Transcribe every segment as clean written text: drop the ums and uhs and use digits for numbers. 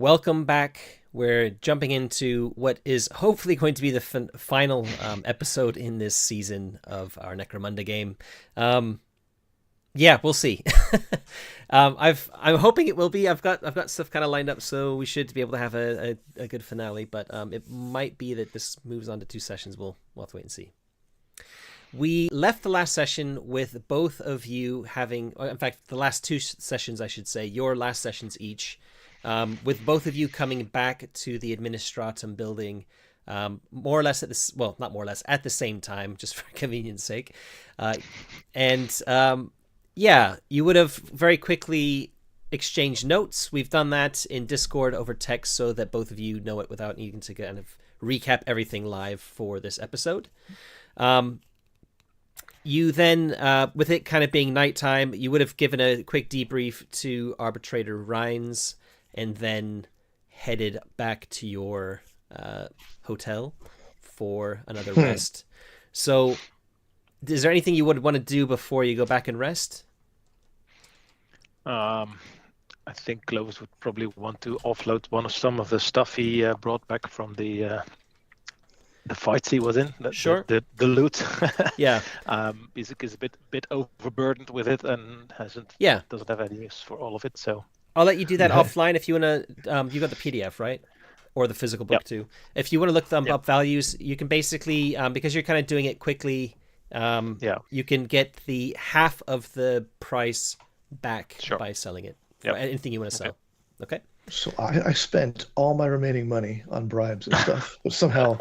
welcome back. We're jumping into what is hopefully going to be the final episode in this season of our Necromunda game. Yeah, we'll see. I'm hoping it will be. I've got stuff kind of lined up, so we should be able to have a good finale. But it might be that this moves on to 2 sessions. We'll have to wait and see. We left the last session with both of you having, in fact, the last 2 sessions, I should say, your last sessions each, with both of you coming back to the Administratum building, more or less at this, well, not more or less, at the same time, just for convenience sake. Yeah, you would have very quickly exchanged notes. We've done that in Discord over text so that both of you know it without needing to kind of recap everything live for this episode. You then, with it kind of being nighttime, you would have given a quick debrief to Arbitrator Rhines and then headed back to your hotel for another rest. So, is there anything you would want to do before you go back and rest? I think Clovis would probably want to offload some of the stuff he brought back from the fights he was in. Sure. The loot. Yeah. He's a bit overburdened with it and doesn't have any use for all of it. So I'll let you do that offline if you want to. You got the PDF, right? Or the physical book too. If you want to look them up values, you can basically, because you're kind of doing it quickly, you can get the half of the price back by selling it. For anything you want to sell. Okay. So I spent all my remaining money on bribes and stuff, but somehow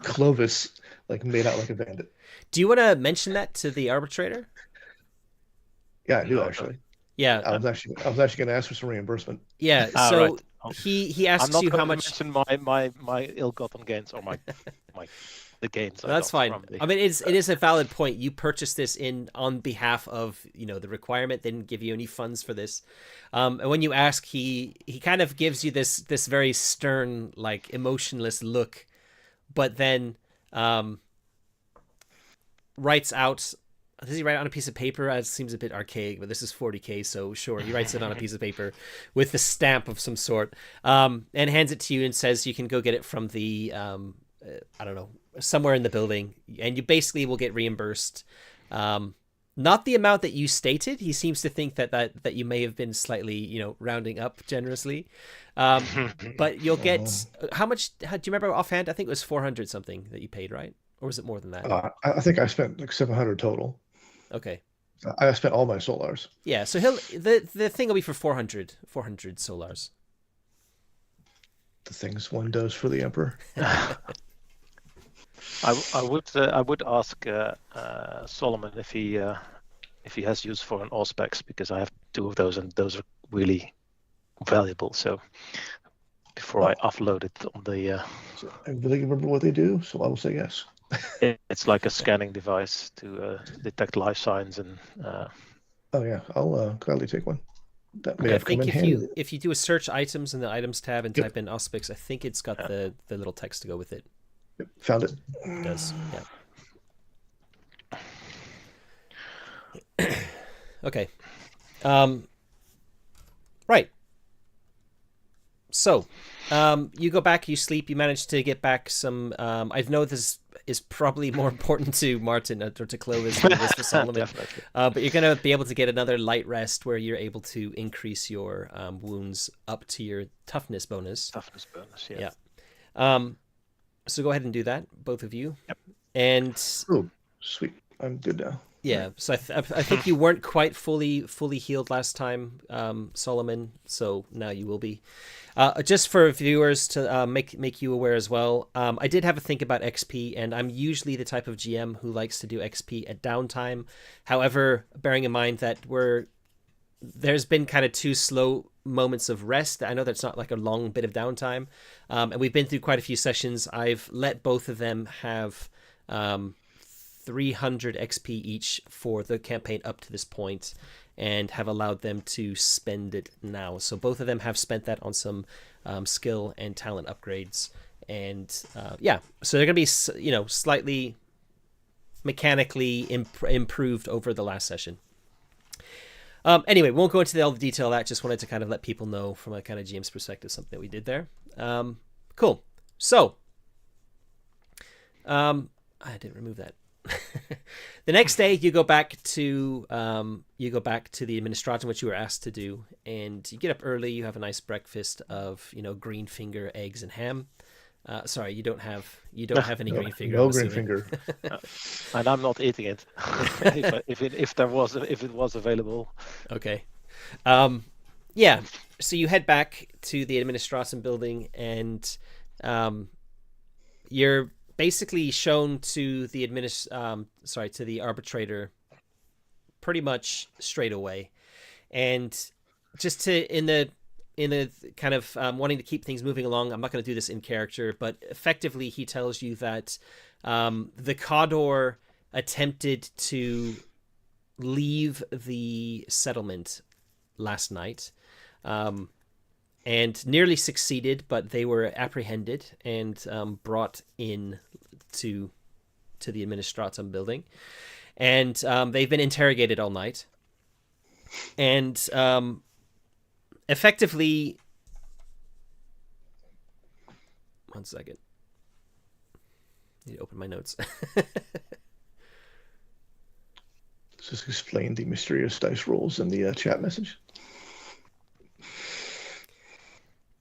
Clovis made out like a bandit. Do you want to mention that to the arbitrator? Yeah, I do actually. Yeah, I was actually going to ask for some reimbursement. Yeah, so he asks you how much. I'm not going to mention my ill-gotten gains or my the gains. That's fine. I mean, it is a valid point. You purchased this on behalf of the requirement. They didn't give you any funds for this. And when you ask, he kind of gives you this very stern, emotionless look, but then writes out. Does he write it on a piece of paper? It seems a bit archaic, but this is 40K, so sure, he writes it on a piece of paper with a stamp of some sort, and hands it to you and says you can go get it from the I don't know, somewhere in the building, and you basically will get reimbursed. Not the amount that you stated. He seems to think that you may have been slightly, rounding up generously. But you'll get how much? Do you remember offhand? I think it was 400 something that you paid, right? Or was it more than that? I think I spent 700 total. Okay. I spent all my solars. Yeah, so the thing will be for 400 solars. The things one does for the Emperor. I would ask Solomon if he has use for an Auspex, because I have 2 of those and those are really valuable. So before I offload it on the, I really remember what they do, so I will say yes. It's like a scanning device to detect life signs and. Oh yeah, I'll gladly take one. That may I have come think in handy. if you do a search items in the items tab and type in Auspex, I think it's got the little text to go with it. Yep, found it. It does, yeah. Okay. Right. So, you go back, you sleep, you manage to get back some. I know this is probably more important to Martin or to Clovis than it is for Solomon. But you're going to be able to get another light rest where you're able to increase your wounds up to your toughness bonus. Toughness bonus, yeah. So go ahead and do that, both of you. Yep. And oh, sweet, I'm good now. Yeah, so I think you weren't quite fully healed last time, Solomon. So now you will be. Just for viewers to make you aware as well, I did have a think about XP, and I'm usually the type of GM who likes to do XP at downtime. However, bearing in mind that there's been kind of 2 slow moments of rest. I know that's not like a long bit of downtime, and we've been through quite a few sessions. I've let both of them have 300 XP each for the campaign up to this point, and have allowed them to spend it now. So both of them have spent that on some skill and talent upgrades, and so they're going to be slightly mechanically improved over the last session. Anyway, won't go into all the detail of that. Just wanted to kind of let people know from a kind of GM's perspective something that we did there. Cool. So, I didn't remove that. The next day, you go back to the administratum, which you were asked to do, and you get up early. You have a nice breakfast of green finger, eggs, and ham. Sorry, you don't have any green finger. No green finger. And I'm not eating it. if it was available. Okay. Yeah. So you head back to the administratum building, and you're basically shown to the to the arbitrator pretty much straight away, and just to in the kind of wanting to keep things moving along. I'm not going to do this in character, but effectively he tells you that the Cador attempted to leave the settlement last night, and nearly succeeded, but they were apprehended and brought in to the administratum building, and they've been interrogated all night, and effectively, one second, I need to open my notes. Just explain the mysterious dice rolls in the chat message.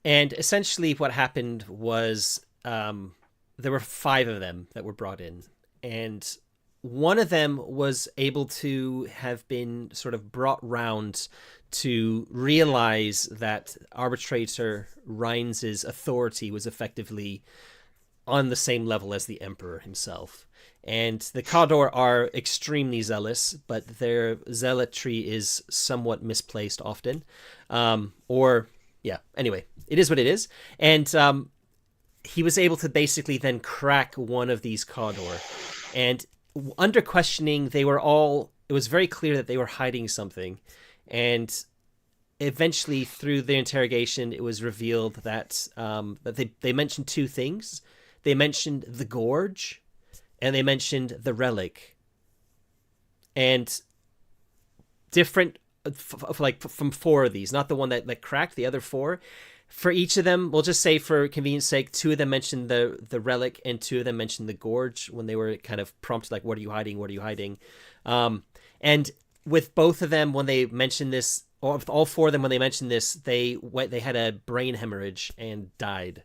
And essentially what happened was there were 5 of them that were brought in, and one of them was able to have been sort of brought round to realize that arbitrator Rhines's authority was effectively on the same level as the emperor himself. And the Cador are extremely zealous, but their zealotry is somewhat misplaced often. Anyway, it is what it is. And he was able to basically then crack one of these Cador. And under questioning, it was very clear that they were hiding something. And eventually, through the interrogation, it was revealed that they mentioned 2 things. They mentioned the Gorge, and they mentioned the Relic. And different, from 4 of these, not the one that cracked, the other 4. For each of them, we'll just say for convenience sake, 2 of them mentioned the Relic, and 2 of them mentioned the Gorge when they were kind of prompted, like, what are you hiding? What are you hiding? And with both of them, when they mentioned this, or with all 4 of them, when they mentioned this, they had a brain hemorrhage and died.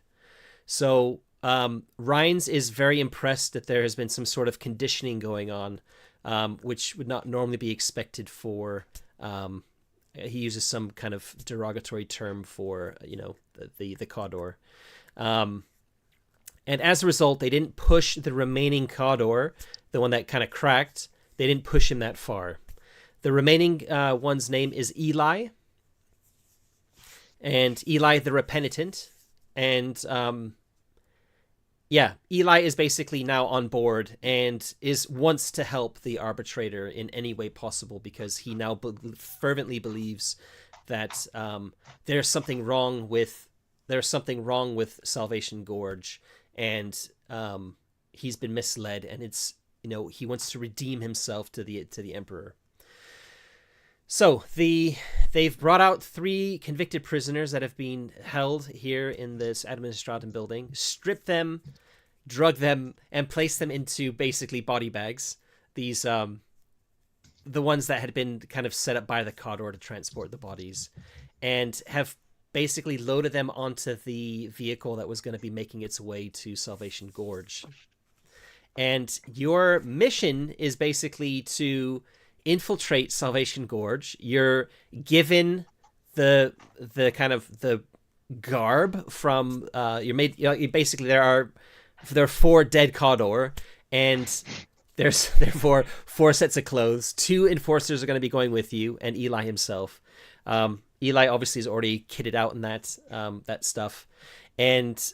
So Rhines is very impressed that there has been some sort of conditioning going on, which would not normally be expected for. He uses some kind of derogatory term for the Cador, and as a result, they didn't push the remaining Cador, the one that kind of cracked. They didn't push him that far. The remaining one's name is Eli, and Eli the Repenitent, and Eli is basically now on board and wants to help the arbitrator in any way possible, because he now fervently believes that there's something wrong with Salvation Gorge, and he's been misled, and it's he wants to redeem himself to the emperor. So they've brought out 3 convicted prisoners that have been held here in this administratum building, stripped them, drug them, and placed them into basically body bags. These the ones that had been kind of set up by the Cador to transport the bodies, and have basically loaded them onto the vehicle that was going to be making its way to Salvation Gorge. And your mission is basically to infiltrate Salvation Gorge. You're given the kind of the garb from basically there are 4 dead Cador, and there's therefore 4 sets of clothes. 2 enforcers are going to be going with you, and Eli himself. Eli obviously is already kitted out in that stuff, and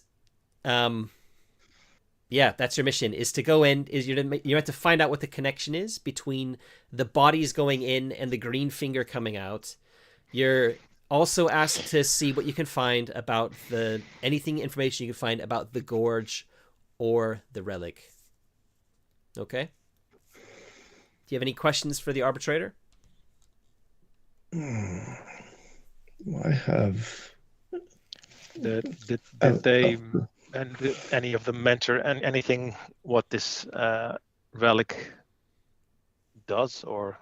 that's your mission, is to go in, you have to find out what the connection is between the bodies going in and the green finger coming out. You're also asked to see what you can find about information you can find about the Gorge or the Relic. Okay? Do you have any questions for the arbitrator? Hmm. I have. Did they and did any of them mentor and anything what this relic does, or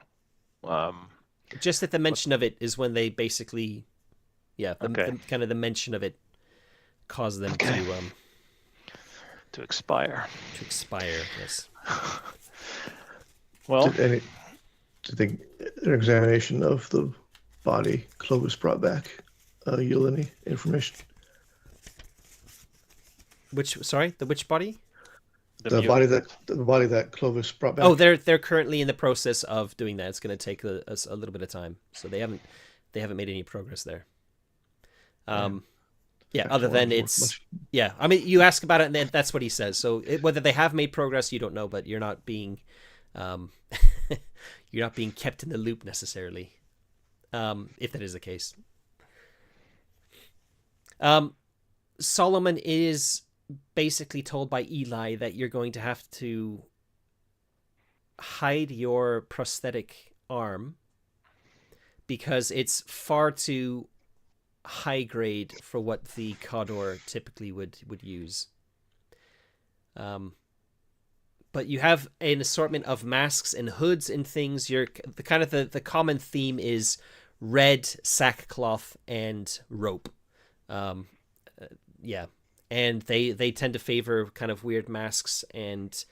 Just at the mention of it is when they basically, okay, the kind of the mention of it caused them to expire? to expire. Yes. Well, Did an examination of the body Clovis brought back yield any information? The which body? The body that Clovis brought back. Oh, they're currently in the process of doing that. It's going to take a little bit of time, so they haven't made any progress there. Other than I mean, you ask about it, and that's what he says. So whether they have made progress, you don't know, but you're not being, you're not being kept in the loop necessarily, if that is the case. Solomon is basically told by Eli that you're going to have to hide your prosthetic arm because it's far too high grade for what the Cawdor typically would use. But you have an assortment of masks and hoods and things. The common theme is red sackcloth and rope. And they tend to favor kind of weird masks and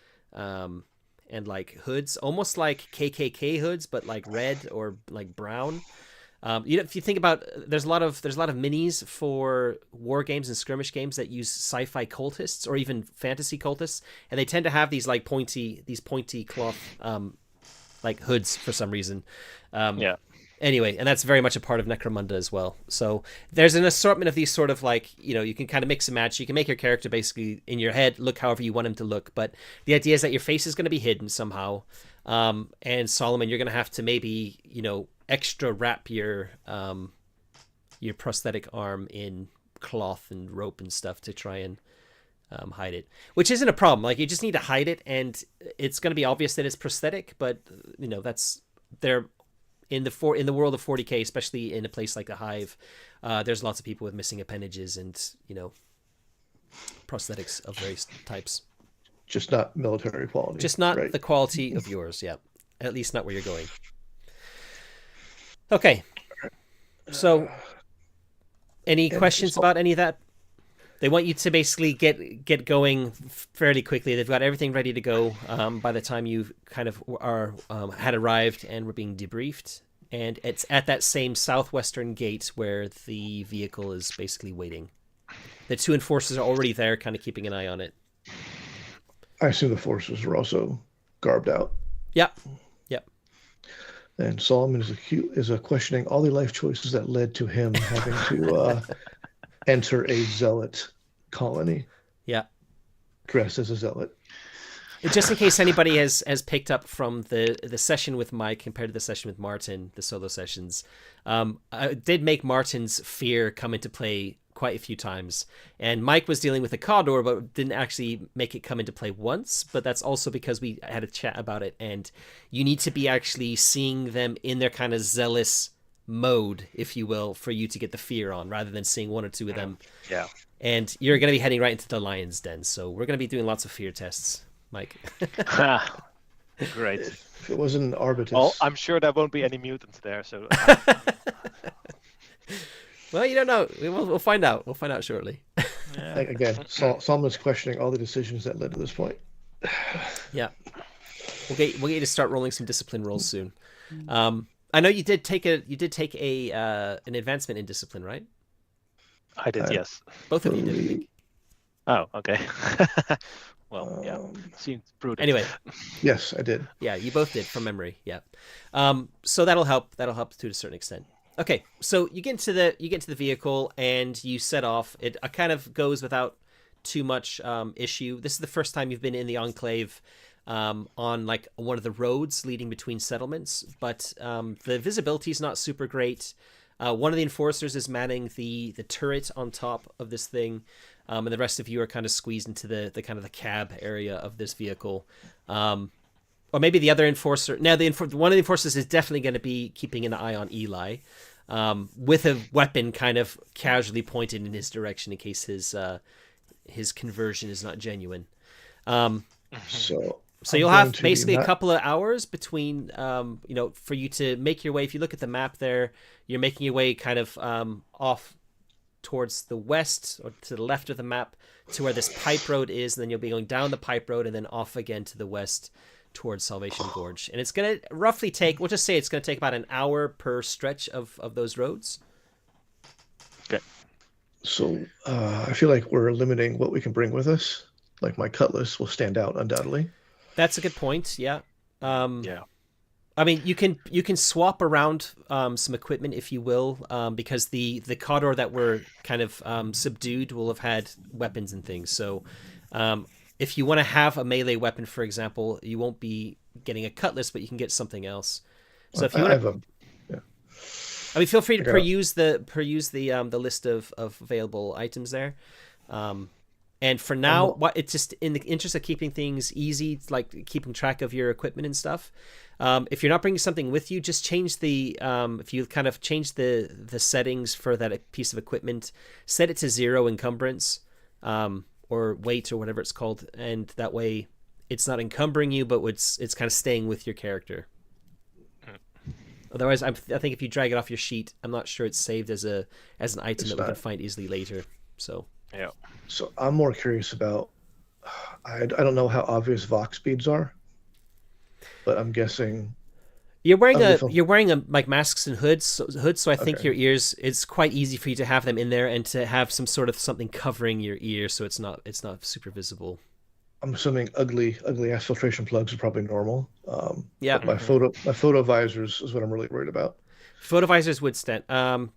like hoods, almost like KKK hoods, but like red or like brown. If you think about, there's a lot of minis for war games and skirmish games that use sci-fi cultists or even fantasy cultists, and they tend to have these like pointy cloth like hoods for some reason. Anyway, and that's very much a part of Necromunda as well. So there's an assortment of these sort of like, you can kind of mix and match. You can make your character basically in your head look however you want him to look, but the idea is that your face is going to be hidden somehow. And Solomon, you're going to have to maybe, extra wrap your prosthetic arm in cloth and rope and stuff to try and hide it, which isn't a problem. Like, you just need to hide it, and it's going to be obvious that it's prosthetic, but that's there. In the world of 40K, especially in a place like the Hive, there's lots of people with missing appendages and prosthetics of various types. Just not military quality. Just not the quality of yours, yeah. At least not where you're going. Okay. So, any questions about any of that? They want you to basically get going fairly quickly. They've got everything ready to go by the time you kind of had arrived and were being debriefed. And it's at that same southwestern gate where the vehicle is basically waiting. The two enforcers are already there, kind of keeping an eye on it. I assume the forces were also garbed out. Yep. And Solomon is questioning all the life choices that led to him having to enter a zealot colony. Yeah. Dressed as a zealot. Just in case anybody has picked up from the session with Mike compared to the session with Martin, the solo sessions, I did make Martin's fear come into play quite a few times. And Mike was dealing with a Cawdor, but didn't actually make it come into play once. But that's also because we had a chat about it. And you need to be actually seeing them in their kind of zealous mode, if you will, for you to get the fear on, rather than seeing one or two of them. Yeah. And you're going to be heading right into the Lion's Den. So we're going to be doing lots of fear tests, Mike. Great. If it wasn't an Arbitus. Well, I'm sure there won't be any mutants there, so. Well, you don't know. We'll find out. We'll find out shortly. Yeah. Again, Solomon's questioning all the decisions that led to this point. Yeah. We'll get you to start rolling some discipline rolls soon. I know you did take an advancement in discipline, right? I did, yes. Both of you did, I think. Oh, okay. Well, yeah, seems prudent. Anyway. Yes, I did. Yeah, you both did from memory. Yeah. So that'll help. That'll help to a certain extent. Okay, so you get into the vehicle and you set off. It kind of goes without too much issue. This is the first time you've been in the Enclave on like one of the roads leading between settlements, but the visibility is not super great. One of the enforcers is manning the turret on top of this thing, and the rest of you are kind of squeezed into the kind of the cab area of this vehicle. or maybe the other enforcer. Now, one of the enforcers is definitely going to be keeping an eye on Eli, with a weapon kind of casually pointed in his direction in case his conversion is not genuine. So you'll have basically a couple of hours between, for you to make your way. If you look at the map there, you're making your way kind of off towards the west or to the left of the map to where this pipe road is, and then you'll be going down the pipe road and then off again to the west towards Salvation Gorge. And it's going to roughly take, we'll just say it's going to take about an hour per stretch of those roads. Okay. So I feel like we're limiting what we can bring with us. Like my cutlass will stand out undoubtedly. That's a good point. Yeah. Yeah. I mean, you can swap around some equipment, if you will, because the Cawdor that were kind of subdued will have had weapons and things. So if you want to have a melee weapon, for example, you won't be getting a cutlass, but you can get something else. So if you want to, I mean, feel free to peruse the list of available items there. And for now, it's just in the interest of keeping things easy, like keeping track of your equipment and stuff. If you're not bringing something with you, just change if you kind of change the settings for that piece of equipment, set it to 0 encumbrance, or weight or whatever it's called. And that way it's not encumbering you, but it's kind of staying with your character. Otherwise, I think if you drag it off your sheet, I'm not sure it's saved as an item that we can find easily later. So yeah. So I'm more curious about. I don't know how obvious Vox beads are, but I'm guessing you're wearing like masks and hoods. So I think your ears. It's quite easy for you to have them in there and to have some sort of something covering your ear, so it's not super visible. I'm assuming ugly ass filtration plugs are probably normal. Yeah. My photo visors is what I'm really worried about. Photo visors would stand.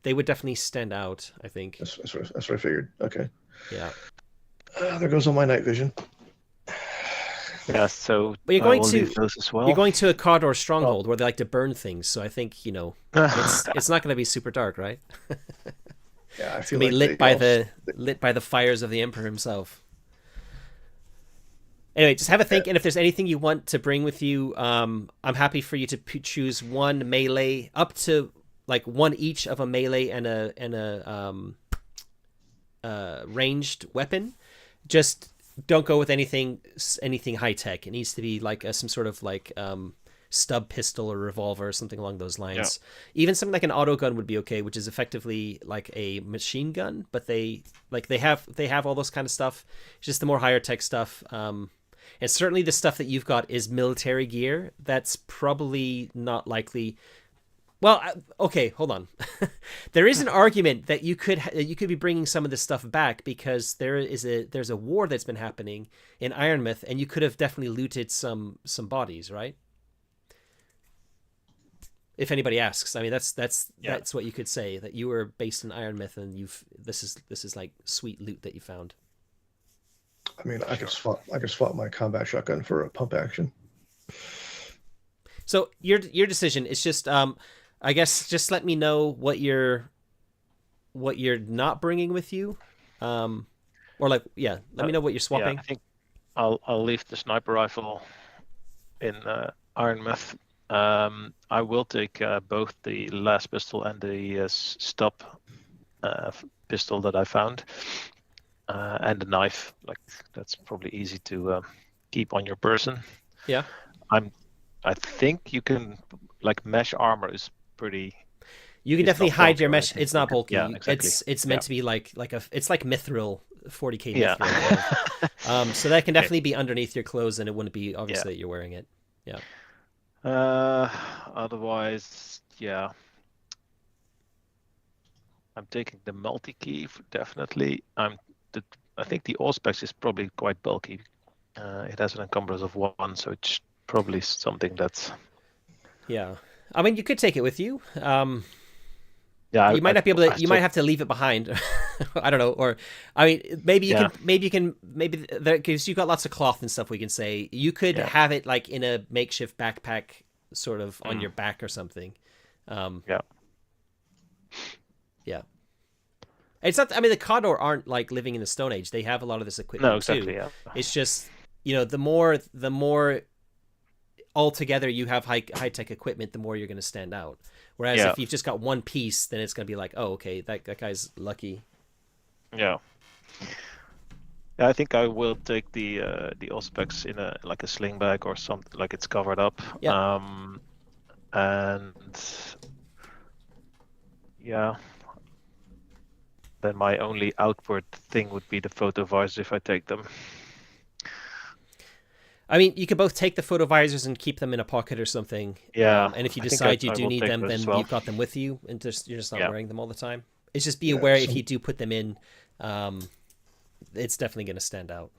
They would definitely stand out, I think. That's what I figured. Okay. Yeah. There goes all my night vision. Yeah. So but you're going to those as well. You're going to a Cawdor stronghold where they like to burn things. So I think it's not going to be super dark, right? Yeah, I it's feel going to like be lit by the fires of the Emperor himself. Anyway, just have a think, and if there's anything you want to bring with you, I'm happy for you to choose one melee, up to like one each of a melee and a ranged weapon. Just don't go with anything high tech. It needs to be like some sort of like stub pistol or revolver or something along those lines. Yeah. Even something like an auto gun would be okay, which is effectively like a machine gun, but they have all those kind of stuff. It's just the more higher tech stuff. And certainly the stuff that you've got is military gear. That's probably not likely. Well, okay, hold on. There is an argument that you could be bringing some of this stuff back because there's a war that's been happening in Ironmouth, and you could have definitely looted some bodies, right? If anybody asks, I mean that's what you could say, that you were based in Ironmouth and this is like sweet loot that you found. I mean, I could swap my combat shotgun for a pump action. So your decision is just, I guess, just let me know what you're not bringing with you, or let me know what you're swapping. Yeah, I think I'll leave the sniper rifle in Ironmouth. I will take both the last pistol and the stub pistol that I found. And a knife, like that's probably easy to keep on your person. Yeah, I think you can, like, mesh armor is pretty. You can definitely hide your mesh. It's not bulky. Yeah, exactly. It's meant to be like it's like mithril, 40k mithril. Yeah. So that can definitely be underneath your clothes, and it wouldn't be obvious that you're wearing it. Yeah. Otherwise, yeah. I'm taking the multi-key definitely. I think the Auspex is probably quite bulky. It has an encumbrance of 1, so it's probably something that's. Yeah, I mean, you could take it with you. Yeah, you might not be able to. You might have to leave it behind. I don't know, or I mean, maybe you can because you've got lots of cloth and stuff. We can say you could have it like in a makeshift backpack, sort of on your back or something. Yeah. It's not. I mean, the Cawdor aren't like living in the Stone Age. They have a lot of this equipment too. Yeah. It's just the more all together you have high tech equipment, the more you're going to stand out. Whereas if you've just got one piece, then it's going to be like, oh, okay, that guy's lucky. Yeah. I think I will take the Auspex in a sling bag or something, like it's covered up. Yeah. And then my only outward thing would be the photovisors if I take them. I mean, you could both take the photovisors and keep them in a pocket or something. Yeah. And if you decide you do need them, then you've got them with you, and you're just not wearing them all the time. It's just be aware if you do put them in, it's definitely going to stand out.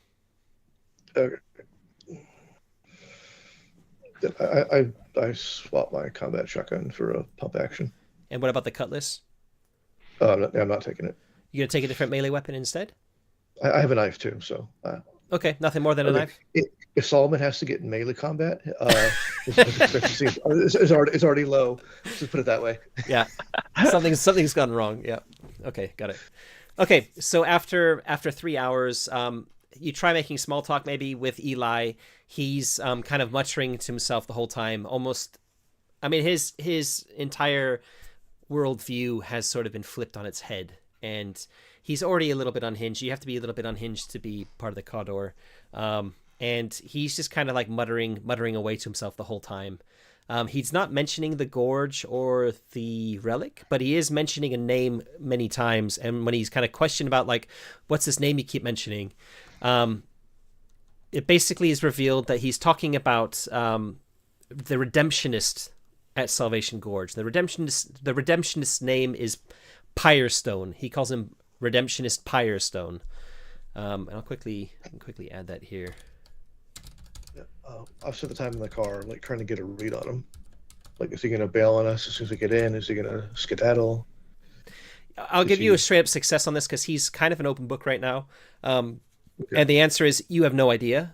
I swapped my combat shotgun for a pump action. And what about the cutlass? I'm not taking it. You gonna take a different melee weapon instead? I have a knife too, so. Okay, nothing more than a knife. If Solomon has to get in melee combat, his efficiency is already low. Just put it that way. Yeah, something's gone wrong. Yeah. Okay, got it. Okay, so after 3 hours, you try making small talk maybe with Eli. He's kind of muttering to himself the whole time. Almost, I mean, his entire worldview has sort of been flipped on its head, and he's already a little bit unhinged. You have to be a little bit unhinged to be part of the Cawdor. And he's just kind of like muttering away to himself the whole time. He's not mentioning the Gorge or the Relic, but he is mentioning a name many times. And when he's kind of questioned about, like, what's this name you keep mentioning? It basically is revealed that he's talking about the Redemptionist at Salvation Gorge. The Redemptionist name is Pyrestone. He calls him Redemptionist Pyrestone. And I can quickly add that here. I've spent the time in the car, like, trying to get a read on him. Like, is he going to bail on us as soon as we get in? Is he going to skedaddle? I'll give you a straight up success on this because he's kind of an open book right now. And the answer is you have no idea.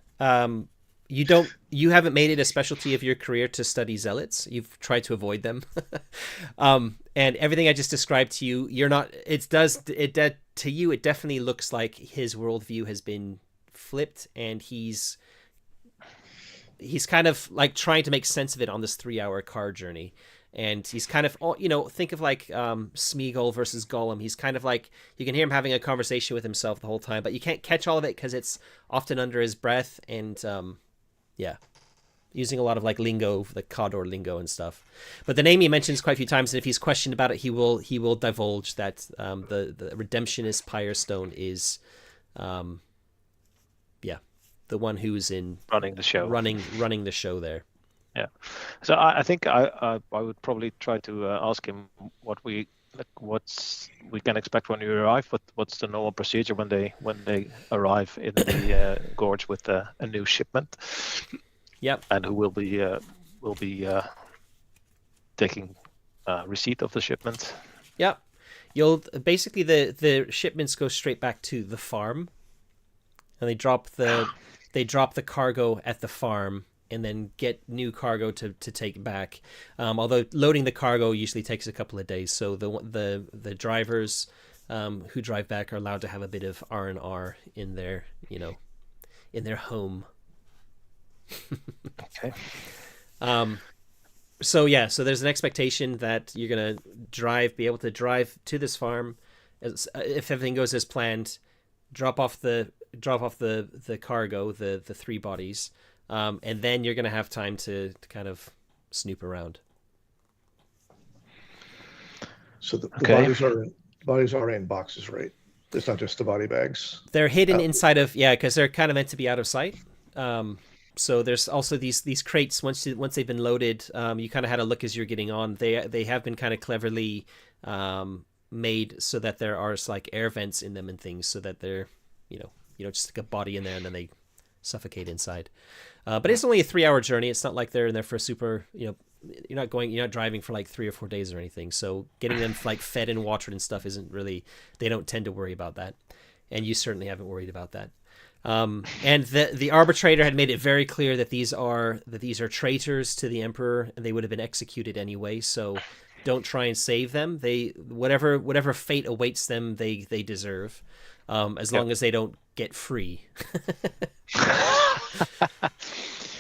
You haven't made it a specialty of your career to study zealots. You've tried to avoid them. And everything I just described to you, to you, it definitely looks like his worldview has been flipped, and he's kind of like trying to make sense of it on this 3-hour car journey. And he's kind of, think of like Smeagol versus Gollum. He's kind of like, you can hear him having a conversation with himself the whole time, but you can't catch all of it because it's often under his breath, and using a lot of like lingo, the Cawdor lingo and stuff. But the name he mentions quite a few times, and if he's questioned about it, he will divulge that the Redemptionist Pyrestone is, the one who's in running the show, running the show there. Yeah. So I think I would probably try to ask him what we can expect when we arrive. What's the normal procedure when they arrive in the gorge with a new shipment? Yep. And who will be taking receipt of the shipment? Yep. You'll basically the shipments go straight back to the farm, and they drop the cargo at the farm, and then get new cargo to take back. Although loading the cargo usually takes a couple of days, so the drivers who drive back are allowed to have a bit of R&R in their home. Okay. So there's an expectation that you're gonna be able to drive to this farm, if everything goes as planned, drop off the cargo, the 3 bodies, and then you're gonna have time to kind of snoop around. So the bodies are in boxes, right? It's not just the body bags. They're hidden inside of, because they're kind of meant to be out of sight. So there's also these crates. Once they've been loaded, you kind of had a look as you're getting on. They have been kind of cleverly made so that there are like air vents in them and things, so that they're just like a body in there and then they suffocate inside. But it's only a 3-hour journey. It's not like they're in there for super. You're not driving for like 3 or 4 days or anything. So getting them like fed and watered and stuff isn't really. They don't tend to worry about that, and you certainly haven't worried about that. And the arbitrator had made it very clear that these are traitors to the emperor, and they would have been executed anyway. So don't try and save them. Whatever fate awaits them, they deserve, as long as they don't get free.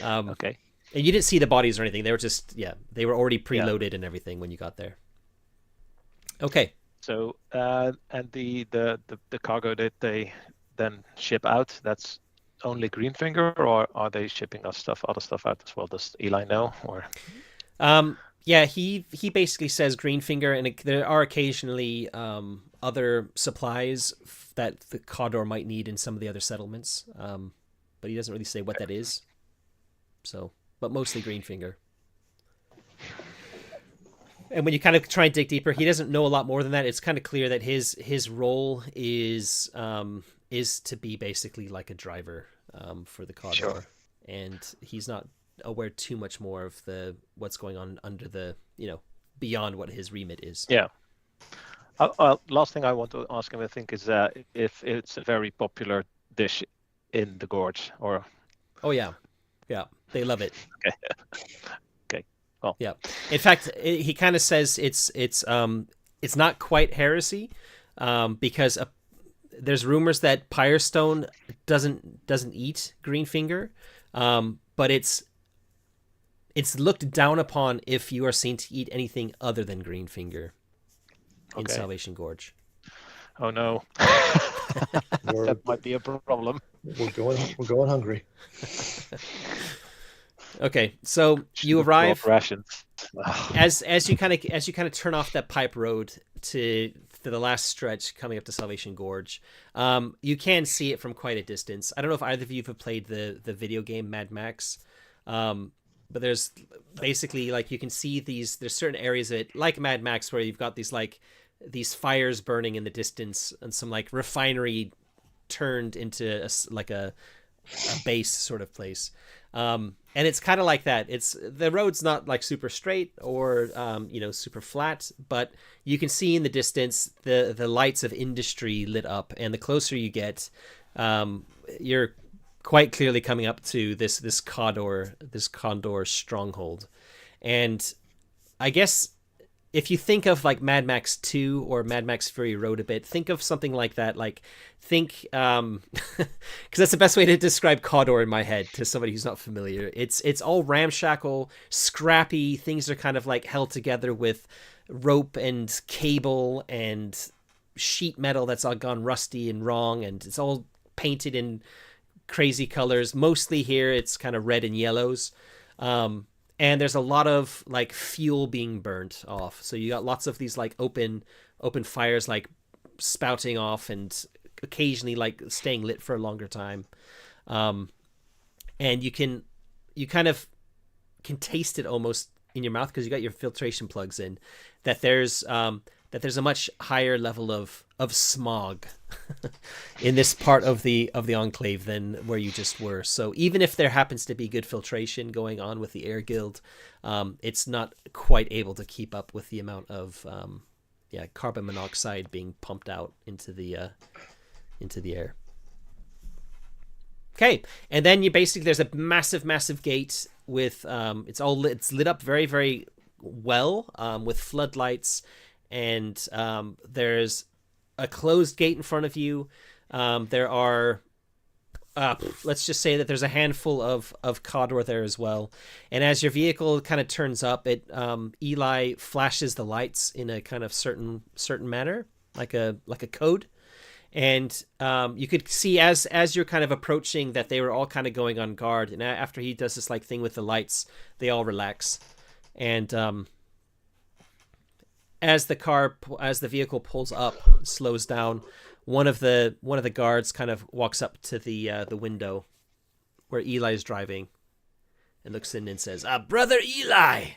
Okay. And you didn't see the bodies or anything. They were just, they were already preloaded and everything when you got there. Okay. So, and the cargo that they then ship out, that's only Greenfinger, or are they shipping us other stuff out as well? Does Eli know? Or yeah, he basically says Greenfinger, and there are occasionally other supplies that the Cawdor might need in some of the other settlements, but he doesn't really say what that is. So, but mostly Greenfinger. And when you kind of try and dig deeper, he doesn't know a lot more than that. It's kind of clear that his role is to be basically like a driver for the Cawdor, Sure. and he's not aware too much more of what's going on under the beyond what his remit is. Yeah. Last thing I want to ask him, I think, is if it's a very popular dish in the gorge, or Oh yeah, they love it. okay. Okay. Well, Yeah. In fact, he kind of says it's not quite heresy, because there's rumors that Pyrestone doesn't eat Greenfinger, but it's looked down upon if you are seen to eat anything other than Greenfinger in Okay. Salvation Gorge. Oh no, We're, that might be a problem. we're going hungry. Okay, so you Should've brought arrive rations. as you kind of turn off that pipe road to the last stretch coming up to Salvation Gorge. You can see it from quite a distance. I don't know if either of you have played the video game Mad Max, but there's basically, like, you can see there's certain areas of it, like Mad Max, where you've got these fires burning in the distance and some like refinery turned into a base sort of place. And it's kind of like that. The road's not like super straight or super flat, but you can see in the distance the lights of industry lit up, and the closer you get, you're quite clearly coming up to this Condor stronghold. And I guess if you think of like Mad Max 2 or Mad Max Fury Road a bit, think of something like that. Like, think, because that's the best way to describe Cawdor in my head to somebody who's not familiar. It's all ramshackle, scrappy. Things are kind of like held together with rope and cable and sheet metal that's all gone rusty and wrong, and it's all painted in crazy colors. Mostly here, it's kind of red and yellows. And there's a lot of like fuel being burnt off. So you got lots of these like open fires like spouting off and occasionally like staying lit for a longer time. And you kind of can taste it almost in your mouth because you got your filtration plugs in, that there's a much higher level of smog in this part of the enclave than where you just were. So even if there happens to be good filtration going on with the Air Guild, it's not quite able to keep up with the amount of carbon monoxide being pumped out into the air. Okay, and then there's a massive gate with it's lit up very, very well with floodlights. And there's a closed gate in front of you. There are, let's just say that there's a handful of Cawdor there as well. And as your vehicle kind of turns up, Eli flashes the lights in a kind of certain manner, like a code. And you could see as you're kind of approaching that they were all kind of going on guard. And after he does this like thing with the lights, they all relax. And as the vehicle pulls up, slows down, one of the guards kind of walks up to the window where Eli's driving and looks in and says, "Brother Eli,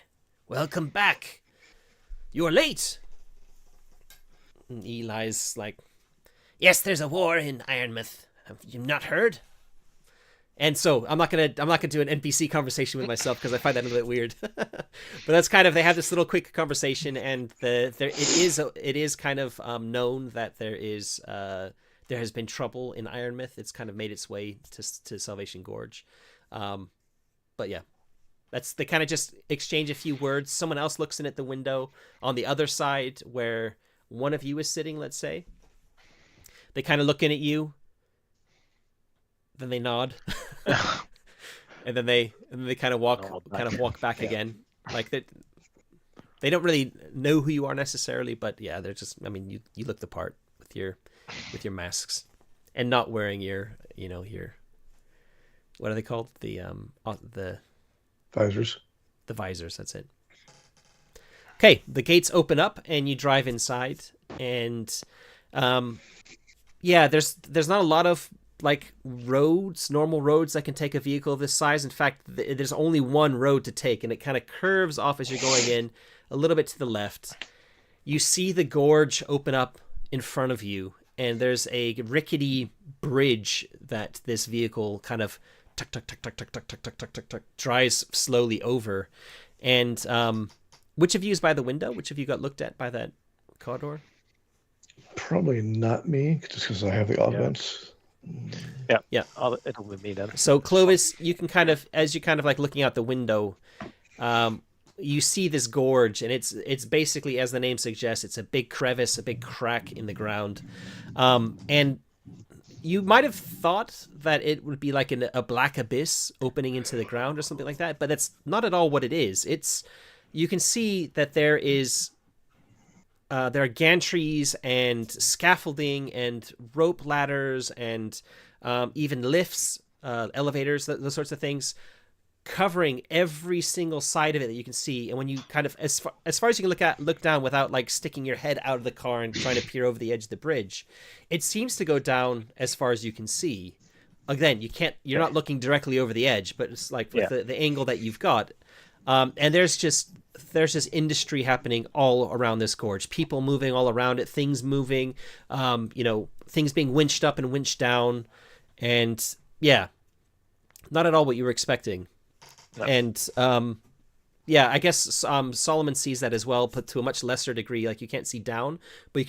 welcome back. You're late." And Eli's like, "Yes, there's a war in Ironmouth. Have you not heard?" And so I'm not gonna do an NPC conversation with myself because I find that a little bit weird. But that's kind of, they have this little quick conversation, and it is kind of known that there has been trouble in Ironmouth. It's kind of made its way to Salvation Gorge. But yeah, they kind of just exchange a few words. Someone else looks in at the window on the other side where one of you is sitting, let's say. They kind of look in at you. Then they nod. and then they kind of walk back Yeah. again. Like they don't really know who you are necessarily, but yeah, they're just. I mean, you look the part with your masks, and not wearing your what are they called, the Visors. the visors. That's it. Okay, the gates open up and you drive inside, and yeah, there's not a lot of like normal roads that can take a vehicle of this size. In fact, there's only one road to take, and it kind of curves off as you're going in a little bit to the left. You see the gorge open up in front of you, and there's a rickety bridge that this vehicle kind of tuck tuck tuck tuck tuck tuck tuck tuck tuck tuck tuck drives slowly over. And which of you is by the window? Which of you got looked at by that corridor? Probably not me, just because I have the augments. Yeah. It'll be me then. So Clovis, you can kind of, as you're kind of like looking out the window, you see this gorge, and it's basically, as the name suggests, it's a big crevice, a big crack in the ground, and you might have thought that it would be like a black abyss opening into the ground or something like that, but that's not at all what it is. You can see that there are gantries and scaffolding and rope ladders and even lifts, elevators, those sorts of things, covering every single side of it that you can see. And when you kind of, as far as you can look down without like sticking your head out of the car and trying to peer over the edge of the bridge, it seems to go down as far as you can see. Again, you're not looking directly over the edge, but it's like with the angle that you've got. And there's just industry happening all around this gorge. People moving all around it, things moving, things being winched up and winched down, and yeah, not at all what you were expecting. No. And I guess Solomon sees that as well, but to a much lesser degree. Like, you can't see down, but you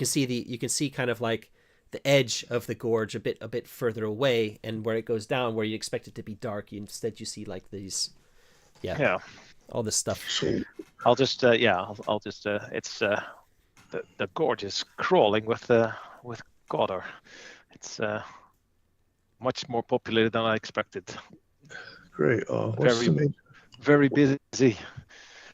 can see kind of like the edge of the gorge a bit further away, and where it goes down, where you expect it to be dark, instead you see like these, all this stuff. I'll just it's the gorge is crawling with Godor. It's much more populated than I expected. Great. Very busy.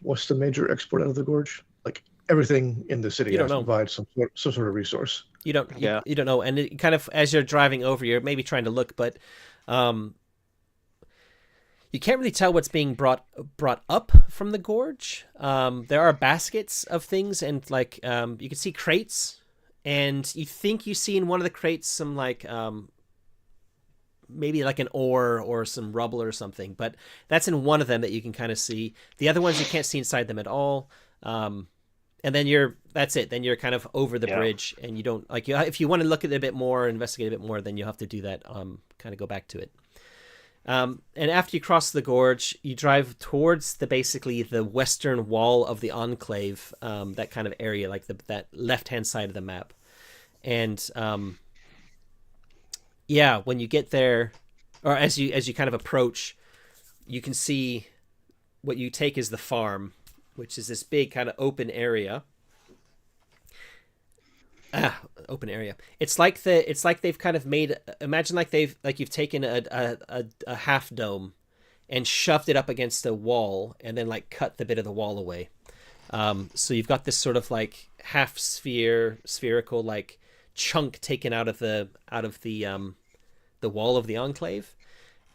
What's the major export out of the gorge? Like, everything in the city has to provide some sort of resource. You don't know, and it kind of, as you're driving over, you're maybe trying to look, but you can't really tell what's being brought up from the gorge. There are baskets of things, and like you can see crates, and you think you see in one of the crates some like maybe like an ore or some rubble or something, but that's in one of them that you can kind of see. The other ones you can't see inside them at all. And then that's it. Then you're kind of over the bridge, and you don't like, if you want to look at it a bit more, investigate a bit more, then you have to do that. Kind of go back to it. And after you cross the gorge, you drive towards basically the western wall of the enclave, that kind of area, like that left-hand side of the map. And when you get there, or as you kind of approach, you can see what you take as the farm, which is this big kind of open area. Open area. It's like they've kind of made. Imagine you've taken a half dome and shoved it up against a wall, and then like cut the bit of the wall away. So you've got this sort of like half spherical like chunk taken out of the wall of the enclave,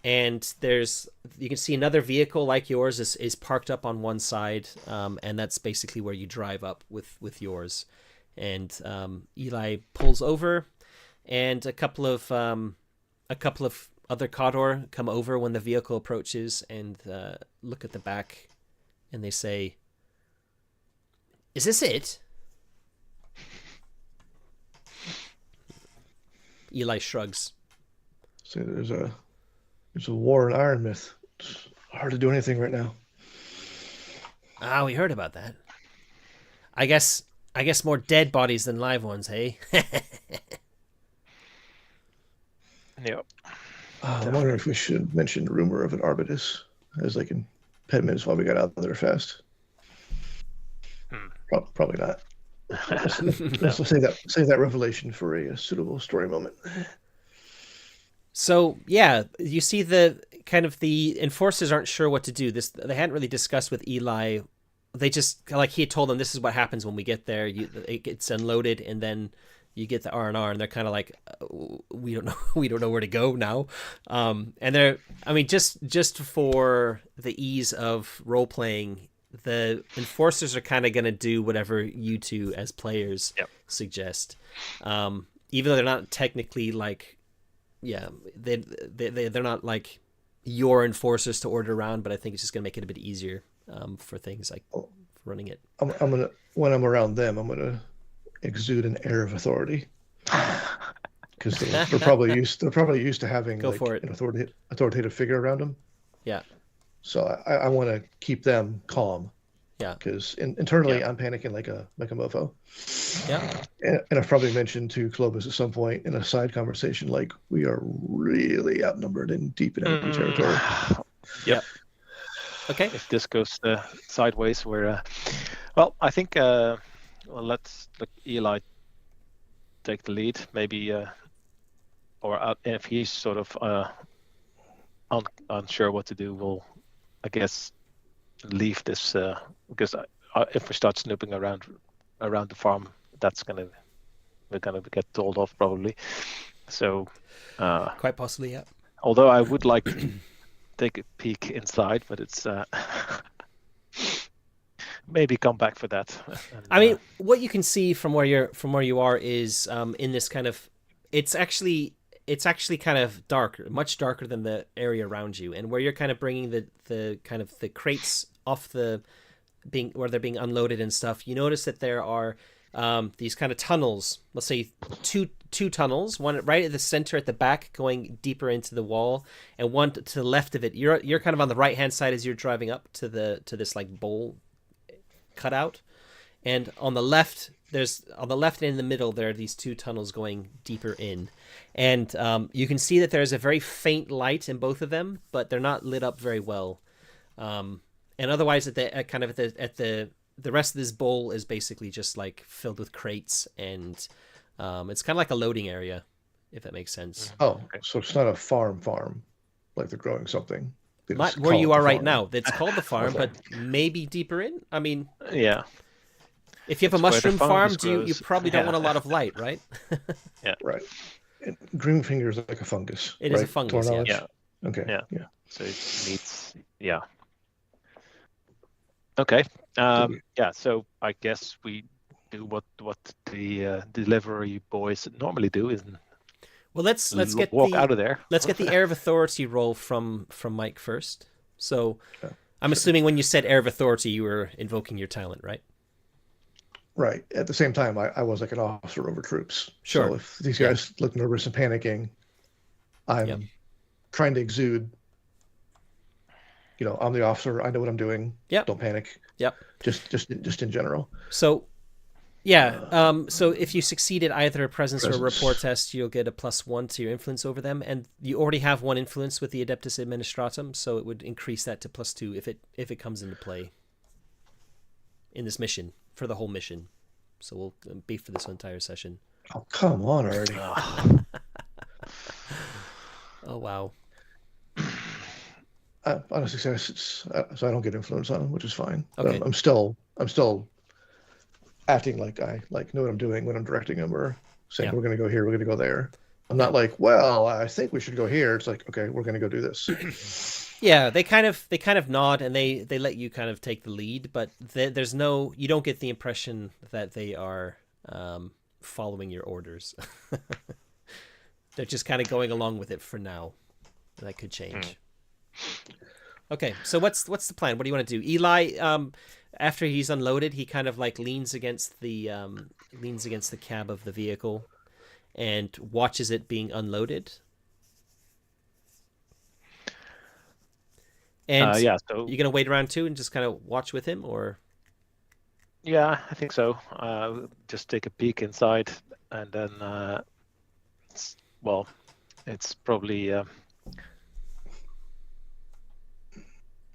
and you can see another vehicle like yours is parked up on one side, and that's basically where you drive up with yours. And Eli pulls over, and a couple of other Kodor come over when the vehicle approaches, and look at the back, and they say, "Is this it?" Eli shrugs. So there's a war in Iron Myth. It's hard to do anything right now. We heard about that. I guess more dead bodies than live ones, hey? Yep. I'm wondering if we should mention the rumor of an Arbitus as like impediments while we got out there fast. Probably not. Let's save that revelation for a suitable story moment. So you see the kind of the enforcers aren't sure what to do. They hadn't really discussed with Eli. They just like he had told them this is what happens when we get there. It gets unloaded and then you get the R&R, and they're kind of like, we don't know where to go now. And they're, I mean, just for the ease of role playing, the enforcers are kind of going to do whatever you two as players suggest. Even though they're not technically like, they're not like your enforcers to order around, but I think it's just going to make it a bit easier for things like running it. When I'm around them, I'm gonna exude an air of authority because they're probably used to having an authoritative figure around them. Yeah. So I want to keep them calm. Yeah. Because internally I'm panicking like a mofo. Yeah. And I've probably mentioned to Clovis at some point in a side conversation, like we are really outnumbered and deep in enemy territory. Yep. Okay. If this goes sideways, we're I think let's let Eli take the lead, maybe, or if he's sort of unsure what to do, we'll, I guess, leave this because if we start snooping around the farm, we're gonna get told off probably. So quite possibly, yeah. Although I would like to take a peek inside, but it's maybe come back for that. And, I mean, what you can see from where you are is in this kind of it's actually kind of dark, much darker than the area around you, and where you're kind of bringing the kind of the crates off where they're being unloaded and stuff. You notice that there are these kind of tunnels. Let's say two tunnels, one right at the center at the back, going deeper into the wall, and one to the left of it. You're kind of on the right hand side as you're driving up to this like bowl cutout, and on the left and in the middle there are these two tunnels going deeper in, and you can see that there's a very faint light in both of them, but they're not lit up very well. And otherwise at the rest of this bowl is basically just like filled with crates, and it's kind of like a loading area, if that makes sense. Oh, so it's not a farm like they're growing something. Not where you are right now. It's called the farm, but maybe deeper in. I mean, yeah. If you have a mushroom farm, you probably don't want a lot of light, right? Yeah. Right. And green finger is like a fungus. It is a fungus. Yeah. Okay. Yeah. So it needs. Yeah. Okay. Yeah. So I guess we do what the delivery boys normally do, isn't? Well, let's get walk out of there. Let's get the air of authority roll from Mike first. So, I'm assuming when you said air of authority, you were invoking your talent, right? Right. At the same time, I was like an officer over troops. Sure. So if these guys look nervous and panicking, I'm trying to exude. I'm the officer. I know what I'm doing. Yep. Don't panic. Yep. Just in general. So. Yeah, so if you succeeded either a presence or a rapport test, you'll get a +1 to your influence over them, and you already have 1 influence with the Adeptus Administratum, so it would increase that to +2 if it comes into play in this mission, for the whole mission. So we'll be for this entire session. Oh, come on already. Oh, wow. On a success, so I don't get influence on them, which is fine. Okay. But I'm still acting like I know what I'm doing when I'm directing them, or saying we're going to go here, we're going to go there. I'm not like, well, I think we should go here. It's like, okay, we're going to go do this. Yeah, they kind of nod, and they let you kind of take the lead, but you don't get the impression that they are following your orders. They're just kind of going along with it for now. That could change. Okay, so what's the plan? What do you want to do? Eli, after he's unloaded, he kind of like leans against the cab of the vehicle and watches it being unloaded. And so you're gonna wait around too and just kind of watch with him, or? Yeah, I think so. Just take a peek inside, and then it's probably.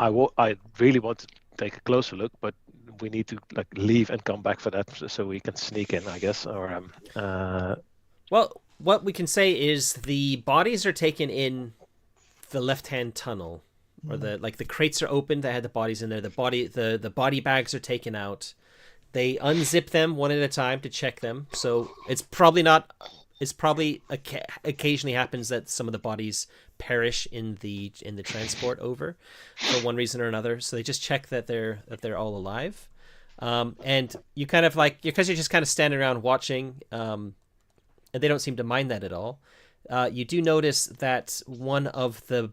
I really want to take a closer look, but we need to leave and come back for that, so we can sneak in, I guess. Or well, what we can say is the bodies are taken in the left-hand tunnel, or the crates are open that had the bodies in there. The body bags are taken out. They unzip them one at a time to check them. So it's probably occasionally happens that some of the bodies perish in the transport over for one reason or another. So they just check that they're all alive. And you kind of because you're just kind of standing around watching, and they don't seem to mind that at all. You do notice that one of the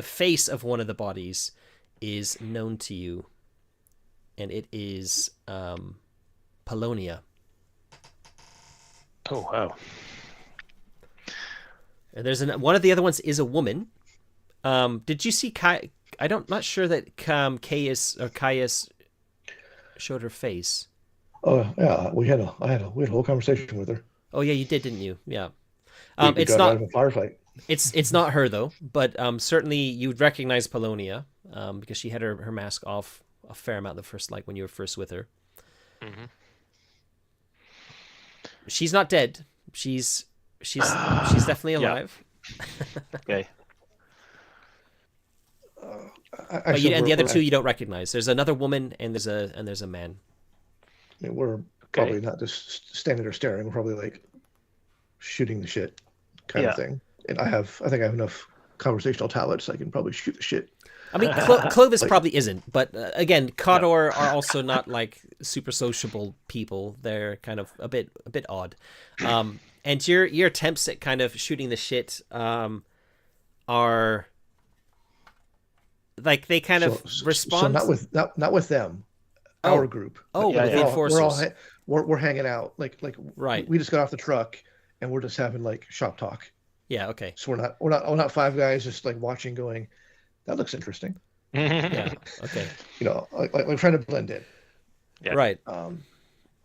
face of one of the bodies is known to you, and it is Polonia. Oh wow! And there's one of the other ones is a woman. Did you see Kai? Not sure that Caius showed her face. Oh yeah, we had a whole conversation with her. Oh yeah, you did, didn't you? Yeah. It's not a firefight. It's not her though, but certainly you'd recognize Polonia because she had her mask off a fair amount when you were first with her. Mm-hmm. She's not dead. She's definitely alive. Yeah. Okay. And the other two you don't recognize. There's another woman and there's a man. I mean, we're probably not just standing there staring. We're probably like shooting the shit kind of thing. And I think I have enough conversational talents. I can probably shoot the shit. I mean, Clovis probably isn't, but again, Cawdor are also not like super sociable people. They're kind of a bit odd. And your attempts at kind of shooting the shit are like they kind of respond. So not with them. Our group. Oh, with the enforcers. We're hanging out. Like right. We just got off the truck and we're just having like shop talk. Yeah. Okay. So we're not five guys just like watching, going, that looks interesting. Yeah. Okay. Like trying to blend in. Yeah. Right. Go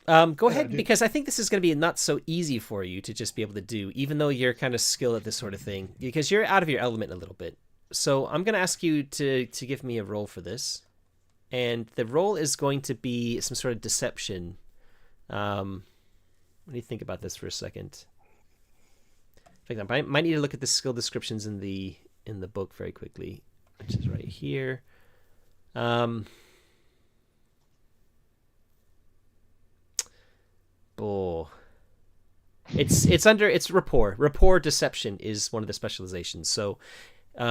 ahead, because I think this is going to be not so easy for you to just be able to do, even though you're kind of skilled at this sort of thing, because you're out of your element a little bit. So I'm going to ask you to give me a roll for this. And the roll is going to be some sort of deception. Let me think about this for a second. In fact, I might need to look at the skill descriptions in the book very quickly, which is right here. It's rapport. Rapport deception is one of the specializations. So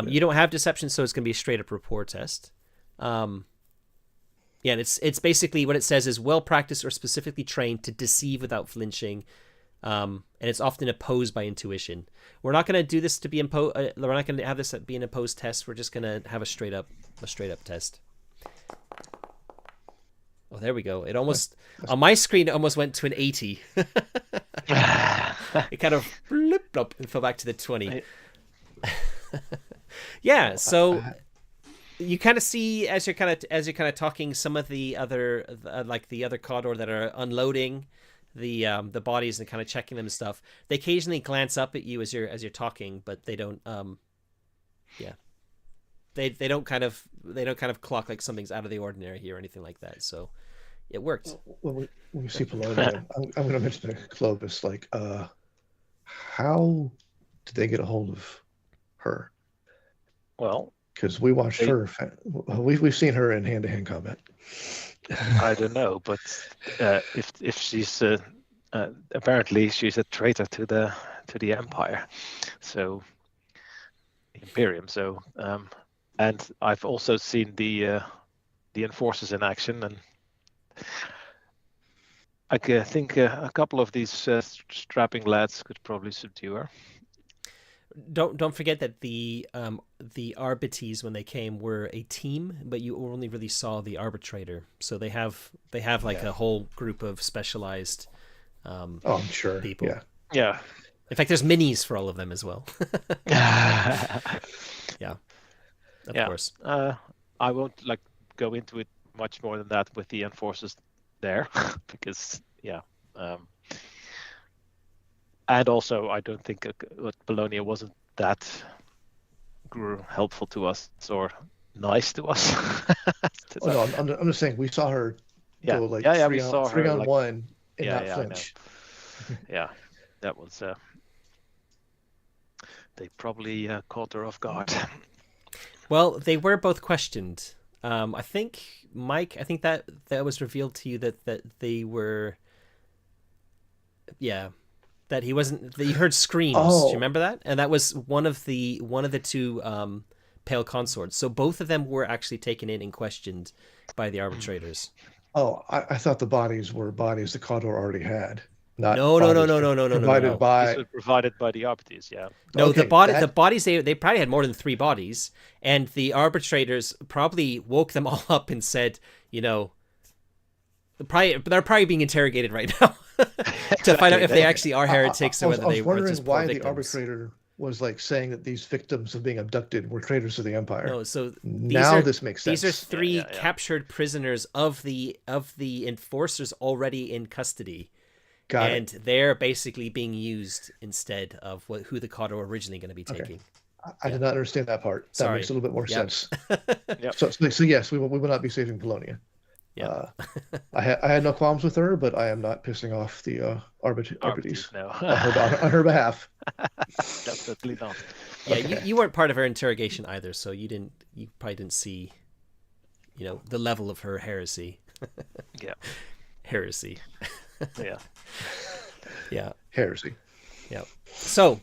you don't have deception, so it's going to be a straight up rapport test. Yeah, and it's basically what it says is well practiced or specifically trained to deceive without flinching, and it's often opposed by intuition. We're not going to do this to be we're not going to have this be an opposed test. We're just going to have a straight up test. Oh, there we go. It almost on my screen it almost went to an 80. It kind of blip and fell back to the 20. Yeah, so. You kind of see as you're kind of talking, some of the other the other Cawdor that are unloading the bodies and kind of checking them and stuff. They occasionally glance up at you as you're talking, but they don't. They don't kind of clock like something's out of the ordinary here or anything like that. So it worked. When we see Polonia, I'm going to mention to Clovis, like, how did they get a hold of her? Well. Because we watched her, we've seen her in hand-to-hand combat. I don't know, but if she's apparently she's a traitor to the Empire, so the Imperium. So and I've also seen the enforcers in action, and I think a couple of these strapping lads could probably subdue her. Don't forget that the Arbites, when they came, were a team, but you only really saw the arbitrator. So they have like a whole group of specialized I'm sure people. Yeah. In fact, there's minis for all of them as well. Yeah. Of course. I won't go into it much more than that with the enforcers there, because and also, I don't think Polonia wasn't that helpful to us or nice to us. No, I'm just saying we saw her go like three on one and not flinch. Yeah, that was they probably caught her off guard. Well, they were both questioned. I think, Mike, that was revealed to you that they were, that he wasn't. That you heard screams. Oh. Do you remember that? And that was one of the two pale consorts. So both of them were actually taken in and questioned by the arbitrators. Oh, I thought the bodies were bodies the Condor already had. No. Provided by the arbiters, yeah. No, okay, the bodies they probably had more than 3 bodies, and the arbitrators probably woke them all up and said, they're probably being interrogated right now to find out if they actually are heretics or whether they were just poor victims. Why the arbitrator was like saying that these victims of being abducted were traitors to the Empire. No, so this makes sense. These are 3 captured prisoners of the enforcers already in custody. And they're basically being used instead of who the Cotter were originally going to be taking. I did not understand that part. That makes a little bit more sense. So yes, we will not be saving Polonia. Yeah. I had no qualms with her, but I am not pissing off the arbiters no. on her behalf. Definitely not. Yeah, okay. You weren't part of her interrogation either, so you probably didn't see, the level of her heresy. Yeah. Heresy. Yeah. Yeah. Heresy. Yeah. So,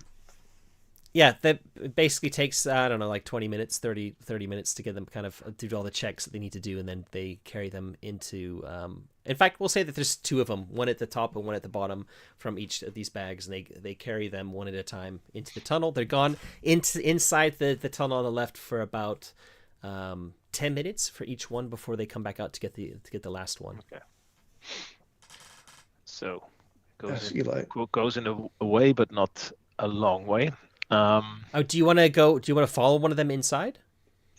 that basically takes, I don't know, like 20 minutes, 30 minutes to get them kind of do all the checks that they need to do, and then they carry them into, in fact, we'll say that there's 2 of them, one at the top and one at the bottom from each of these bags, and they carry them one at a time into the tunnel. They're gone inside the tunnel on the left for about 10 minutes for each one before they come back out to get the last one. Okay. So goes in a way, but not a long way. Do you want to follow one of them inside?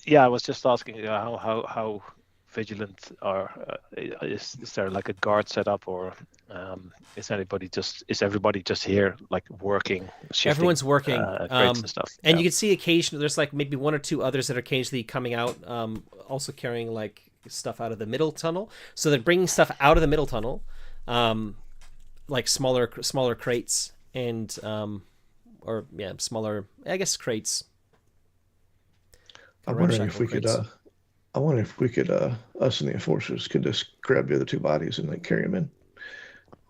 Yeah, I was just asking how vigilant is there like a guard set up, or is everybody just here like working? Shifting, everyone's working, crates and stuff. And you can see occasionally there's like maybe 1 or 2 others that are occasionally coming out, also carrying like stuff out of the middle tunnel. So they're bringing stuff out of the middle tunnel. Like smaller crates and smaller, I guess, crates. I wonder if we could us and the enforcers could just grab the other 2 bodies and like carry them in,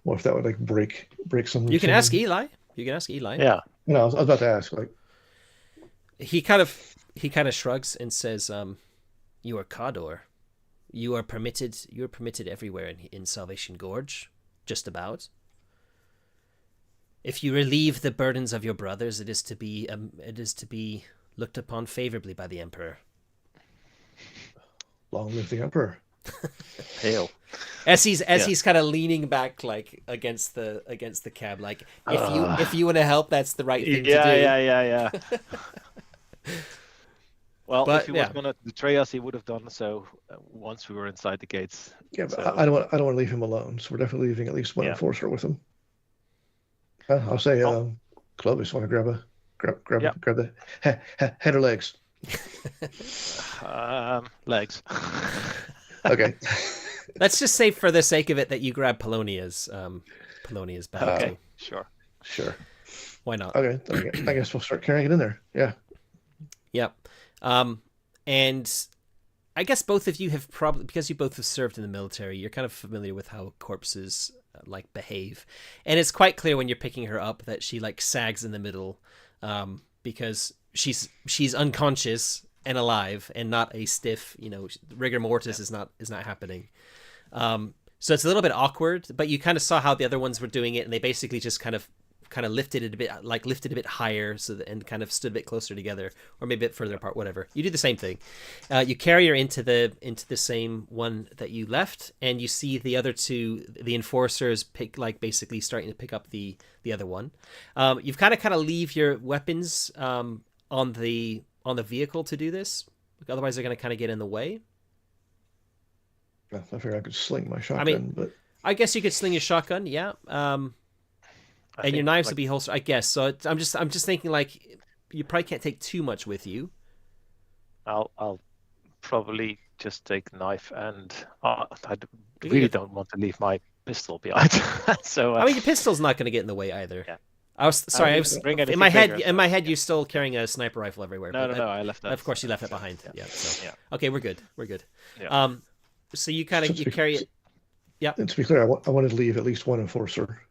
or if that would like break some. You can ask Eli. Yeah. No, I was about to ask. Like, he kind of shrugs and says, "You are Cador. You are permitted everywhere in Salvation Gorge, just about. If you relieve the burdens of your brothers, it is to be looked upon favorably by the Emperor." Long live the Emperor. Hail. As he's kind of leaning back like against the cab, like if you want to help, that's the right thing to do. Yeah. Well, if he was going to betray us, he would have done so once we were inside the gates. Yeah, but I don't want to leave him alone. So we're definitely leaving at least 1 enforcer with him. I'll say, Clovis, want to grab the head or legs? Legs. Okay. Let's just say, for the sake of it, that you grab Polonia's bag. Okay, sure. Why not? Okay, I guess we'll start carrying it in there. Yeah. Yep. And I guess both of you have probably, because you both have served in the military, you're kind of familiar with how corpses like behave, and it's quite clear when you're picking her up that she like sags in the middle, because she's unconscious and alive and not a stiff, rigor mortis is not happening. So it's a little bit awkward, but you kind of saw how the other ones were doing it, and they basically just kind of lifted it a bit higher, and kind of stood a bit closer together, or maybe a bit further apart, whatever. You do the same thing. You carry her into the same one that you left, and you see the other 2, the enforcers basically starting to pick up the other one. You've kind of leave your weapons on the vehicle to do this, otherwise they're going to kind of get in the way. I figured I could sling my shotgun, but I guess you could sling your shotgun, yeah. And your knives would be holstered, I guess. So I'm just thinking, like, you probably can't take too much with you. I'll probably just take knife, and I really don't want to leave my pistol behind. So your pistol's not going to get in the way either. Yeah. I was sorry. I was in my head. In my head, you're still carrying a sniper rifle everywhere. No, I left that. Of course, you left it behind. Yeah. So okay, we're good. Yeah. So you kind of carry it. Yeah. And to be clear, I wanted to leave at least one enforcer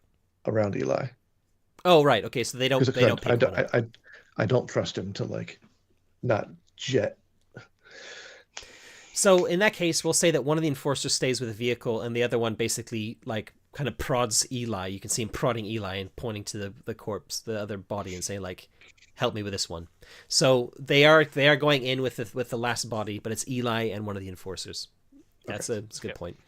around Eli. Oh right. Okay. So they don't. I don't trust him to like not jet. So in that case, we'll say that one of the enforcers stays with the vehicle, and the other one basically like kind of prods Eli. You can see him prodding Eli and pointing to the corpse, the other body, and saying like, "Help me with this one." So they are going in with the last body, but it's Eli and one of the enforcers. That's a good point.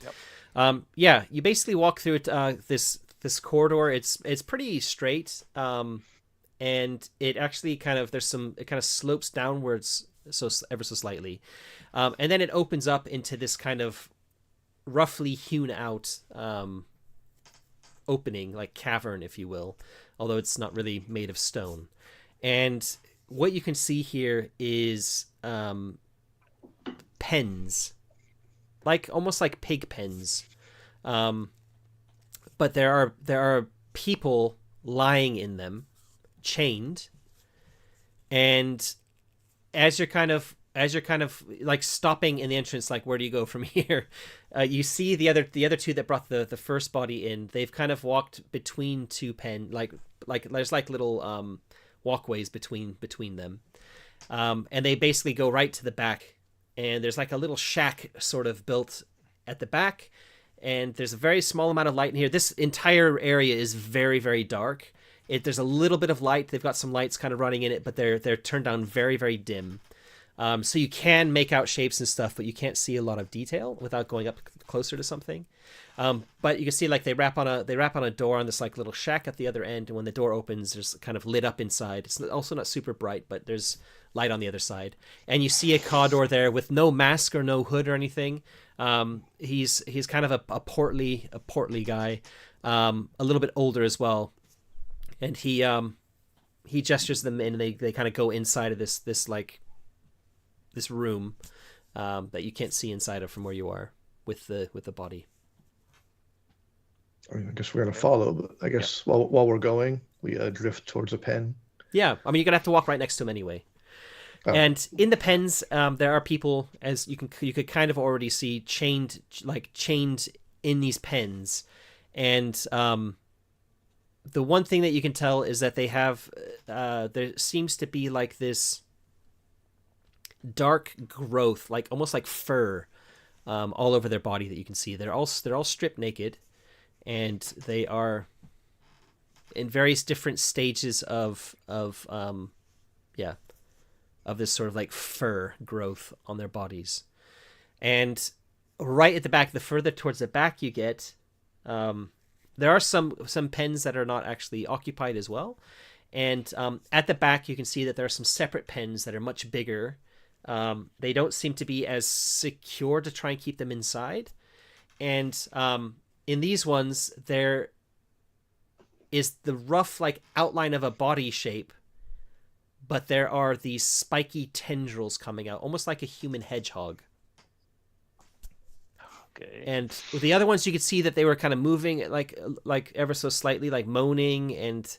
Yep. You basically walk through this corridor. It's pretty straight, and it actually it kind of slopes downwards ever so slightly. And then it opens up into this kind of roughly hewn out opening, like cavern, if you will, although it's not really made of stone. And what you can see here is pens, like almost like pig pens. But there are people lying in them, chained, and as you're kind of like stopping in the entrance, like where do you go from here? You see the other two that brought the first body in. They've kind of walked between two like there's like little walkways between them, and they basically go right to the back. And there's like a little shack sort of built at the back, and there's a very small amount of light in here. This entire area is very, very dark. There's a little bit of light. They've got some lights kind of running in it, but they're turned down very, very dim. So you can make out shapes and stuff, but you can't see a lot of detail without going up closer to something. But you can see like they rap on a door on this like little shack at the other end, and when the door opens, there's kind of lit up inside. It's also not super bright, but there's light on the other side. And you see a Cawdor there with no mask or no hood or anything. He's kind of a portly guy, a little bit older as well, and he gestures them in, and they kind of go inside of this room that you can't see inside of from where you are with the body. I guess we're gonna follow, but I guess while we're going, we drift towards a pen. Yeah, I mean you're gonna have to walk right next to him anyway. Oh. And in the pens, there are people, as you could kind of already see, chained in these pens, and the one thing that you can tell is that they have there seems to be like this dark growth, like almost like fur, all over their body that you can see. They're all stripped naked, and they are in various different stages of this sort of like fur growth on their bodies. And right at the back, the further towards the back you get, there are some pens that are not actually occupied as well. And at the back, you can see that there are some separate pens that are much bigger. They don't seem to be as secure to try and keep them inside. And in these ones, there is the rough like outline of a body shape, but there are these spiky tendrils coming out, almost like a human hedgehog. Okay. And with the other ones, you could see that they were kind of moving like ever so slightly, like moaning, and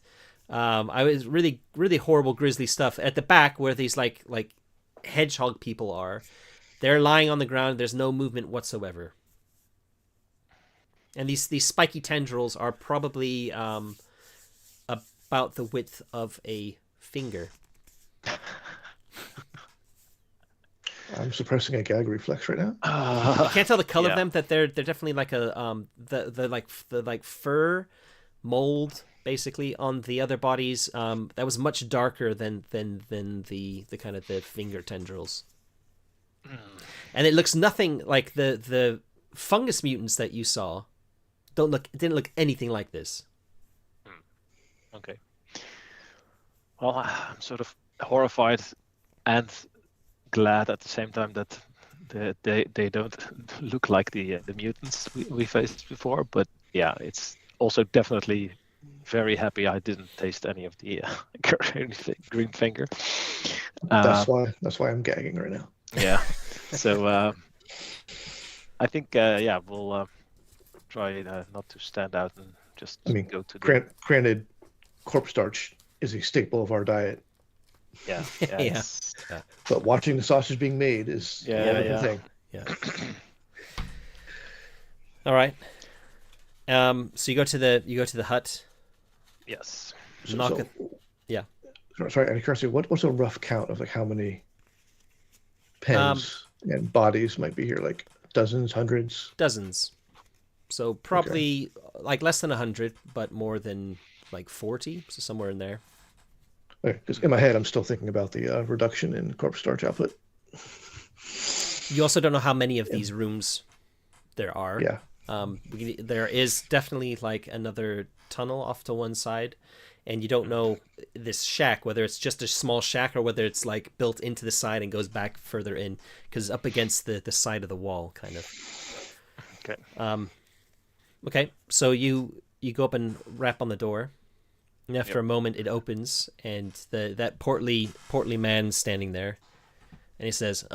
I was really, really horrible, grisly stuff. At the back, where these like hedgehog people are, they're lying on the ground. There's no movement whatsoever. And these spiky tendrils are probably about the width of a finger. I'm suppressing a gag reflex right now. You can't tell the color of them. That they're definitely like a the fur mold basically on the other bodies. That was much darker than the kind of the finger tendrils. And it looks nothing like the fungus mutants that you saw. Didn't look anything like this. Okay. Well, I'm sort of horrified and glad at the same time that they don't look like the mutants we faced before. But yeah, it's also definitely very happy I didn't taste any of the green finger. That's why I'm gagging right now. Yeah. So I think we'll try not to stand out and just go to granted, corpse starch is a staple of our diet. Yeah. Yeah. But watching the sausage being made is a whole different thing. Yeah. All right. So you go to the hut. Yes. Yeah. Sorry, and Kirsty, what's a rough count of like how many pens and bodies might be here? Like dozens, hundreds? Dozens. So probably like less than 100, but more than like 40. So somewhere in there. Because in my head, I'm still thinking about the reduction in corpse starch output. You also don't know how many of these rooms there are. Yeah. There is definitely like another tunnel off to one side, and you don't know this shack, whether it's just a small shack or whether it's like built into the side and goes back further in, because it's up against the side of the wall, kind of. Okay. Okay, so you go up and rap on the door, and after a moment it opens, and that portly man's standing there, and he says,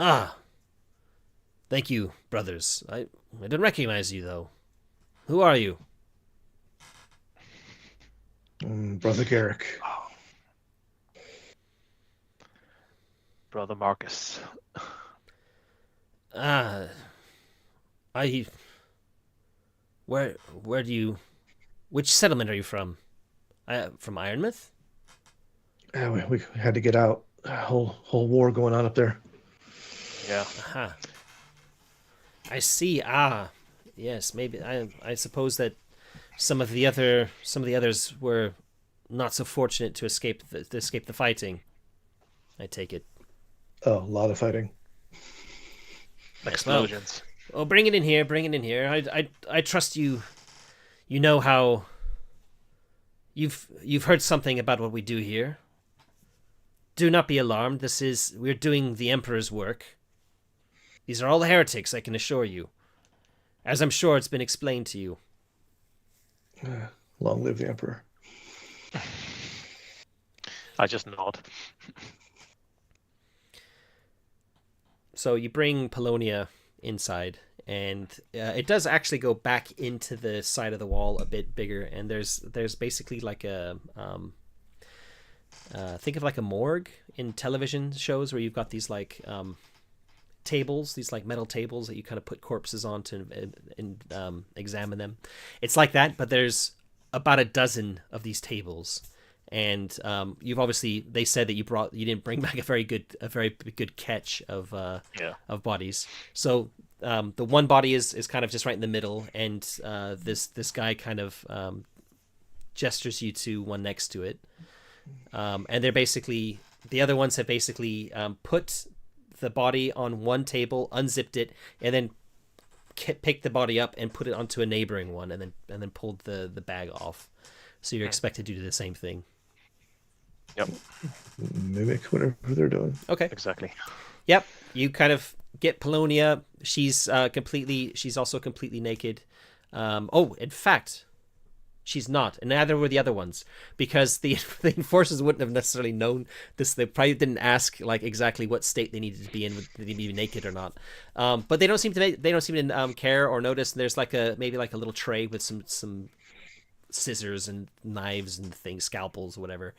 "Thank you, brothers. I didn't recognize you, though. Who are you?" Brother Garrick. Brother Marcus. Where do you... Which settlement are you from? From Ironmouth? Yeah, we had to get out. Whole war going on up there. Yeah. Aha. I see. Yes. Maybe I suppose that some of the others were not so fortunate to escape the fighting. I take it. Oh, a lot of fighting. Explosions. Well, bring it in here. Bring it in here. I trust you. You know how. You've heard something about what we do here. Do not be alarmed. We're doing the Emperor's work. These are all heretics, I can assure you. As I'm sure it's been explained to you. Long live the Emperor. I just nod. So you bring Polonia inside, and it does actually go back into the side of the wall a bit bigger, and there's basically like a... think of like a morgue in television shows where you've got these like... tables, these like metal tables that you kind of put corpses on to examine them. It's like that, but there's about a dozen of these tables, and you've obviously, they said that you didn't bring back a very good catch of bodies. So the one body is kind of just right in the middle, and this guy kind of gestures you to one next to it, and they're basically, the other ones have basically put the body on one table, unzipped it, and then picked the body up and put it onto a neighboring one, and then pulled the bag off. So you're expected to do the same thing. Yep. Mimic whatever they're doing. Okay. Exactly. Yep. You kind of get Polonia. She's also completely naked. In fact, she's not, and neither were the other ones, because the enforcers wouldn't have necessarily known this. They probably didn't ask like exactly what state they needed to be in, whether they be naked or not. But they don't seem to care or notice. And there's like maybe a little tray with some scissors and knives and things, scalpels, whatever.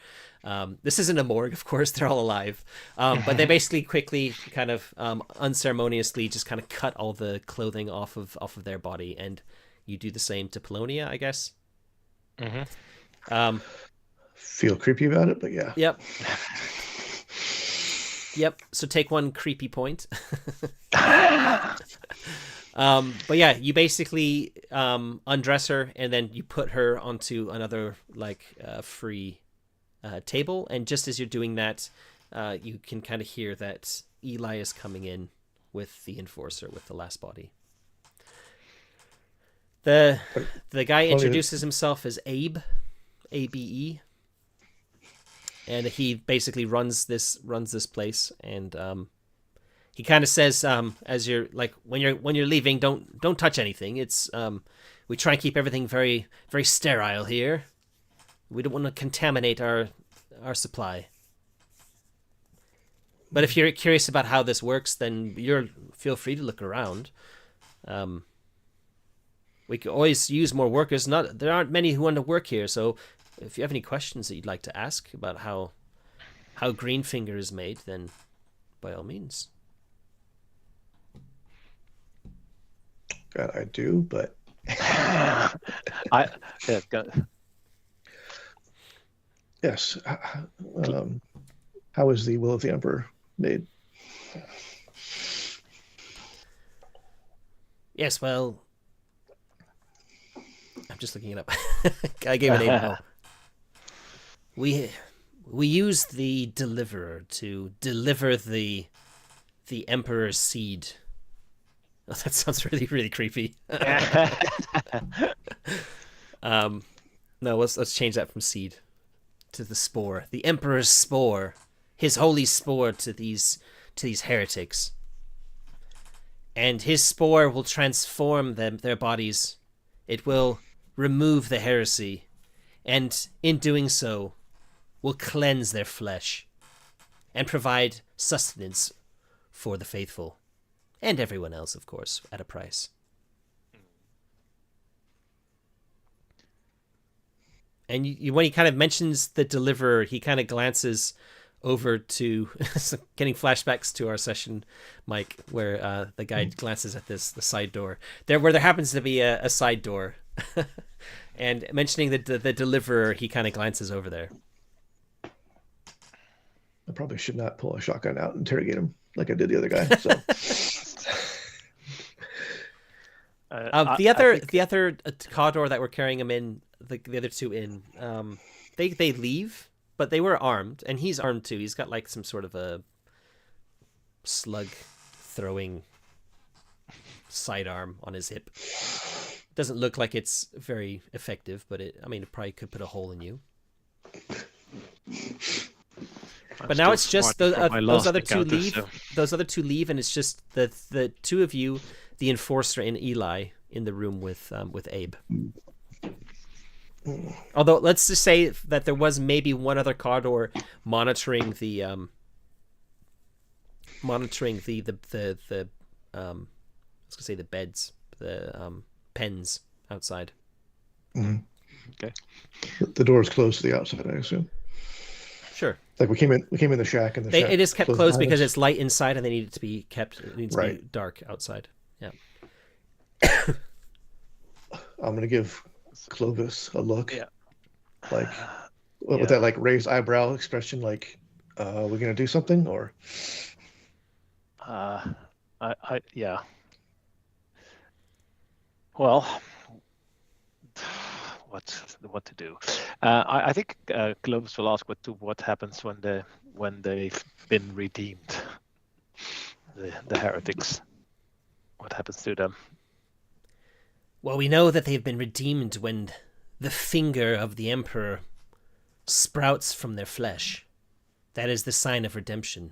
This isn't a morgue, of course. They're all alive, but they basically quickly kind of unceremoniously just kind of cut all the clothing off of their body, and you do the same to Polonia, I guess. Mm-hmm. Feel creepy about it, but yeah. Yep. So take one creepy point. But yeah, you basically undress her, and then you put her onto another free table. And just as you're doing that, you can kind of hear that Eli is coming in with the enforcer, with the last body. The guy introduces himself as Abe, A-B-E, and he basically runs this place, and he kind of says, as you're like when you're leaving, don't touch anything. It's we try and keep everything very very sterile here. We don't want to contaminate our supply. But if you're curious about how this works, then feel free to look around. We could always use more workers. There aren't many who want to work here, so if you have any questions that you'd like to ask about how Greenfinger is made, then by all means. God, I do, but yes. How is the will of the Emperor made? Yes, well, I'm just looking it up. I gave a name. Oh. We use the Deliverer to deliver the Emperor's seed. Oh, that sounds really, really creepy. No, let's change that from seed to the spore. The Emperor's spore, his holy spore to these heretics. And his spore will transform their bodies. It will remove the heresy, and in doing so, will cleanse their flesh and provide sustenance for the faithful. And everyone else, of course, at a price. And when he kind of mentions the Deliverer, he kind of glances over to, getting flashbacks to our session, Mike, where the guy glances at the side door. Where there happens to be a side door. And mentioning the Deliverer, he kind of glances over there. I probably should not pull a shotgun out and interrogate him like I did the other guy. So. The other Cawdor that were carrying him in, the other two in, they leave, but they were armed, and he's armed too. He's got like some sort of a slug throwing sidearm on his hip. Doesn't look like it's very effective, but it probably could put a hole in you. But now it's just those other two leave. So. Those other two leave, and it's just the two of you, the Enforcer and Eli, in the room with Abe. Although let's just say that there was maybe one other Cawdor monitoring the I was gonna say the beds, the pens outside. Mm-hmm. Okay. The door is closed to the outside, I assume. Sure. Like we came in the shack, and it is kept closed because it's light inside, and they need it to be kept. It needs to right. be dark outside. Yeah. I'm gonna give Clovis a look. Yeah. Like with that like raised eyebrow expression, like we're gonna do something, or yeah. Well, what to do? I think Clovis will ask what happens when they've been redeemed. The heretics. What happens to them? Well, we know that they've been redeemed when the finger of the Emperor sprouts from their flesh. That is the sign of redemption.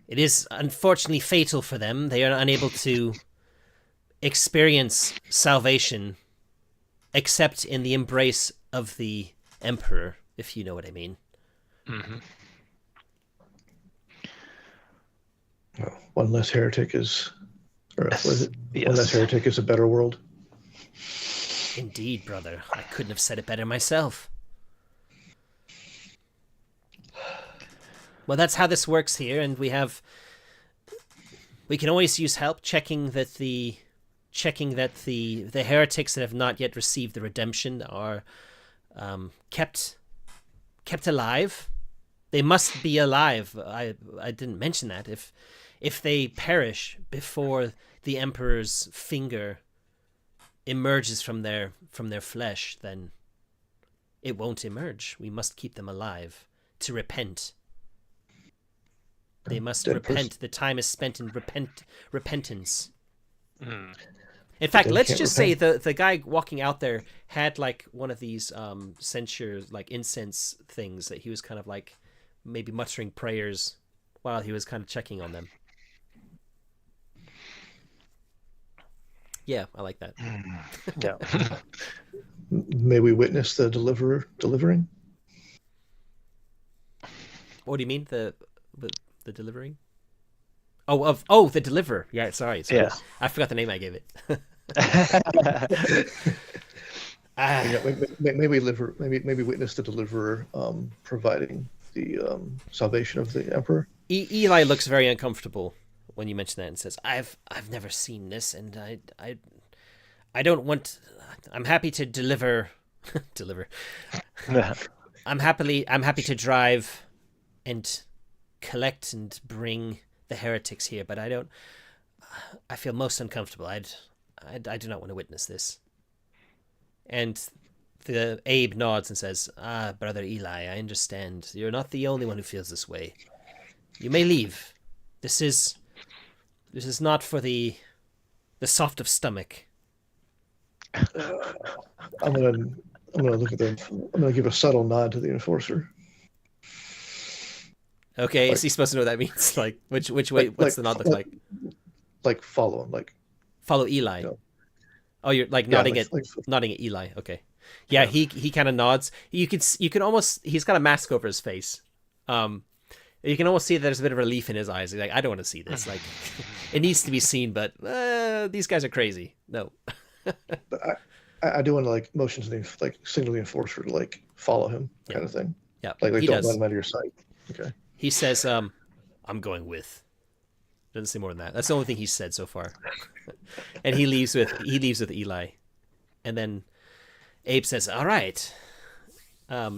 It is unfortunately fatal for them. They are unable to experience salvation except in the embrace of the Emperor, if you know what I mean. Mm-hmm. Well, one less heretic is... Or was it? Yes. One less heretic is a better world. Indeed, brother. I couldn't have said it better myself. Well, that's how this works here, and we can always use help checking that the heretics that have not yet received the redemption are kept alive. They must be alive. I didn't mention that. If they perish before the Emperor's finger emerges from their flesh, then it won't emerge. We must keep them alive to repent. They must repent. The time is spent in repentance. Mm. In fact, let's just say the guy walking out there had like one of these censure, like incense things that he was kind of like maybe muttering prayers while he was kind of checking on them. Yeah, I like that. Yeah. May we witness the Deliverer delivering? What do you mean the delivering? Oh, the Deliverer. Yeah, sorry. Yeah. I forgot the name I gave it. Maybe witness the deliverer providing the salvation of the emperor. Eli looks very uncomfortable when you mention that and says, "I've never seen this, and I don't want. I'm happy to deliver. I'm happy to drive and collect and bring the heretics here, but I feel most uncomfortable. I do not want to witness this." And the Abe nods and says, Brother Eli, I understand. You're not the only one who feels this way. You may leave. This is not for the soft of stomach. I'm gonna look at them. I'm gonna give a subtle nod to the enforcer. Okay, is he supposed to know what that means? Like which way? What's the nod look like? Like follow him. Like follow Eli. You know. Oh, you're like nodding at Eli. Okay, yeah. He kind of nods. You can almost. He's got a mask over his face. You can almost see that there's a bit of relief in his eyes. He's like, I don't want to see this. Like, it needs to be seen, but these guys are crazy. No. But I do want to like motion to the like signal the enforcer to like follow him kind of thing. Yeah, like don't let him out of your sight. Okay. He says, "I'm going with." Doesn't say more than that. That's the only thing he's said so far. And he leaves with Eli, and then Abe says, "All right,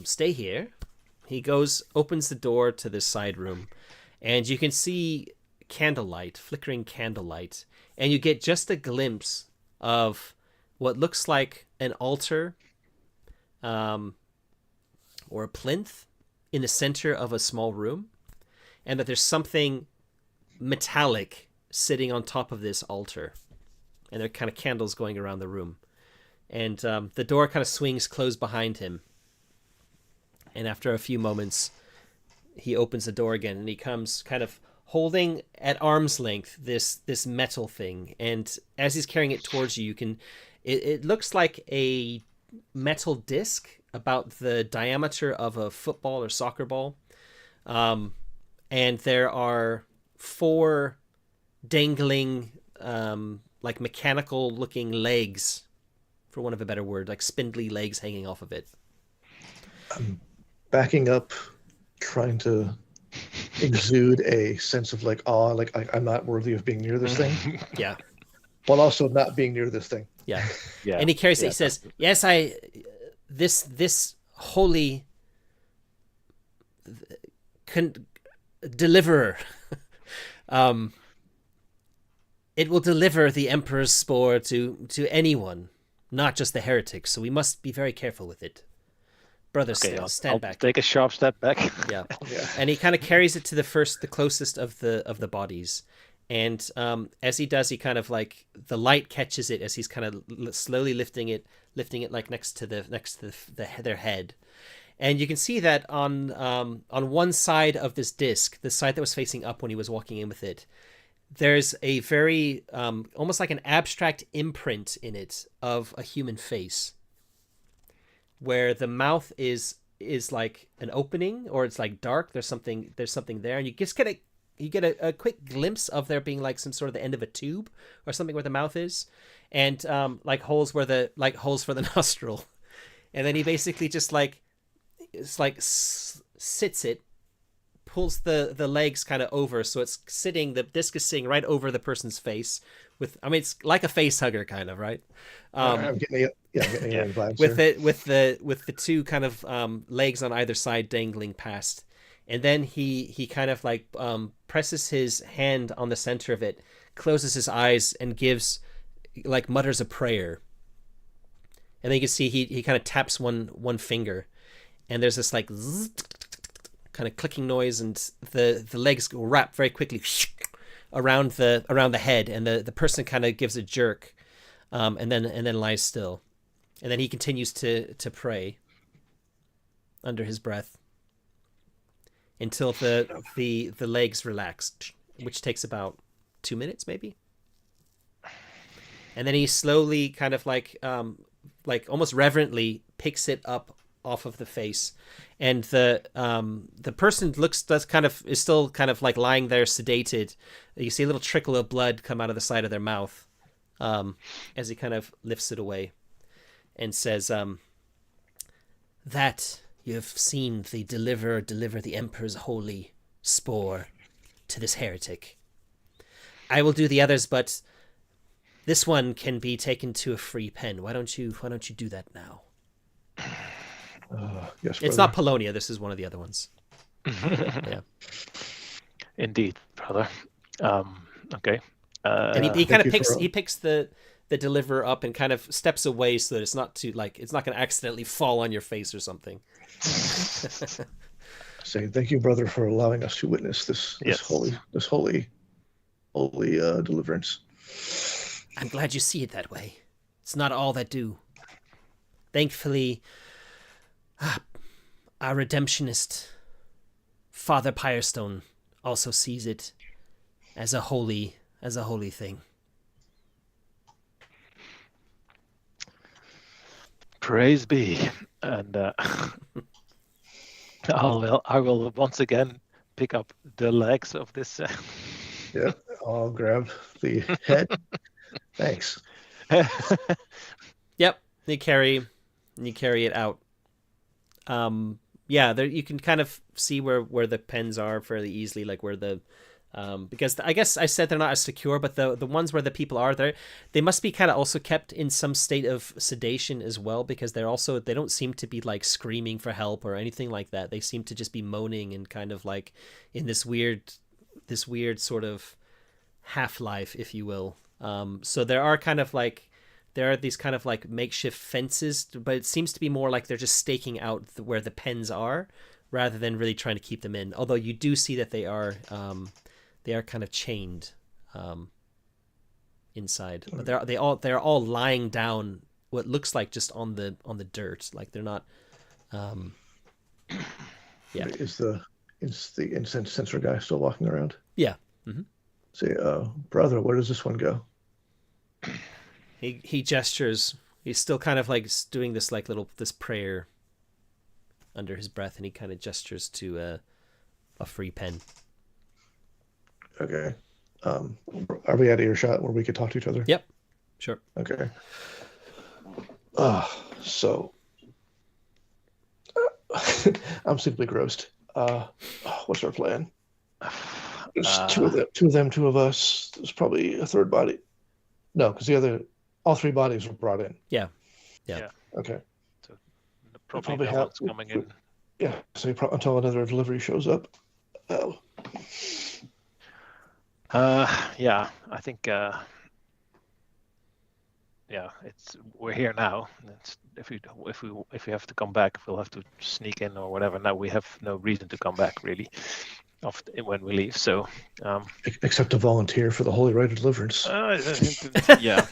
stay here." He opens the door to this side room, and you can see flickering candlelight, and you get just a glimpse of what looks like an altar, or a plinth in the center of a small room, and that there's something metallic sitting on top of this altar, and there are kind of candles going around the room, and the door kind of swings closed behind him, and after a few moments he opens the door again, and he comes kind of holding at arm's length this metal thing, and as he's carrying it towards you, it looks like a metal disc about the diameter of a football or soccer ball, and there are 4 dangling like mechanical looking legs, for want of a better word, like spindly legs hanging off of it. I'm backing up, trying to exude a sense of like awe, like I'm not worthy of being near this thing. Yeah. While also not being near this thing. Yeah. And he carries it. He says, "Yes, this holy deliverer, it will deliver the Emperor's spore to anyone, not just the heretics. So we must be very careful with it. Brother, stand back. Take a sharp step back." Yeah. And he kind of carries it to the closest of the bodies. And as he does, he kind of like the light catches it as he's kind of slowly lifting it like next to their head. And you can see that on one side of this disc, the side that was facing up when he was walking in with it, there's a very almost like an abstract imprint in it of a human face, where the mouth is like an opening, or it's like dark. There's something there, and you get a quick glimpse of there being like some sort of the end of a tube or something where the mouth is, and like holes for the nostril, and then he basically just like sits it, pulls the legs kind of over, so the disc is sitting right over the person's face. It's like a face hugger kind of, right? I'm getting vibes with the 2 kind of legs on either side dangling past. And then he kind of like presses his hand on the center of it, closes his eyes, and mutters a prayer. And then you can see he kind of taps one finger, and there's this like zzz, kind of clicking noise, and the legs wrap very quickly around the head, and the person kind of gives a jerk, and then lies still, and then he continues to pray under his breath until the legs relax, which takes about 2 minutes maybe. And then he slowly kind of like almost reverently picks it up off of the face, and the person is still kind of like lying there sedated. You see a little trickle of blood come out of the side of their mouth as he kind of lifts it away. and says, that you have seen the deliver the Emperor's holy spore to this heretic. I will do the others, but this one can be taken to a free pen. Why don't you do that now? Yes, it's not Polonia. This is one of the other ones. Yeah, indeed, brother. Okay. And he kind of picks the deliverer up and kind of steps away so that it's not too it's not going to accidentally fall on your face or something. Say thank you, brother, for allowing us to witness this holy deliverance. I'm glad you see it that way. It's not all that do. Thankfully, our redemptionist Father Pirestone also sees it as a holy thing. Praise be, and I will once again pick up the legs of this. Yeah, I'll grab the head. Thanks. Yep, you carry it out. Yeah, there you can kind of see where the pens are fairly easily, like where the because I guess I said they're not as secure, but the ones where the people are there, they must be kind of also kept in some state of sedation as well, because they don't seem to be like screaming for help or anything like that. They seem to just be moaning and kind of like in this weird sort of half-life, if you will. So there are these kind of like makeshift fences, but it seems to be more like they're just staking out where the pens are rather than really trying to keep them in. Although you do see that they are kind of chained inside, but they're all lying down what looks like just on the dirt. Like they're not. Yeah. Is the incense sensor guy still walking around? Yeah. Mm-hmm. Say, brother, where does this one go? He gestures. He's still kind of like doing this like this prayer under his breath, and he kind of gestures to a free pen. Okay. Are we at earshot where we could talk to each other? Yep. Sure. Okay. So I'm simply grossed. What's our plan? There's two of them, two of us. There's probably a third body. No, because all three bodies were brought in. Yeah. Okay. So probably no one's coming in. Yeah. So until another delivery shows up. Yeah, I think. Yeah, we're here now. If we have to come back, we'll have to sneak in or whatever. Now we have no reason to come back really, when we leave. So, except to volunteer for the Holy Rite of Deliverance. Yeah.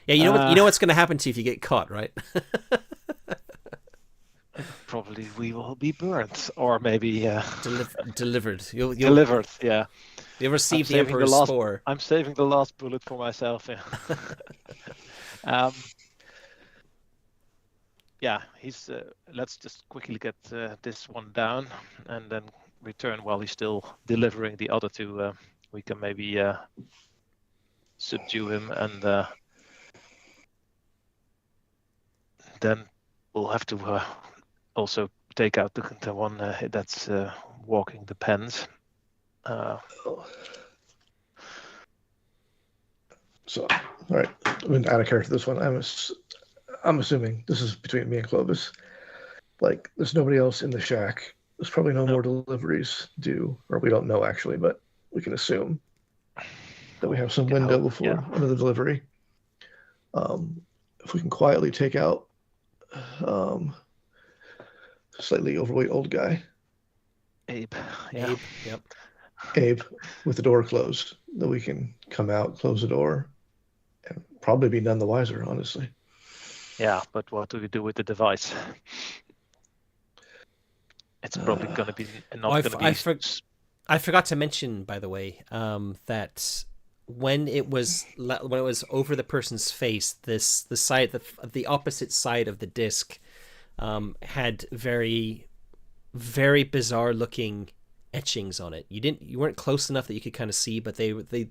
Yeah, you know what's going to happen to you if you get caught, right? Probably we will be burnt, or maybe delivered. You'll delivered. Yeah. You'll receive the Emperor's spore. I'm saving the last bullet for myself. Yeah. Yeah. He's. Let's just quickly get this one down, and then return while he's still delivering the other two. We can maybe subdue him, and then we'll have to also take out the one that's walking the pens. So, all right, I'm going to add a character to this one. I'm assuming this is between me and Clovis. Like, there's nobody else in the shack. There's probably no more deliveries due, or we don't know actually, but we can assume that we have some window before another delivery. If we can quietly take out slightly overweight old guy. Abe. Yeah. Yep. Abe, with the door closed, that we can come out, close the door, and probably be none the wiser, honestly. Yeah, but what do we do with the device? It's probably going to be not going to be. I forgot to mention, by the way, that when it was over the person's face, the opposite side of the disc had very, very bizarre looking etchings on it. You weren't close enough that you could kind of see, but they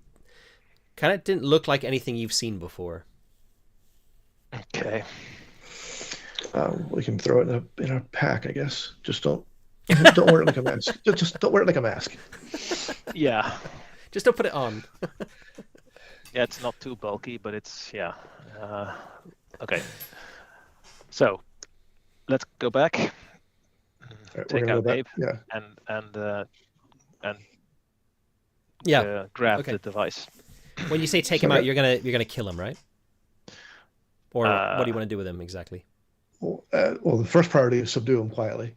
Kind of didn't look like anything you've seen before. Okay. We can throw it in our pack, I guess. Just don't wear it like a mask. Just don't wear it like a mask. Yeah. Just don't put it on. Yeah, it's not too bulky, but it's okay. So let's go back. Right, take out Abe. Yeah. And yeah. Grab the device. When you say take him out, you're gonna kill him, right? Or what do you want to do with him exactly? Well, the first priority is subdue him quietly.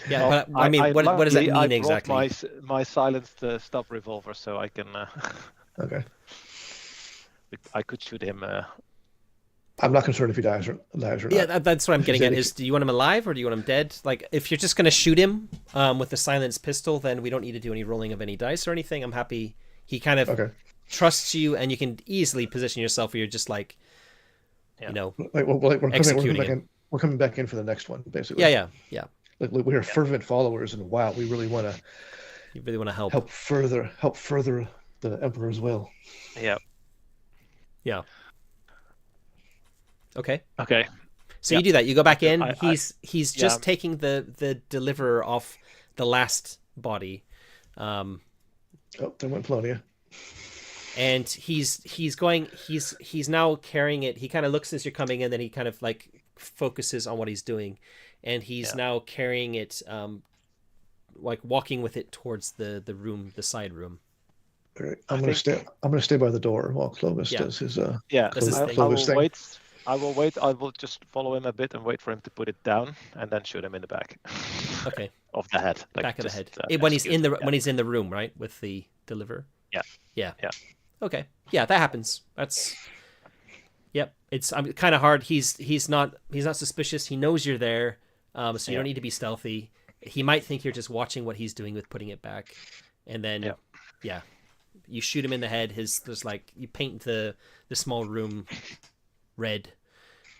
Yeah, but I mean, what does that mean exactly? My silenced stub revolver, so I can. Okay. I could shoot him. I'm not concerned if he dies or not. Yeah, that's what I'm getting at. Is do you want him alive or do you want him dead? Like, if you're just going to shoot him with the silenced pistol, then we don't need to do any rolling of any dice or anything. I'm happy. He kind of trusts you, and you can easily position yourself where you're just like, we're coming back in for the next one, basically. Yeah. Like, we are fervent followers, and wow, we really want to. You really want to help further the Emperor's will. Yeah. Yeah. Okay. So you do that. You go back in. He's just taking the deliverer off the last body. There went Polonia. And he's now carrying it. He kind of looks as you're coming in, then he kind of like focuses on what he's doing, and he's now carrying it, like walking with it towards the room, the side room. All right. I'm gonna stay by the door while Clovis does his I will wait. I will just follow him a bit and wait for him to put it down, and then shoot him in the back. Okay. Of the head. Back of the head. When he's in the room, right, with the deliverer. Yeah. Okay. Yeah, that happens. That's. Yep. It's kind of hard. He's not suspicious. He knows you're there, so you don't need to be stealthy. He might think you're just watching what he's doing with putting it back, and then you shoot him in the head. You paint the small room red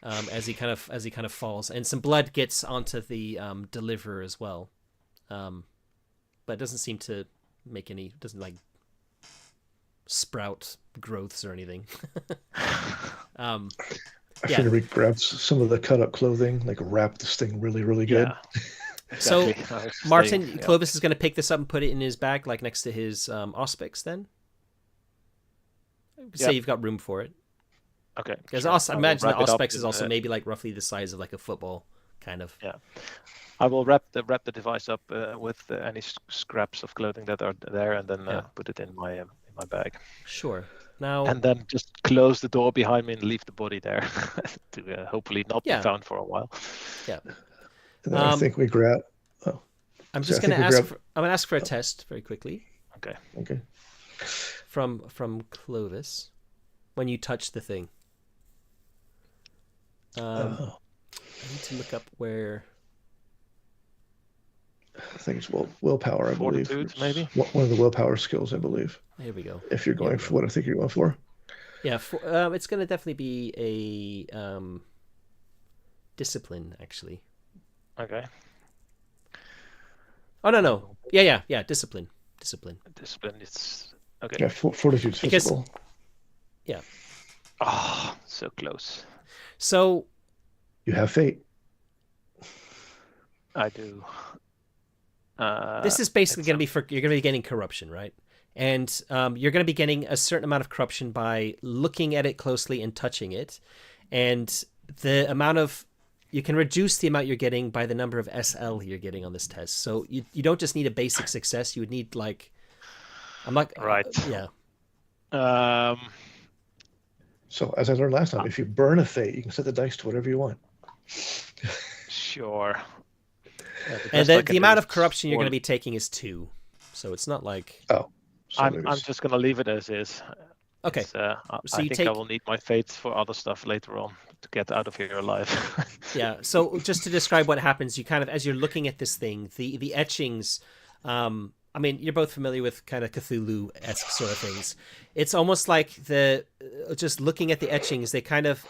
as he kind of falls, and some blood gets onto the deliverer as well, but it doesn't seem to make any. Doesn't like sprout growths or anything. I should have grabbed some of the cut up clothing, like wrap this thing really, really good. Exactly. So Martin, Clovis is going to pick this up and put it in his bag, like next to his Auspex. Then say you've got room for it. Okay. Because I imagine the Auspex is also maybe like roughly the size of like a football, kind of. Yeah. I will wrap the device up with any scraps of clothing that are there, and then put it in my bag. Sure. Now. And then just close the door behind me and leave the body there to hopefully not be found for a while. Yeah. And then I think we grab. Oh. I'm just going to ask. I'm going to ask for a test very quickly. Okay. From Clovis, when you touch the thing. I need to look up where. I think it's willpower, I believe. Fortitude, maybe? One of the willpower skills, I believe. Here we go. If you're going for what I think you're going for. Yeah, it's going to definitely be a discipline, actually. Okay. Oh, no. Yeah, discipline. Discipline, it's... Okay. Yeah, fortitude's physical. Yeah. Oh, so close. So... You have fate. I do. This is basically going to be you're going to be getting corruption, right? And you're going to be getting a certain amount of corruption by looking at it closely and touching it. And the amount of... You can reduce the amount you're getting by the number of SL you're getting on this test. So you don't just need a basic success. You would need like... I'm not... Right. Yeah. So as I learned last time, if you burn a fate, you can set the dice to whatever you want. Sure. And the amount of corruption you're going to be taking is 2. So it's not like... Oh. So I'm just going to leave it as is. Okay. I think I will need my fates for other stuff later on to get out of here alive. Yeah. So just to describe what happens, you kind of, as you're looking at this thing, the etchings, I mean, you're both familiar with kind of Cthulhu-esque sort of things. It's almost like just looking at the etchings, they kind of...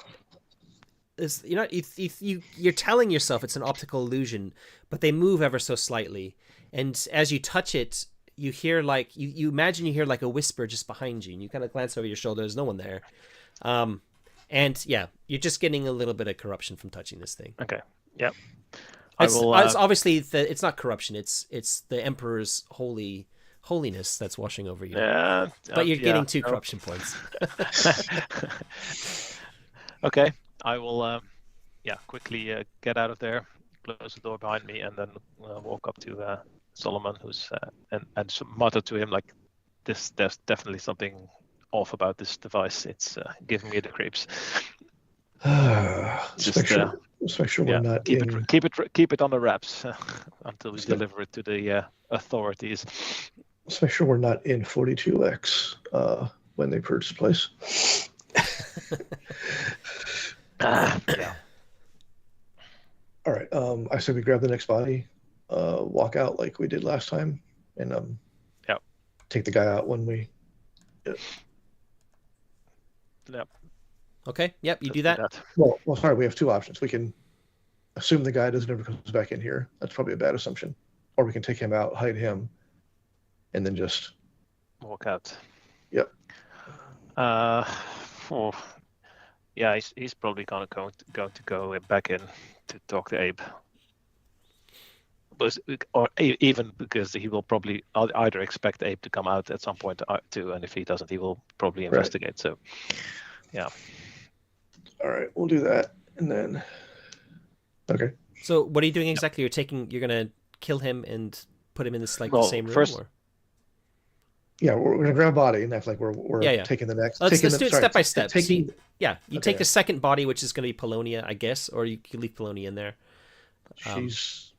You're telling yourself it's an optical illusion, but they move ever so slightly. And as you touch it, you hear like you imagine you hear like a whisper just behind you, and you kind of glance over your shoulder. There's no one there, and yeah, you're just getting a little bit of corruption from touching this thing. Okay. Yep. It's obviously it's not corruption. It's the Emperor's holiness that's washing over you. Yeah. But you're getting 2 corruption points. Okay. I will. Quickly get out of there, close the door behind me, and then walk up to Solomon, who's and mutter to him like, "There's definitely something off about this device. It's giving me the creeps." Just make sure we're not keep it on the wraps until we deliver it to the authorities. Let's make sure we're not in 42X when they purchase the place. Yeah. All right. I said we grab the next body, walk out like we did last time, and take the guy out when we. Yep. Okay. Yep. You do that. Well, sorry. We have 2 options. We can assume the guy doesn't ever comes back in here. That's probably a bad assumption. Or we can take him out, hide him, and then just walk out. Yep. Yeah, he's probably going to go back in to talk to Abe. Or even because he will probably either expect Abe to come out at some point too, and if he doesn't, he will probably investigate. Right. So, yeah. All right, we'll do that, and then. Okay. So, what are you doing exactly? You're gonna kill him and put him in this the same room. First, yeah, we're gonna grab a body and act like we're taking the next. Let's do it step by step. You take the second body, which is going to be Polonia, I guess, or you can leave Polonia in there. She's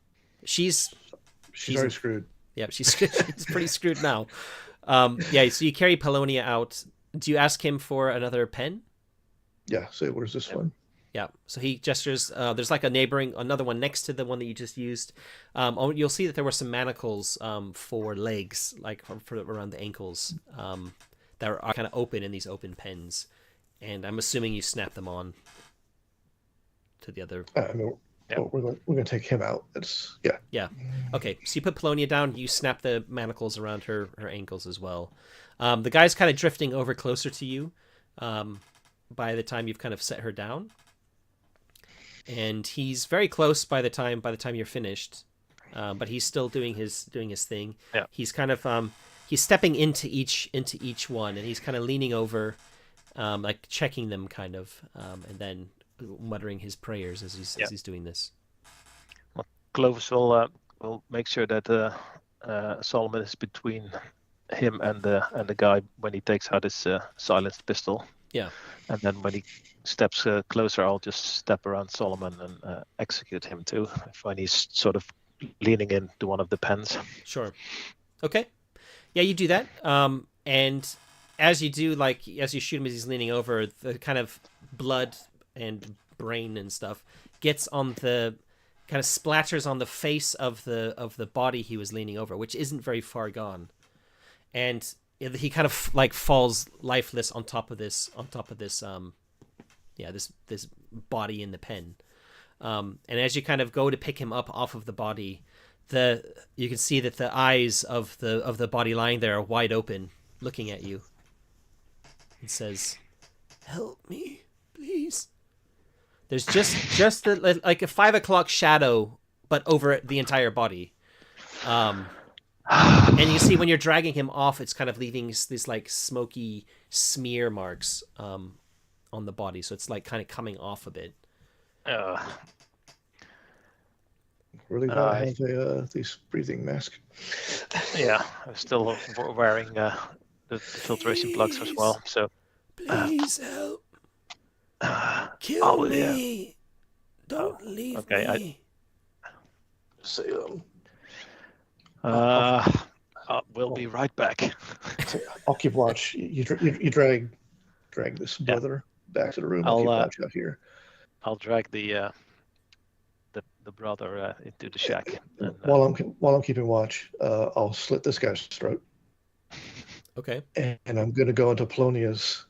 already screwed. Yeah, she's pretty screwed now. So you carry Polonia out. Do you ask him for another pen? Yeah. So where's this one? Yeah. So he gestures. There's like another one next to the one that you just used. You'll see that there were some manacles for legs, like for around the ankles, that are kind of open in these open pens. And I'm assuming you snap them on to the other. We're going to take him out. Yeah. Okay. So you put Polonia down. You snap the manacles around her ankles as well. The guy's kind of drifting over closer to you. By the time you've kind of set her down, and he's very close by the time you're finished. But he's still doing his thing. Yeah. He's kind of he's stepping into each one, and he's kind of leaning over. Like checking them kind of, and then muttering his prayers as he's doing this. Well, Clovis will make sure that Solomon is between him and the guy when he takes out his silenced pistol. Yeah. And then when he steps closer, I'll just step around Solomon and execute him too when he's sort of leaning into one of the pens. Sure. Okay. Yeah, you do that. And as you do, as you shoot him as he's leaning over, the kind of blood and brain and stuff gets on the kind of splatters on the face of the body he was leaning over, which isn't very far gone, and he kind of falls lifeless on top of this this body in the pen, and as you kind of go to pick him up off of the body, you can see that the eyes of the body lying there are wide open, looking at you. It says, "Help me, please." There's just like a 5 o'clock shadow, but over the entire body. And you see when you're dragging him off, it's kind of leaving these like smoky smear marks on the body. So it's like kind of coming off a bit. Really glad I have this breathing mask. Yeah, I'm still wearing the filtration plugs as well. So please help. Kill me. Don't leave me. We'll be right back. I'll keep watch. You drag this brother back to the room. I'll keep watch out here. I'll drag the brother into the shack. And, while I'm keeping watch, I'll slit this guy's throat. Okay. And I'm going to go into Polonia's,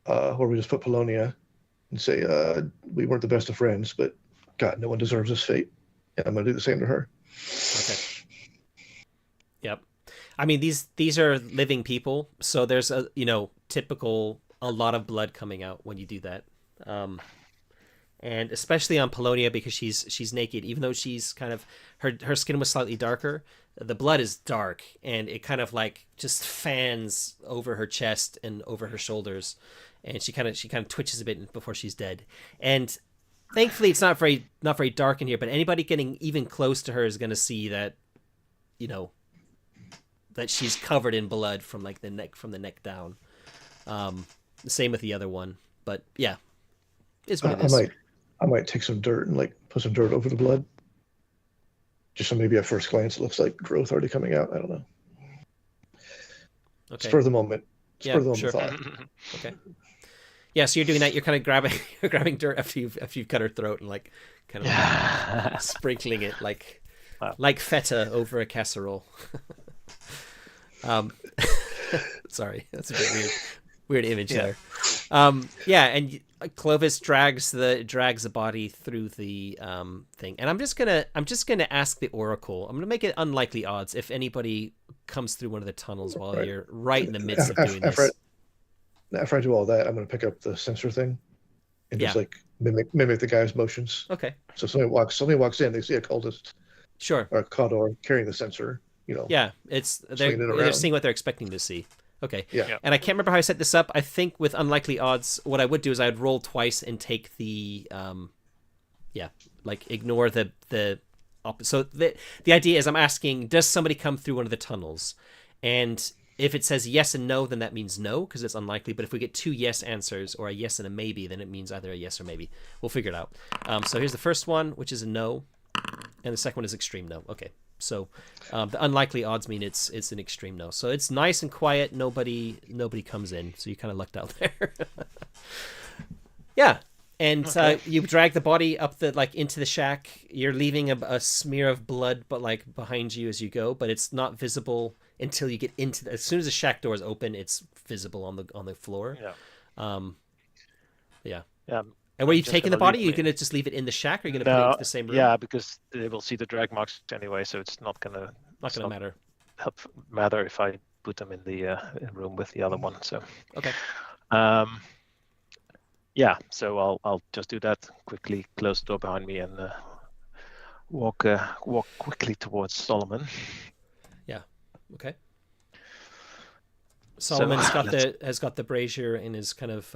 where we just put Polonia, and say, we weren't the best of friends, but God, no one deserves this fate. And I'm going to do the same to her. Okay. Yep. I mean, these are living people, so there's a a lot of blood coming out when you do that, and especially on Polonia because she's naked, even though she's kind of her skin was slightly darker. The blood is dark, and it kind of like just fans over her chest and over her shoulders, and she kind of twitches a bit before she's dead. And thankfully, it's not very dark in here. But anybody getting even close to her is going to see that, that she's covered in blood from like the neck down. The same with the other one, but yeah, it's what it is. I might take some dirt and like put some dirt over the blood. Just so maybe at first glance it looks like growth already coming out. I don't know. Okay. Spur of the moment. Sure. Thought. Okay. Yeah, so you're doing that. You're kind of grabbing dirt after you've cut her throat and like kind of like sprinkling it like feta over a casserole. Sorry, that's a bit weird image there. And Clovis drags the body through the thing, and I'm just gonna ask the Oracle. I'm gonna make it unlikely odds if anybody comes through one of the tunnels while you're right in the midst of doing this. After I do all that, I'm gonna pick up the sensor thing and just like mimic the guy's motions. Okay. So somebody walks in, they see a cultist, sure, or a Cawdor carrying the sensor. Yeah, they're seeing what they're expecting to see. Okay. Yeah. And I can't remember how I set this up. I think with unlikely odds, what I would do is I'd roll twice and take the, ignore the so the idea is I'm asking, does somebody come through one of the tunnels? And if it says yes and no, then that means no, because it's unlikely. But if we get 2 yes answers or a yes and a maybe, then it means either a yes or maybe. We'll figure it out. So here's the first one, which is a no. And the second one is extreme no. Okay. So the unlikely odds mean it's an extreme no. So it's nice and quiet. Nobody comes in. So you kind of lucked out there. Yeah. And you drag the body up into the shack. You're leaving a smear of blood, but like behind you as you go. But it's not visible until you get into as soon as the shack door is open, it's visible on the floor. Yeah. Yeah. Yeah. And where are you taking the body? Are you going to just leave it in the shack, or are you going to put it into the same room? Yeah, because they will see the drag marks anyway, so it's not going to matter if I put them in the room with the other one. So okay. Yeah, so I'll just do that quickly, close the door behind me, and walk quickly towards Solomon. Yeah. Okay. Solomon has got the brazier and is kind of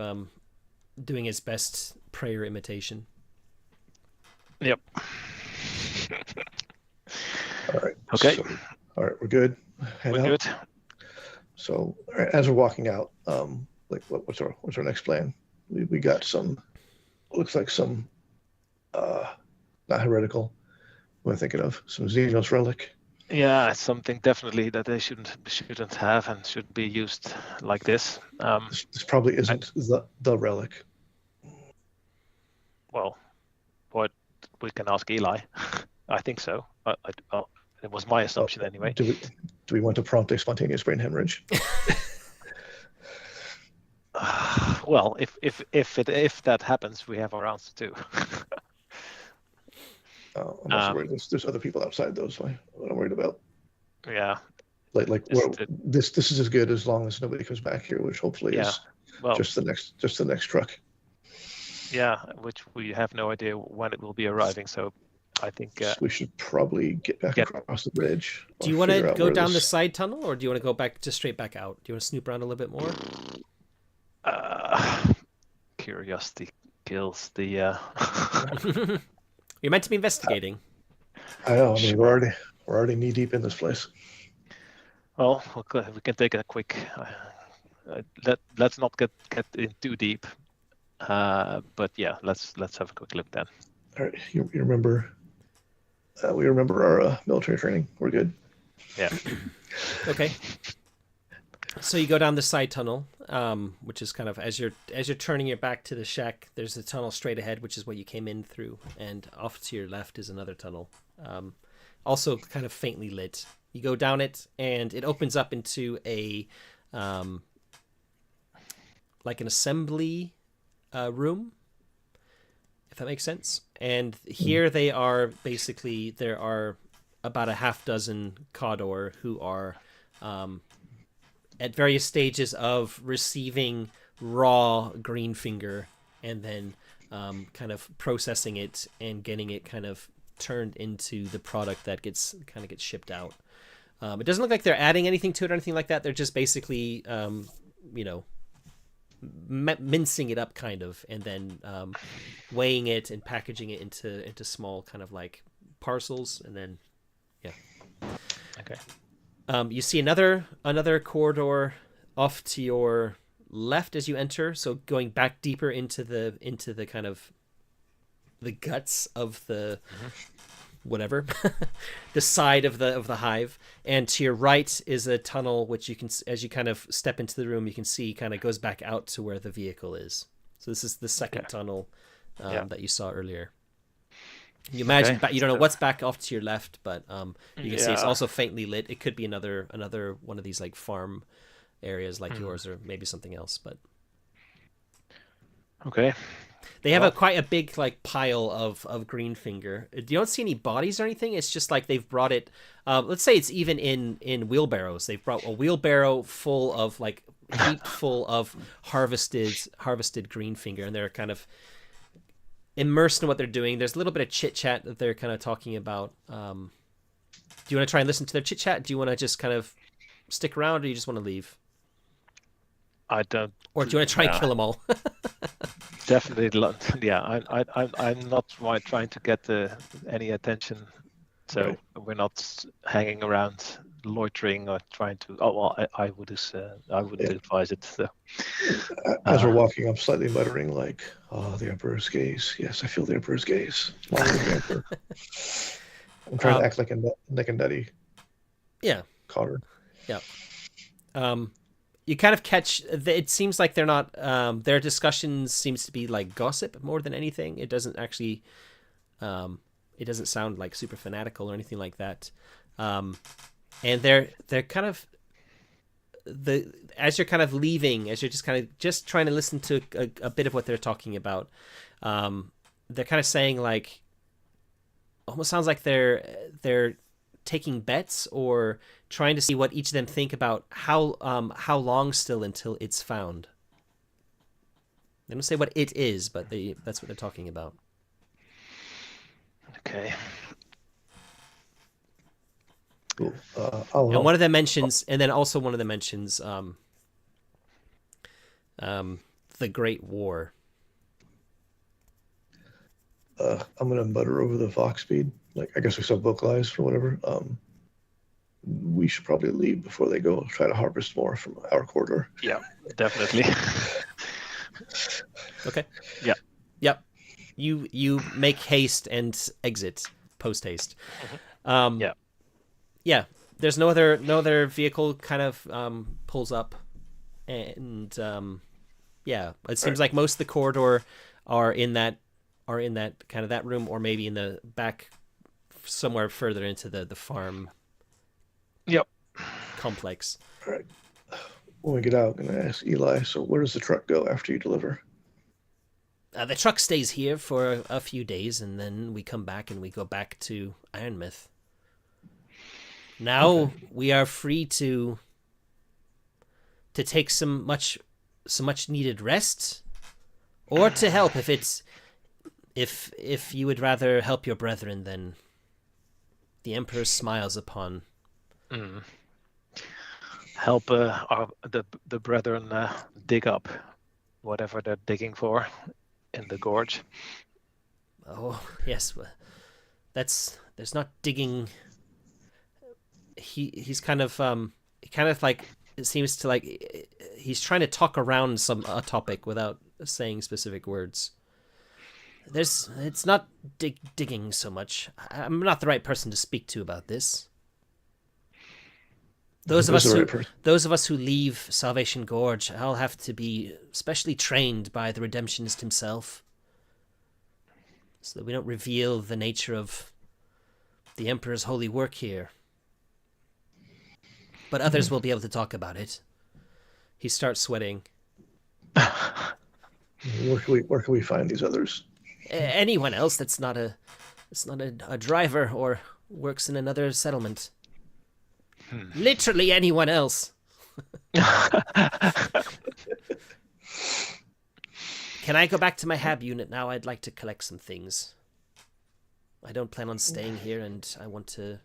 doing his best prayer imitation. Yep. All right. Okay. So, all right, we're good. We're good. So as we're walking out, what's our next plan? We got some. Looks like some. Not heretical. What am I thinking of? Some Xenos relic. Yeah, something definitely that they shouldn't have and should be used like this. This probably isn't the relic. Well, what we can ask Eli. I think so. It was my assumption anyway. Do we want to prompt a spontaneous brain hemorrhage? Well, if that happens, we have our answer too. I'm also worried. There's other people outside those. So what I'm worried about. Yeah. This is as good as long as nobody comes back here, which hopefully is just the next truck. Yeah, which we have no idea when it will be arriving. So I think we should probably get back across the bridge. Do you want to go down the side tunnel, or do you want to go back just straight back out? Do you want to snoop around a little bit more? Curiosity kills the. You're meant to be investigating. I know. I mean, we're already knee deep in this place. Well, we can take a quick. Let's not get in too deep. But yeah, let's have a quick look then. All right, you remember? We remember our military training. We're good. Yeah. Okay. So you go down the side tunnel, which is kind of as you're turning your back to the shack. There's a tunnel straight ahead, which is what you came in through, and off to your left is another tunnel, also kind of faintly lit. You go down it, and it opens up into a like an assembly room, if that makes sense. And here there are about a half dozen Cawdor who are at various stages of receiving raw green finger and then kind of processing it and getting it kind of turned into the product that gets shipped out. It doesn't look like they're adding anything to it or anything like that. They're just basically, mincing it up kind of, and then weighing it and packaging it into small kind of like parcels, and then Okay. You see another corridor off to your left as you enter, so going back deeper into the kind of the guts of the whatever the side of the hive, and to your right is a tunnel which you can, as you kind of step into the room, you can see kind of goes back out to where the vehicle is. So this is the second tunnel that you saw earlier. You imagine you don't know what's back off to your left, but you can see it's also faintly lit. It could be another one of these like farm areas like yours, or maybe something else. But okay, they have quite a big like pile of green finger. You don't see any bodies or anything. It's just like they've brought it. Let's say it's even in wheelbarrows. They've brought a wheelbarrow full of like heaped full of harvested green finger, and they're kind of immersed in what they're doing. There's a little bit of chit chat that they're kind of talking about. Do you want to try and listen to their chit chat? Do you want to just kind of stick around, or do you just want to leave? I don't. Or do you want to try and kill them all? Definitely, yeah. I'm not trying to get any attention, so we're not hanging around, loitering, or trying to. Oh well, I would advise it. So. As we're walking, I'm slightly muttering like, "Oh, the Emperor's gaze. Yes, I feel the Emperor's gaze." The Emperor. I'm trying to act like a nutty. Yeah. Cotter. Yeah. You kind of catch. It seems like they're not. Their discussions seems to be like gossip more than anything. It doesn't actually. It doesn't sound like super fanatical or anything like that. And they're kind of as you're kind of leaving, as you're just trying to listen to a bit of what they're talking about. They're kind of saying like, almost sounds like they're taking bets or trying to see what each of them think about how long still until it's found. They don't say what it is, but that's what they're talking about. Okay. Cool. And one of them mentions, and then also one of them mentions the Great War. I'm gonna mutter over the Fox speed. Like, I guess we saw vocalized or whatever. We should probably leave before they go try to harvest more from our corridor. Yeah, definitely. Okay. Yeah. Yep. You make haste and exit post haste. Yeah. Yeah. There's no other vehicle kind of pulls up, and yeah, it seems like most of the corridor are in that kind of that room, or maybe in the back somewhere further into the farm. Yep. Complex. All right. When we get out, I'm gonna ask Eli. So where does the truck go after you deliver? The truck stays here for a few days, and then we come back and we go back to Ironmouth. Now we are free to take some much needed rest, or to help if you would rather help your brethren, then the Emperor smiles upon. Help the brethren dig up whatever they're digging for in the gorge. Oh yes, there's not digging. He's kind of like, it seems to like he's trying to talk around a topic without saying specific words. It's not digging so much. I'm not the right person to speak to about this. Those of us who leave Salvation Gorge, I'll have to be specially trained by the Redemptionist himself, so that we don't reveal the nature of the Emperor's holy work here. But others will be able to talk about it. He starts sweating. Where can we find these others? Anyone else that's not a driver or works in another settlement. Literally anyone else. Can I go back to my hab unit now? I'd like to collect some things. I don't plan on staying here, and I want to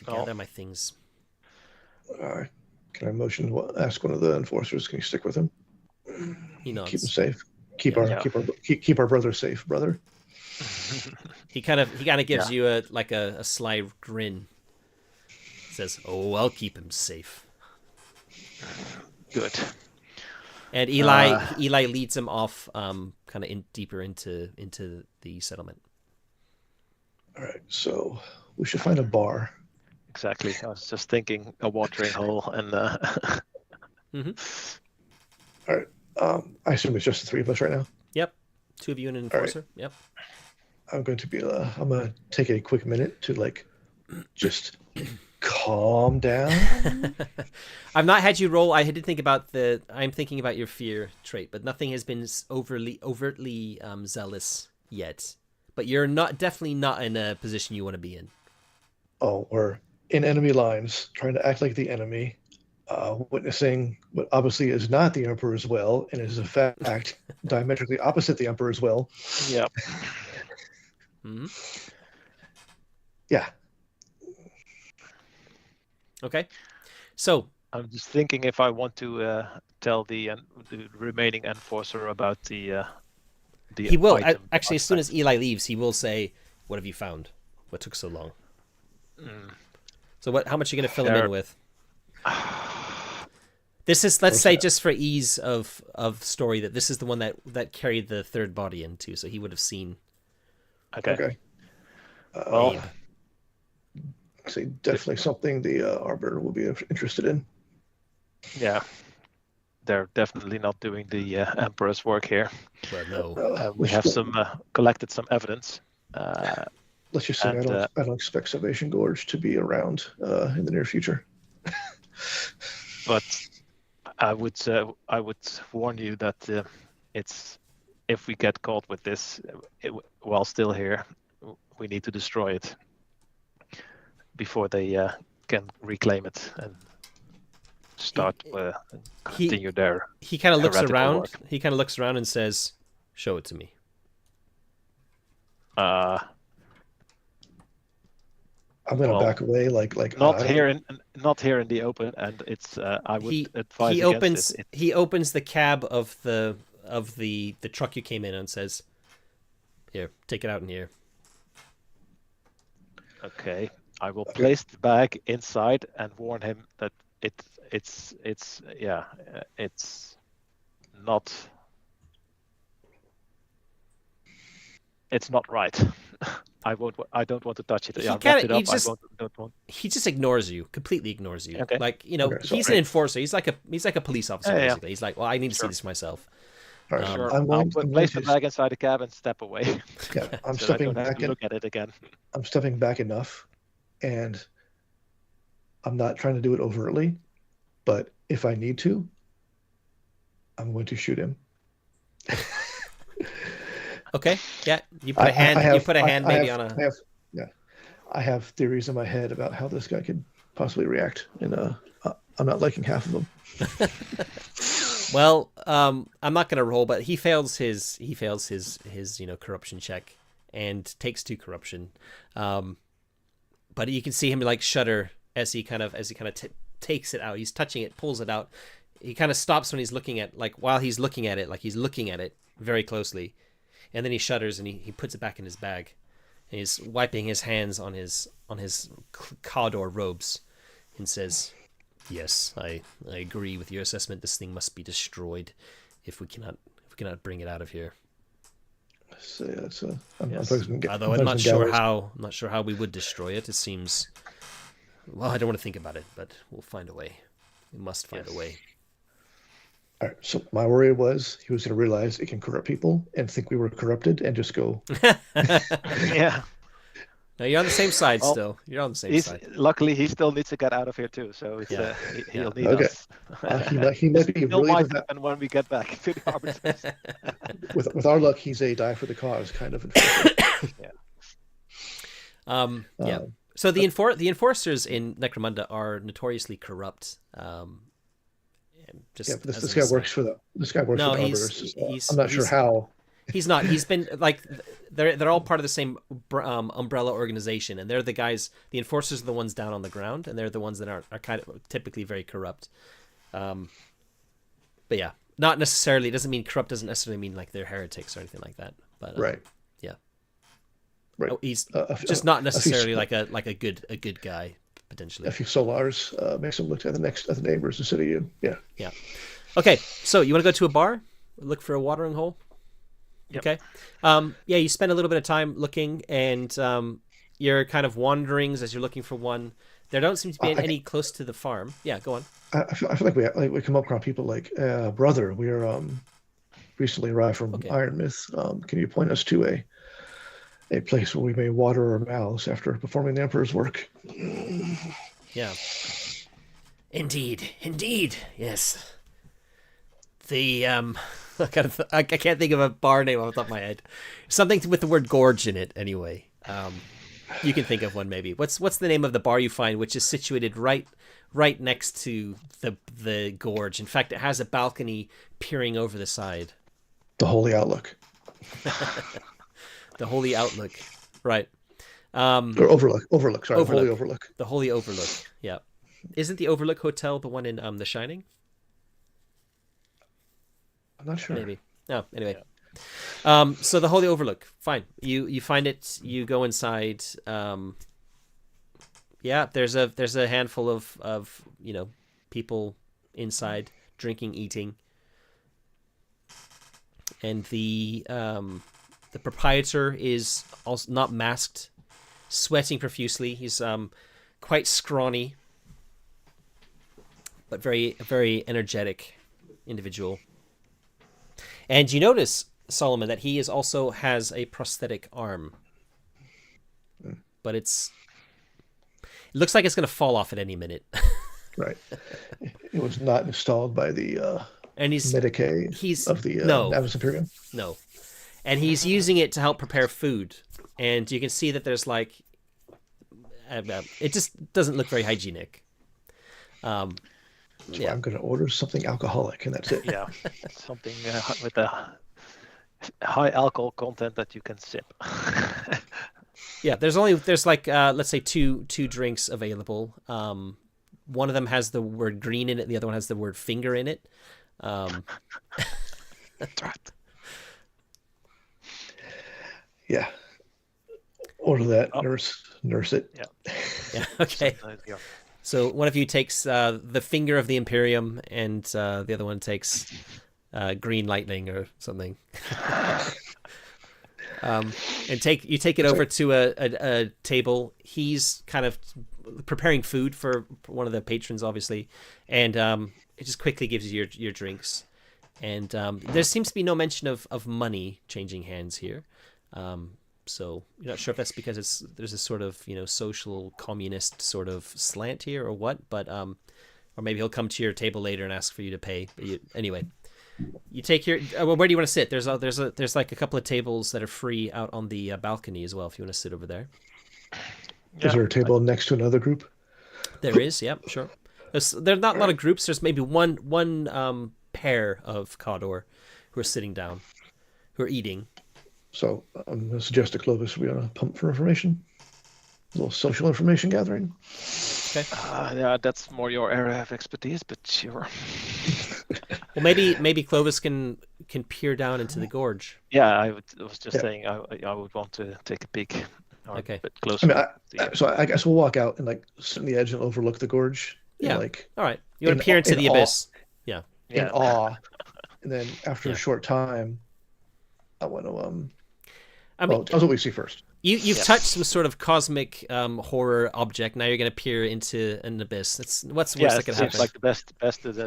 gather my things. Can I ask one of the enforcers? Can you stick with him? He nods. Keep him safe. Keep our brother safe, brother. He kind of gives you a sly grin. Says, "Oh, I'll keep him safe." Good. And Eli leads him off, kind of deeper into the settlement. All right, so we should find a bar. Exactly. I was just thinking a watering hole and. All right. I assume it's just the 3 of us right now. Yep. 2 of you and an enforcer. Right. Yep. I'm going to take a quick minute to just calm down. I've not had you roll. I'm thinking about your fear trait, but nothing has been overtly zealous yet. But you're definitely not in a position you want to be in. Oh, we're in enemy lines, trying to act like the enemy, witnessing what obviously is not the Emperor's will, and is in fact diametrically opposite the Emperor's will. Yeah. Mm-hmm. Yeah. Okay. So I'm just thinking if I want to tell the remaining enforcer about the he will actually as soon as Eli leaves, he will say, "What have you found? What took so long?" So how much are you going to fill him in with? This is, let's say, just for ease of story, that this is the one that carried the 3rd body into, so he would have seen. Okay. Well, see, definitely something the Arbiter will be interested in. Yeah. They're definitely not doing the Emperor's work here. Well, no. We have collected some evidence. Let's just say I don't expect Salvation Gorge to be around in the near future. But I would warn you that if we get caught with this while still here, we need to destroy it before they can reclaim it and start continue their. He kind of looks around. Work. He kind of looks around and says, "Show it to me." I'm gonna back away, like not here in the open, and it's. I would advise against it. He opens the cab of the truck you came in and says, "Here, take it out in here." Okay, I will place the bag inside and warn him that it's not. It's not right. I don't want to touch it. He just ignores you. Completely ignores you. Okay. Like, he's an enforcer. He's like a police officer basically. He's like, well, I need to see this myself. All right, sure. I'll place the bag inside the cab and step away. Yeah, I'm stepping back. Look at it again. I'm stepping back enough, and I'm not trying to do it overtly, but if I need to, I'm going to shoot him. Okay. Yeah. You put a hand maybe on a. I have theories in my head about how this guy could possibly react, and I'm not liking half of them. Well, I'm not gonna roll, but he fails his corruption check and takes 2 corruption. But you can see him shudder as he kind of takes it out. He's touching it, pulls it out. He kind of stops when he's looking at while he's looking at it, he's looking at it very closely. And then he shudders and he puts it back in his bag, and he's wiping his hands on his Cawdor robes, and says, "Yes, I agree with your assessment. This thing must be destroyed if we cannot bring it out of here." So that's although I'm not sure how we would destroy it. It seems, well, I don't want to think about it, but we'll find a way. We must find a way. All right, so my worry was he was going to realize it can corrupt people and think we were corrupted and just go. Yeah. No, you're on the same side still. You're on the same side. Luckily, he still needs to get out of here too, so it's, he'll need us. He might be really happen when we get back to the arbiters. with our luck, he's a die for the cause kind of. So the enforcers in Necromunda are notoriously corrupt. But this guy works for the Arbiters. I'm not sure how. He's not. He's been like they're all part of the same umbrella organization, and they're the guys. The enforcers are the ones down on the ground, and they're the ones that are kind of typically very corrupt. But yeah, not necessarily. It doesn't mean corrupt. Doesn't necessarily mean like they're heretics or anything like that. But right. Yeah. Right. Oh, he's just not necessarily like a good guy potentially. A few solars makes him look at the neighbors instead of you. Yeah. Yeah. Okay, so you want to go to a bar, look for a watering hole. Yep. Okay. Yeah, you spend a little bit of time looking, and you're kind of wanderings as you're looking for one. There don't seem to be any close to the farm. Yeah, go on. I feel like we come up across people like, brother, we are recently arrived from Ironmouth. Can you point us to a place where we may water our mouths after performing the Emperor's work? Yeah. Indeed, yes. The I can't think of a bar name off the top of my head. Something with the word gorge in it, anyway. You can think of one maybe. What's the name of the bar you find, which is situated right next to the gorge? In fact, it has a balcony peering over the side. The Holy Outlook. The Holy Outlook, right? Or Overlook. Sorry, Overlook. Holy Overlook. The Holy Overlook. Yeah. Isn't the Overlook Hotel the one in The Shining? I'm not sure. Maybe. No. Anyway. Yeah. So the Holy Overlook. Fine. You find it. You go inside. Yeah. There's a handful of people inside drinking, eating, and the proprietor is also not masked, sweating profusely. He's quite scrawny, but very, very energetic individual. And you notice, Solomon, that he also has a prosthetic arm. But it looks like it's going to fall off at any minute. Right. It was not installed by the Medicaid of the Navis Imperium. No. And he's using it to help prepare food. And you can see that there's like... it just doesn't look very hygienic. So I'm going to order something alcoholic, and that's it. Yeah, something with a high alcohol content that you can sip. Yeah, there's like let's say two drinks available. One of them has the word green in it. The other one has the word finger in it. That's right. Yeah. Order that. Nurse it. Yeah. Yeah. Okay. So one of you takes the finger of the Imperium, and the other one takes green lightning or something. And you take it over to a table. He's kind of preparing food for one of the patrons, obviously, and it just quickly gives you your drinks. And there seems to be no mention of money changing hands here. So you're not sure if that's because there's a sort of social communist sort of slant here or what, but or maybe he'll come to your table later and ask for you to pay. But anyway, you take your where do you want to sit? There's like a couple of tables that are free out on the balcony as well if you want to sit over there. Yeah. Is there a table next to another group? There is, yeah, sure. There's not a lot of groups. There's maybe one pair of Cawdor who are sitting down, who are eating. So I'm going to suggest to Clovis we ought to pump for information. A little social information gathering. Okay. Yeah, that's more your area of expertise, but sure. Well, maybe Clovis can peer down into the gorge. Yeah, I was just saying I would want to take a peek. Okay. A bit closer. So I guess we'll walk out and like sit on the edge and overlook the gorge. Yeah. Like, all right. You want to peer into the abyss. Yeah. In awe. And then after a short time, I want to tell us what we see first. You've touched some sort of cosmic horror object. Now you're going to peer into an abyss. What's the worst that could happen? Seems like the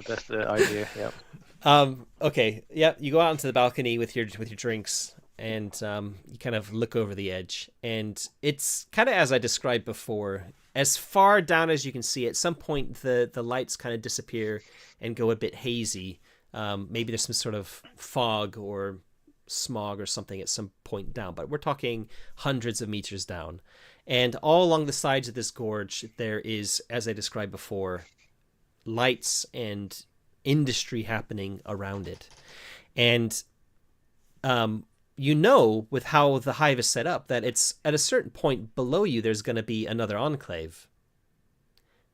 best idea. Yeah. Okay. Yeah. You go out onto the balcony with your drinks, and you kind of look over the edge, and it's kind of as I described before. As far down as you can see, at some point the lights kind of disappear and go a bit hazy. Maybe there's some sort of fog or smog or something at some point down, but we're talking hundreds of meters down, And all along the sides of this gorge, there is, as I described before, lights and industry happening around it. And with how the hive is set up, that it's at a certain point below you, there's going to be another enclave.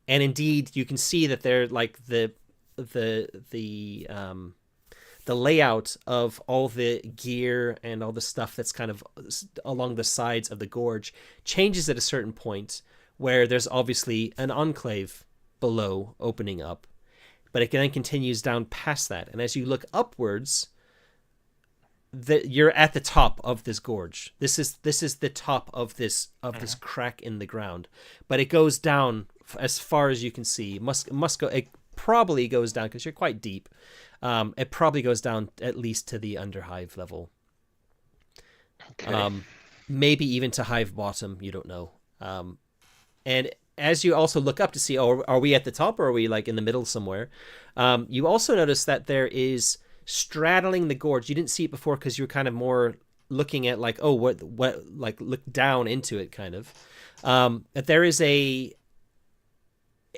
And indeed, you can see that they're like the layout of all the gear and all the stuff that's kind of along the sides of the gorge changes at a certain point where there's obviously an enclave below opening up, but it then continues down past that. And as you look upwards, you're at the top of this gorge. This is the top of this crack in the ground, but it goes down as far as you can see. It probably goes down because you're quite deep. It probably goes down at least to the underhive level. Okay. Maybe even to hive bottom. You don't know. And as you also look up to see, are we at the top or are we like in the middle somewhere? You also notice that there is straddling the gorge. You didn't see it before because you were kind of more looking at like, what like look down into it kind of. That there is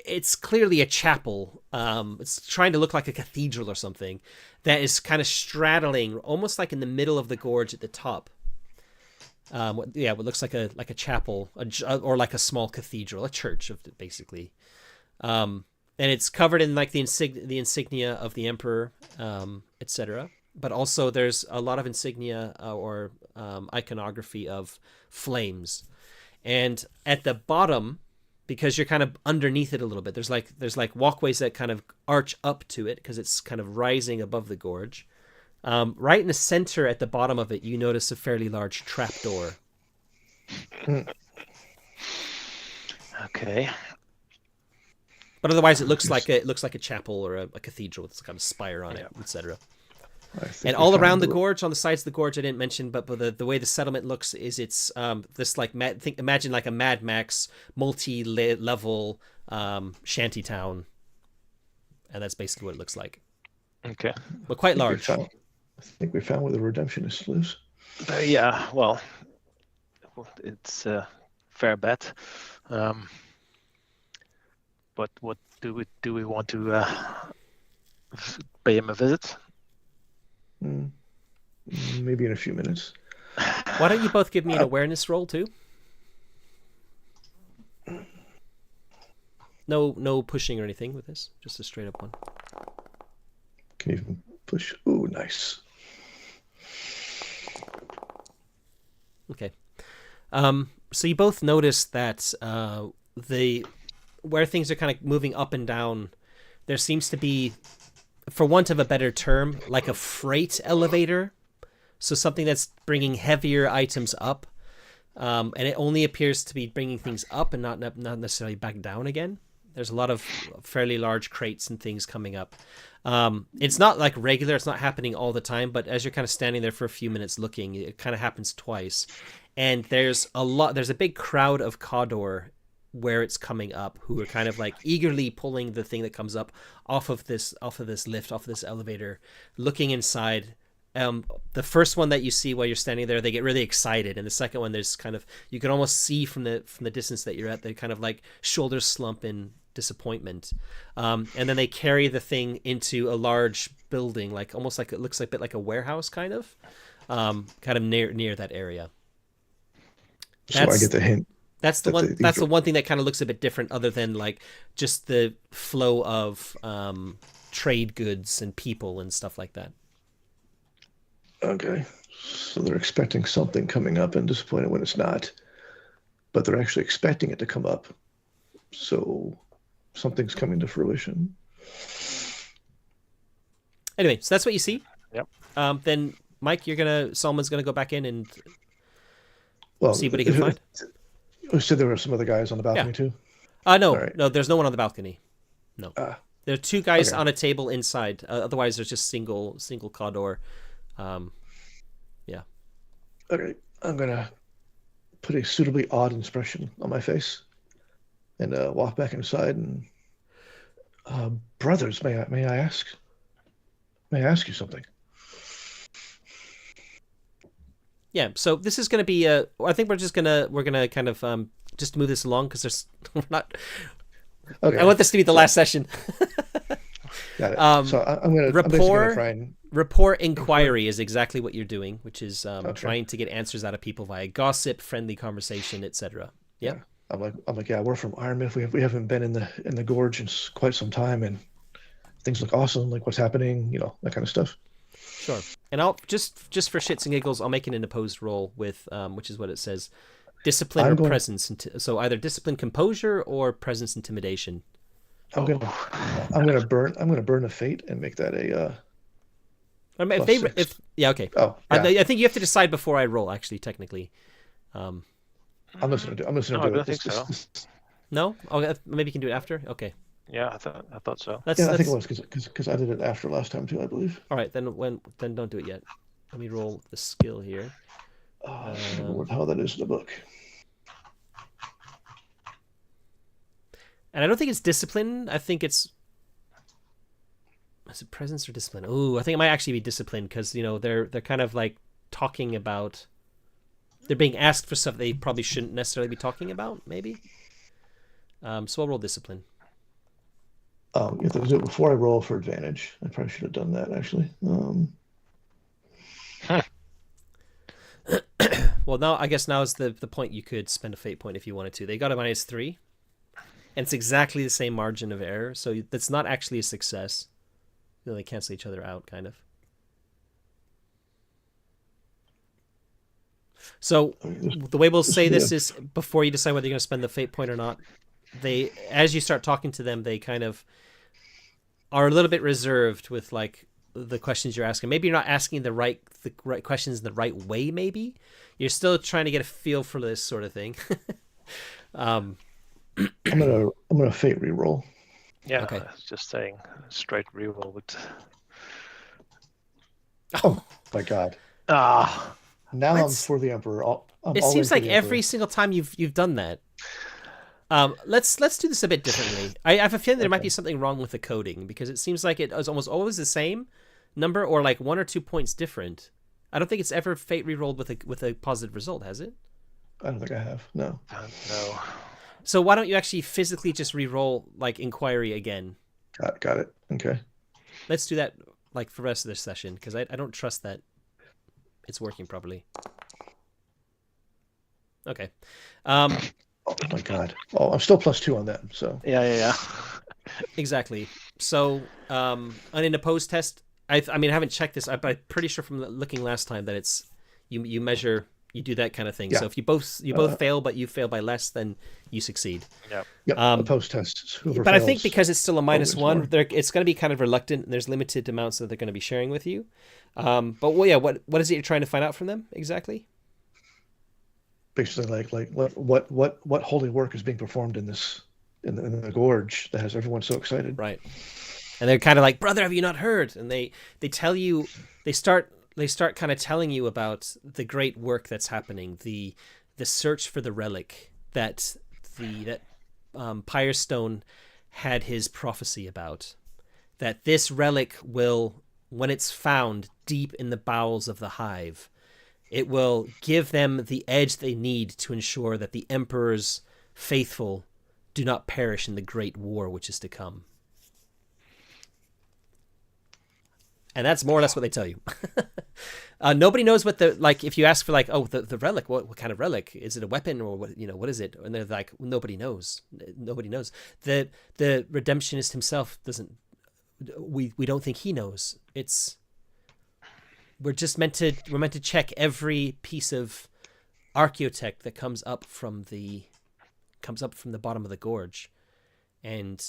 it's clearly a chapel. It's trying to look like a cathedral or something that is kind of straddling almost like in the middle of the gorge at the top. What looks like a chapel or like a small cathedral, a church basically. And it's covered in like the insignia of the emperor, etc. But also there's a lot of insignia or iconography of flames. And at the bottom, because you're kind of underneath it a little bit, there's like walkways that kind of arch up to it because it's kind of rising above the gorge. Right in the center at the bottom of it, you notice a fairly large trapdoor. Okay. But otherwise, it looks like a chapel or a cathedral with kind of spire on it, etc. And all around the gorge, on the sides of the gorge, I didn't mention, but the way the settlement looks is it's this like imagine like a Mad Max multi-level shanty town, and that's basically what it looks like. Okay, but quite large. I think we found where the redemptionists lives. Yeah, well, it's a fair bet. But what do we want to pay him a visit? Maybe in a few minutes. Why don't you both give me an awareness roll too? No pushing or anything with this, just a straight up one. Can you even push? Ooh, nice. Okay. So you both notice that where things are kind of moving up and down, there seems to be, for want of a better term, like a freight elevator. So something that's bringing heavier items up, and it only appears to be bringing things up and not necessarily back down again. There's a lot of fairly large crates and things coming up. It's not like regular, it's not happening all the time, but as you're kind of standing there for a few minutes looking, it kind of happens twice. And there's a big crowd of Cawdor where it's coming up, who are kind of like eagerly pulling the thing that comes up off of this lift, off of this elevator, looking inside. The first one that you see while you're standing there, they get really excited, and the second one, there's kind of, you can almost see from the distance that you're at, they kind of like shoulders slump in disappointment, and then they carry the thing into a large building, like almost like, it looks like a bit like a warehouse kind of near that area. So I get the hint. That's the one. That's the one thing that kind of looks a bit different, other than like just the flow of trade goods and people and stuff like that. Okay, so they're expecting something coming up and disappointed when it's not, but they're actually expecting it to come up. So something's coming to fruition. Anyway, so that's what you see. Yep. Then Mike, Solomon's gonna go back in and see what he can find. You said there were some other guys on the balcony too? No, right. No, there's no one on the balcony. No. There are two guys on a table inside. Otherwise, there's just single Cawdor. Yeah. Okay, I'm gonna put a suitably odd expression on my face and walk back inside. And brothers, may I ask you something? Yeah, so this is going to be I think we're gonna kind of just to move this along because we're not. Okay. I want this to be the last session. Got it. So I'm basically gonna try and rapport inquiry is exactly what you're doing, which is trying to get answers out of people via gossip, friendly conversation, etc. Yeah. I'm like, yeah, we're from Iron Myth. We haven't been in the gorge in quite some time, and things look awesome. Like, what's happening? That kind of stuff. Sure. And I'll just for shits and giggles, I'll make it an opposed roll with which is what it says, discipline or presence. So either discipline, composure, or presence, intimidation. I'm gonna burn a fate and make that a. Okay. Oh, yeah. I think you have to decide before I roll. Actually, technically. I'm just gonna do it. I don't think so. No? Oh, maybe you can do it after. Okay. Yeah, I thought so. I think it was because I did it after last time too, I believe. All right, then don't do it yet. Let me roll the skill here. I don't remember how that is in the book. And I don't think it's discipline. I think is it presence or discipline? Ooh, I think it might actually be discipline because they're kind of like talking about. They're being asked for stuff they probably shouldn't necessarily be talking about. Maybe. So I'll roll discipline. You have to do it before I roll for advantage. I probably should have done that actually. Well, I guess now is the point you could spend a fate point if you wanted to. They got a -3, and it's exactly the same margin of error, so that's not actually a success. They cancel each other out, kind of. So the way we'll say this is before you decide whether you're going to spend the fate point or not. As you start talking to them, they kind of are a little bit reserved with like the questions you're asking. Maybe you're not asking the right questions in the right way. Maybe you're still trying to get a feel for this sort of thing. I'm gonna fate reroll. Yeah, okay. I was just saying straight reroll would. Oh my god! Now I'm for the Emperor. It seems like every single time you've done that. Let's do this a bit differently. I have a feeling there might be something wrong with the coding because it seems like it is almost always the same number or like 1 or 2 points different. I don't think it's ever fate rerolled with a positive result, has it? I don't think I have. No. No. So why don't you actually physically just reroll like inquiry again? Got it. Okay. Let's do that like for the rest of this session because I don't trust that it's working properly. Okay. Oh my god! Oh, I'm still +2 on that. So yeah. Exactly. So on an opposed test, I haven't checked this, but I'm pretty sure from looking last time that it's you measure, you do that kind of thing. Yeah. So if you both fail, but you fail by less, then you succeed. Yeah. Opposed tests. But I think because it's still a -1, it's going to be kind of reluctant, and there's limited amounts that they're going to be sharing with you. But what is it you're trying to find out from them exactly? Basically, like what holy work is being performed in the gorge that has everyone so excited, right? And they're kind of like, brother, have you not heard? And they tell you, they start kind of telling you about the great work that's happening, the search for the relic that Pyrestone had his prophecy about, that this relic will, when it's found deep in the bowels of the hive, it will give them the edge they need to ensure that the Emperor's faithful do not perish in the great war which is to come. And that's more or less what they tell you. Nobody knows what if you ask for the relic, what kind of relic? Is it a weapon or what is it? And they're like, nobody knows. Nobody knows. The Redemptionist himself doesn't, we don't think he knows. We're meant to check every piece of archaeotech that comes up from the bottom of the gorge, and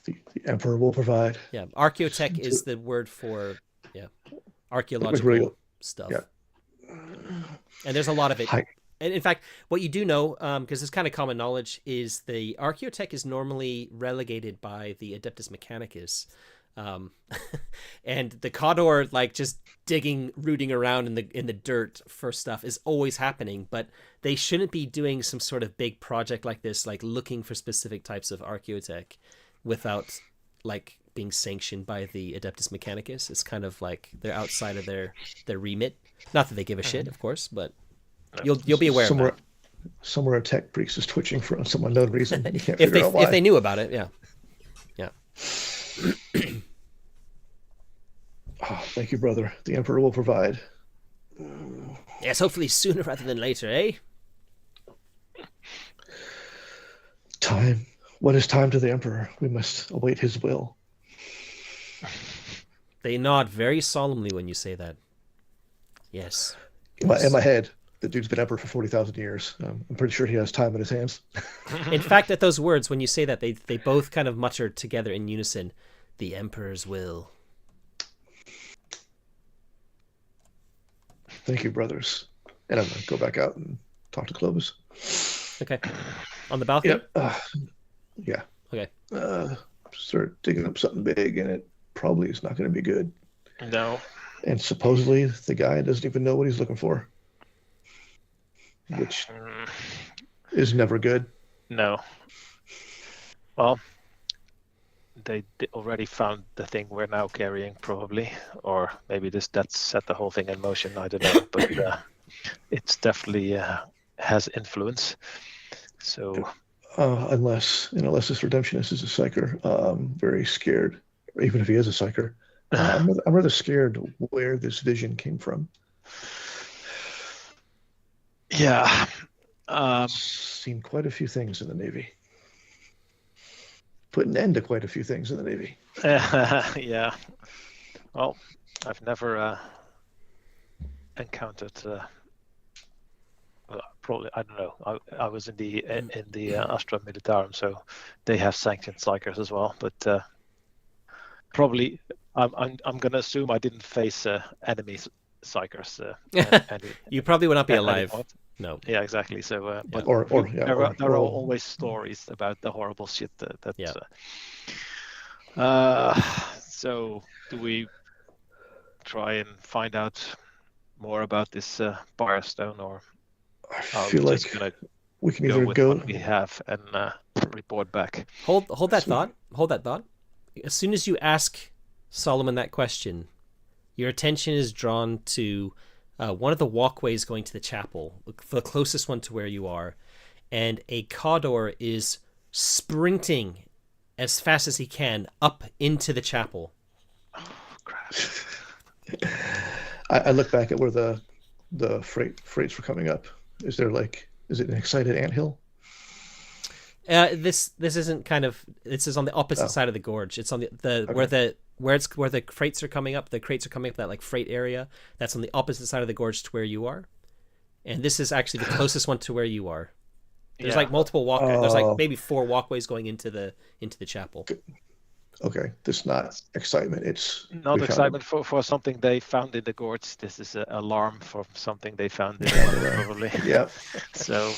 the Emperor will provide. Yeah, archaeotech is the word for archaeological stuff. Yeah. And there's a lot of it. And in fact, what you do know, because it's kind of common knowledge, is the archaeotech is normally relegated by the Adeptus Mechanicus. And the Cawdor, just rooting around in the dirt for stuff is always happening, but they shouldn't be doing some sort of big project like this, like looking for specific types of archaeotech without being sanctioned by the Adeptus Mechanicus. It's kind of like they're outside of their remit. Not that they give a shit, of course, but you'll be aware of that. somewhere a tech priest is twitching for some unknown reason. You can't figure out why. If they knew about it, yeah. Oh, thank you, brother. The Emperor will provide. Yes, hopefully sooner rather than later, eh? Time. What is time to the Emperor? We must await his will. They nod very solemnly when you say that. Yes. In my head, the dude's been Emperor for 40,000 years. I'm pretty sure he has time in his hands. In fact, at those words, when you say that, they both kind of mutter together in unison, the Emperor's will. Thank you, brothers. And I'm going to go back out and talk to Clovis. Okay. On the balcony? Yep. Yeah. Okay. Start digging up something big, and it probably is not going to be good. No. And supposedly the guy doesn't even know what he's looking for, which is never good. No. Well, they already found the thing we're now carrying, probably, or maybe that set the whole thing in motion. I don't know, but it's definitely has influence. So, unless this redemptionist is a psyker, very scared. Or even if he is a psyker, I'm rather scared where this vision came from. Yeah, seen quite a few things in the Navy. Put an end to quite a few things in the Navy. Yeah. Well, I've never encountered. Probably, I don't know. I was in the Astra Militarum, so they have sanctioned psychers as well. But probably, I'm going to assume I didn't face enemy psychers. You probably would not be alive. No. Yeah, exactly. So, but there are always stories about the horrible shit that. So, do we try and find out more about this Firestone, or I feel like we can either go what we have and report back? Hold that thought. Hold that thought. As soon as you ask Solomon that question, your attention is drawn to one of the walkways going to the chapel, the closest one to where you are, and a Cawdor is sprinting as fast as he can up into the chapel. Oh, crap. I look back at where the freights were coming up. Is it an excited anthill? This isn't kind of. This is on the opposite side of the gorge. It's on the okay. where the crates are coming up. The crates are coming up that like freight area. That's on the opposite side of the gorge to where you are, and this is actually the closest one to where you are. There's like multiple walkways. There's like maybe 4 walkways going into the chapel. Okay, this is not excitement. It's not excitement for something they found in the gorge. This is an alarm for something they found in the probably. Yeah. So,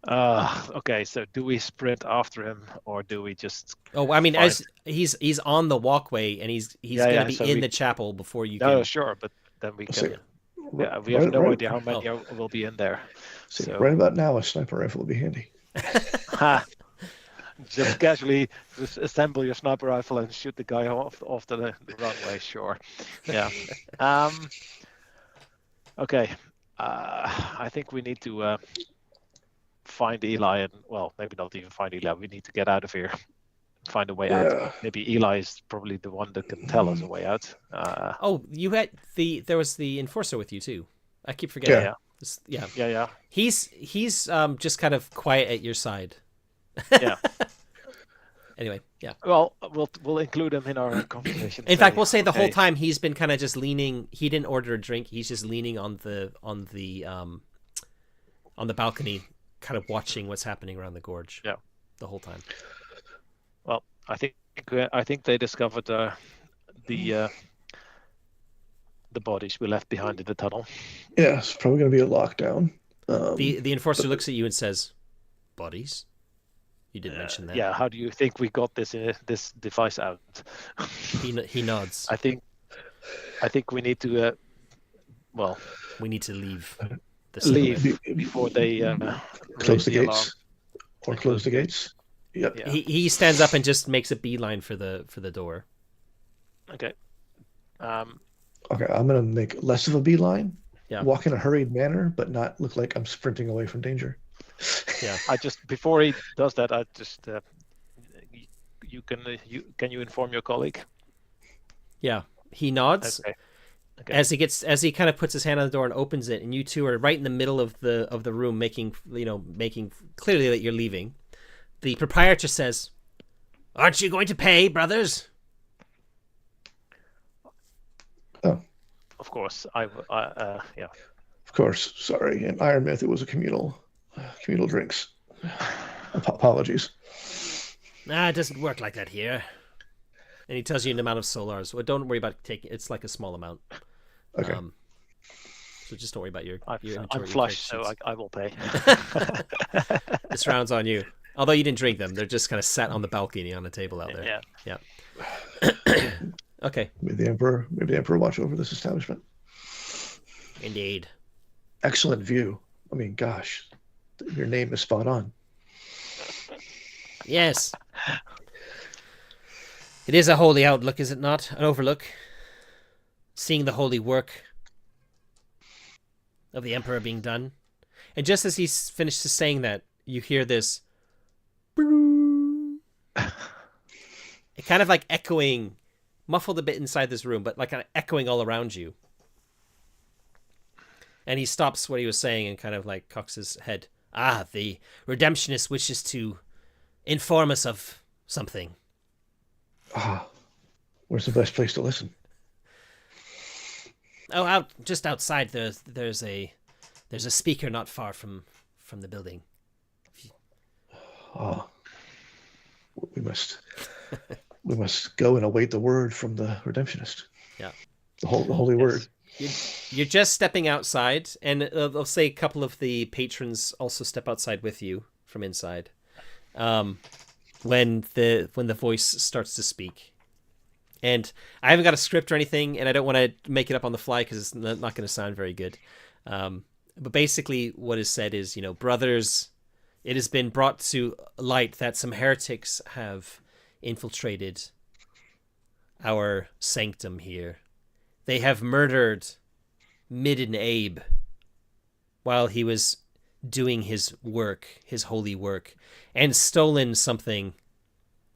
okay. So, do we sprint after him, or do we just? Oh, I mean, as he's on the walkway and he's going to be in the chapel before you. No, sure, but then we can. Yeah, we have no idea how many will be in there. So right about now, a sniper rifle will be handy. Just casually assemble your sniper rifle and shoot the guy off the runway. Sure. Yeah. Okay. I think we need to find Eli, and well, maybe not even find Eli. We need to get out of here. Find a way out. Maybe Eli is probably the one that can tell us a way out. You had there was the enforcer with you too. I keep forgetting. Yeah. He's just kind of quiet at your side. Yeah. Anyway, yeah. Well, we'll include him in our conversation. In fact, we'll say the whole time he's been kind of just leaning. He didn't order a drink. He's just leaning on the balcony, kind of watching what's happening around the gorge. Yeah. The whole time. Well, I think they discovered the bodies we left behind in the tunnel. Yeah, it's probably going to be a lockdown. The enforcer looks at you and says, "Bodies? You didn't mention that." Yeah. How do you think we got this device out? He nods. I think we need to. We need to leave. Leave before they close the gates. Or close the gates. Yep. Yeah. He stands up and just makes a beeline for the door. Okay. Okay, I'm gonna make less of a beeline walk in a hurried manner, but not look like I'm sprinting away from danger. Yeah, before he does that, I just can you inform your colleague? Yeah, he nods. Okay. As he kind of puts his hand on the door and opens it, and you two are right in the middle of the room, making clearly that you're leaving. The proprietor says, "Aren't you going to pay, brothers?" Oh, of course. Yeah. Of course. Sorry. In Iron Myth, it was a communal drinks. Apologies. It doesn't work like that here. And he tells you an amount of solars. Well, don't worry about taking. It's like a small amount. Okay. So just don't worry about your inventory. I'm flush, so I will pay. This round's on you. Although you didn't drink them, they're just kind of sat on the balcony on a table out there. Yeah. Okay. May the Emperor watch over this establishment. Indeed. Excellent view. I mean, gosh, your name is spot on. Yes. It is a holy outlook, is it not? An overlook. Seeing the holy work of the Emperor being done. And just as he's finished saying that, you hear this. It kind of like echoing, muffled a bit inside this room, but like kind of echoing all around you. And he stops what he was saying and kind of like cocks his head. The Redemptionist wishes to inform us of something. Where's the best place to listen? Oh, just outside. There's a speaker not far from the building. We must go and await the word from the Redemptionist. Yeah, the holy word. You're just stepping outside, and I'll say a couple of the patrons also step outside with you from inside. When the voice starts to speak. And I haven't got a script or anything, and I don't want to make it up on the fly because it's not going to sound very good. But basically what is said is, brothers, it has been brought to light that some heretics have infiltrated our sanctum here. They have murdered Midden Abe while he was doing his work, his holy work, and stolen something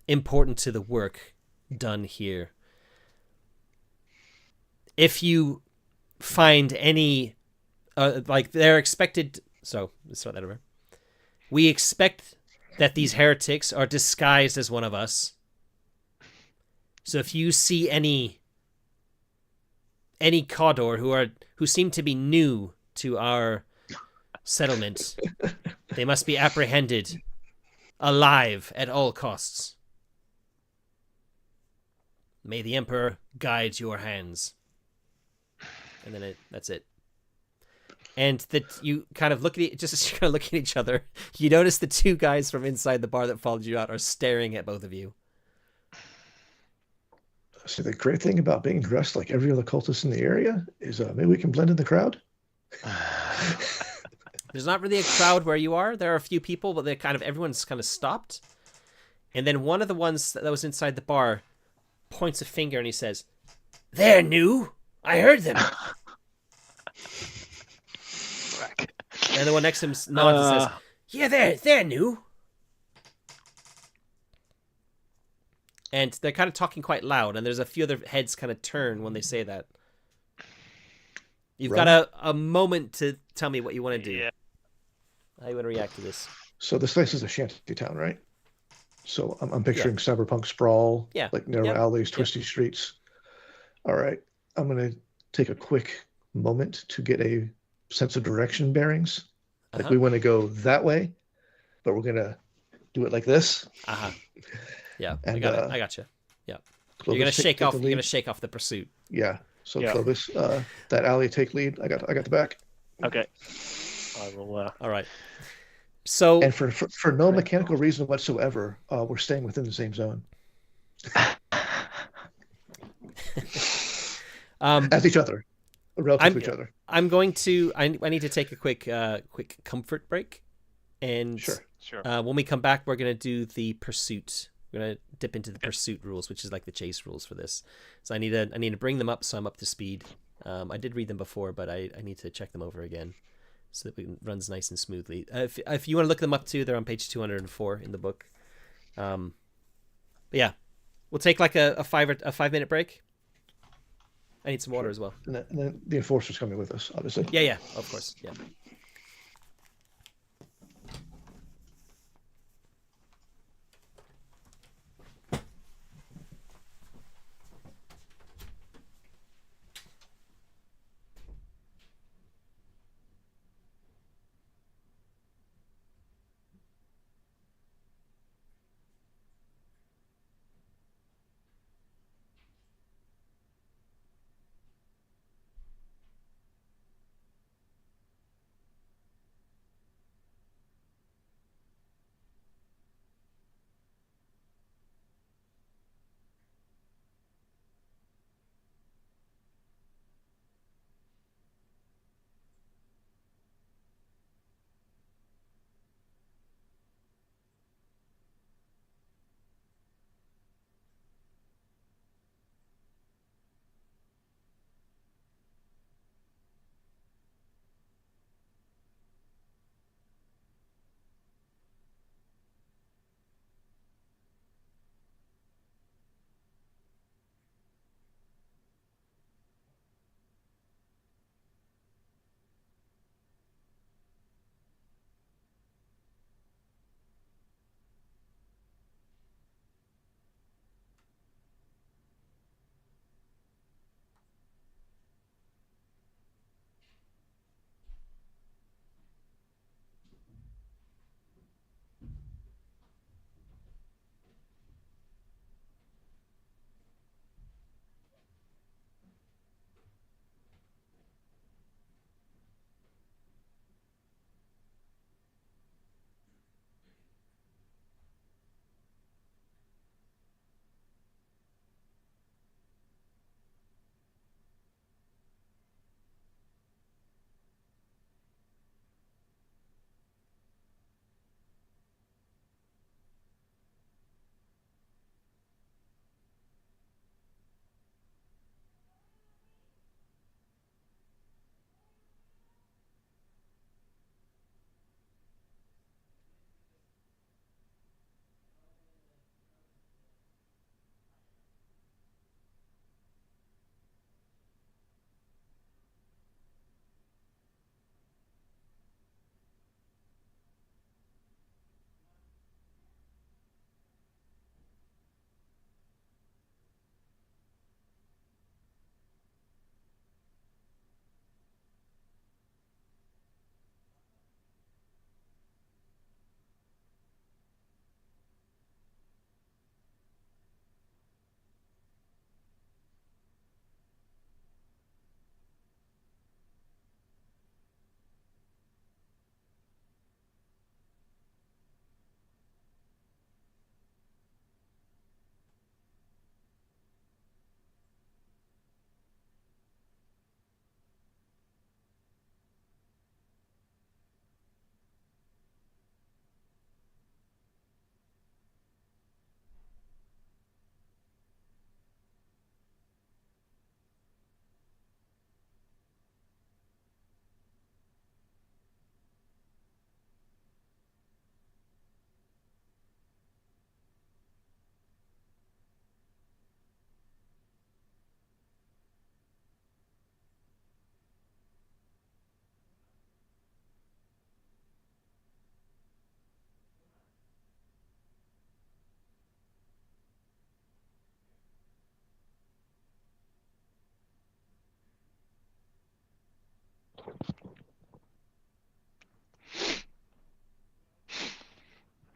important to the work done here. If you find any, they're expected, so let's start that over. We expect that these heretics are disguised as one of us. So if you see any Cawdor who seem to be new to our settlement, they must be apprehended alive at all costs. May the Emperor guide your hands. And then that's it. And that you kind of look at just as you're kind of looking at each other, you notice the two guys from inside the bar that followed you out are staring at both of you. So the great thing about being dressed like every other cultist in the area is maybe we can blend in the crowd. There's not really a crowd where you are. There are a few people, but everyone's kind of stopped. And then one of the ones that was inside the bar points a finger and he says, "They're new. I heard them." And the one next to him nods and says, "Yeah, they're new." And they're kind of talking quite loud, and there's a few other heads kind of turn when they say that. You've got a moment to tell me what you want to do. Yeah. How you want to react to this? So this place is a shanty town, right? So I'm picturing cyberpunk sprawl, like narrow alleys, twisty streets. All right. I'm going to take a quick moment to get a sense of direction bearings. Like we want to go that way, but we're going to do it like this. Yeah, and, I got you. Yeah. You're going to shake off the pursuit. Yeah. So Clovis, that alley, take lead. I got the back. Okay. I will all right. So, and for no mechanical reason whatsoever, we're staying within the same zone. As each other, relative to each other. I'm going to. I need to take a quick comfort break, and sure. When we come back, we're going to do the pursuit. We're going to dip into the pursuit rules, which is like the chase rules for this. So I need to bring them up so I'm up to speed. I did read them before, but I need to check them over again so that it runs nice and smoothly. If you want to look them up too, they're on page 204 in the book. But yeah, we'll take like a 5-minute break. I need some water as well. And then the Enforcer's coming with us, obviously. Yeah, of course. Yeah.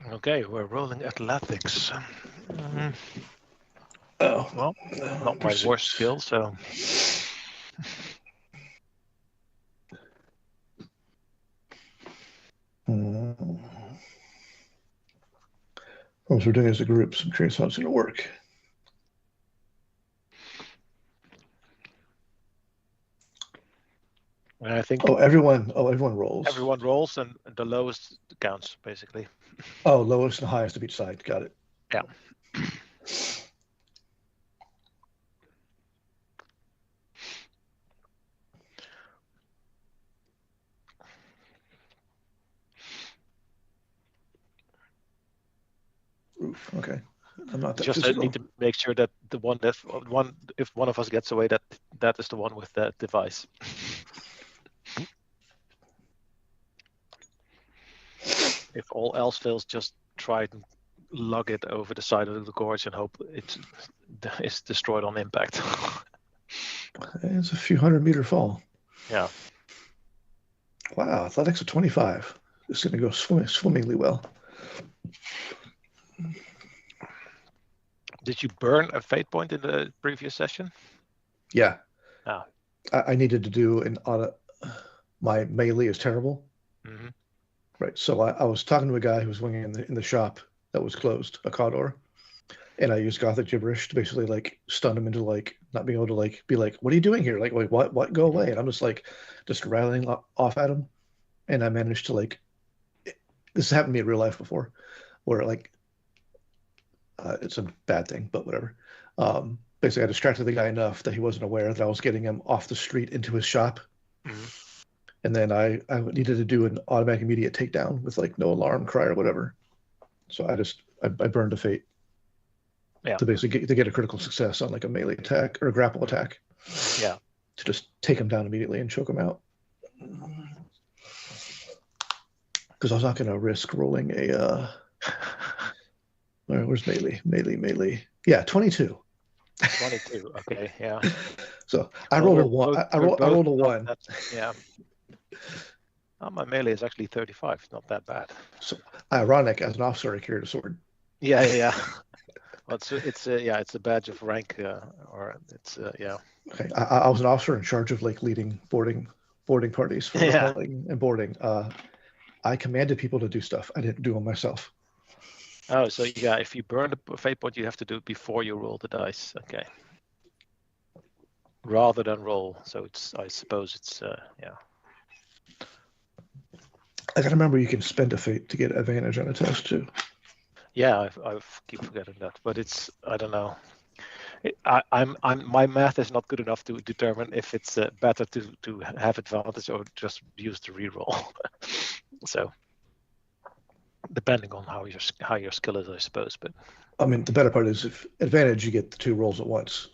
Okay, we're rolling athletics. Oh, well, not my worst skill, so. Once we're doing it as a group, so I'm curious how it's going to work. And I think. Everyone rolls. Everyone rolls, and the lowest counts, basically. Oh, lowest and highest of each side. Got it. Yeah. Okay. I'm not that Just physical. need to make sure that if one of us gets away, that is the one with that device. If all else fails, just try and lug it over the side of the gorge and hope it's destroyed on impact. It's a few 100-meter fall. Yeah. Wow, athletics of 25. It's going to go swimmingly well. Did you burn a fate point in the previous session? Yeah. Ah. I needed to do my melee is terrible. Mm-hmm. Right. So I was talking to a guy who was working in the shop that was closed, a Cawdor, and I used Gothic gibberish to basically like stun him into like not being able to like be like, what are you doing here? Like what? Go away! And I'm just rattling off at him, and I managed to like. This happened to me in real life before, where like it's a bad thing, but whatever. Basically, I distracted the guy enough that he wasn't aware that I was getting him off the street into his shop. Mm-hmm. And then I needed to do an automatic immediate takedown with like no alarm cry or whatever. So I burned a fate to basically get a critical success on like a melee attack or a grapple attack. Yeah. To just take him down immediately and choke him out. Because I was not going to risk rolling a where's melee? Melee. Yeah, 22. 22. Okay, yeah. So I rolled a 1. I rolled a 1. Yeah. Oh, my melee is actually 35. It's not that bad. So ironic, as an officer, I carried a sword. Yeah. Well, it's a badge of rank, or it's yeah. Okay, I was an officer in charge of like leading boarding parties for and boarding. I commanded people to do stuff. I didn't do them myself. Oh, so yeah, if you burn the fate point, you have to do it before you roll the dice. Okay. Rather than roll, so I suppose it's yeah. I gotta remember you can spend a fate to get advantage on a test too. Yeah, I keep forgetting that, but I don't know. My math is not good enough to determine if it's better to have advantage or just use the reroll. So depending on how your skill is, I suppose. But I mean, the better part is if advantage, you get the 2 rolls at once.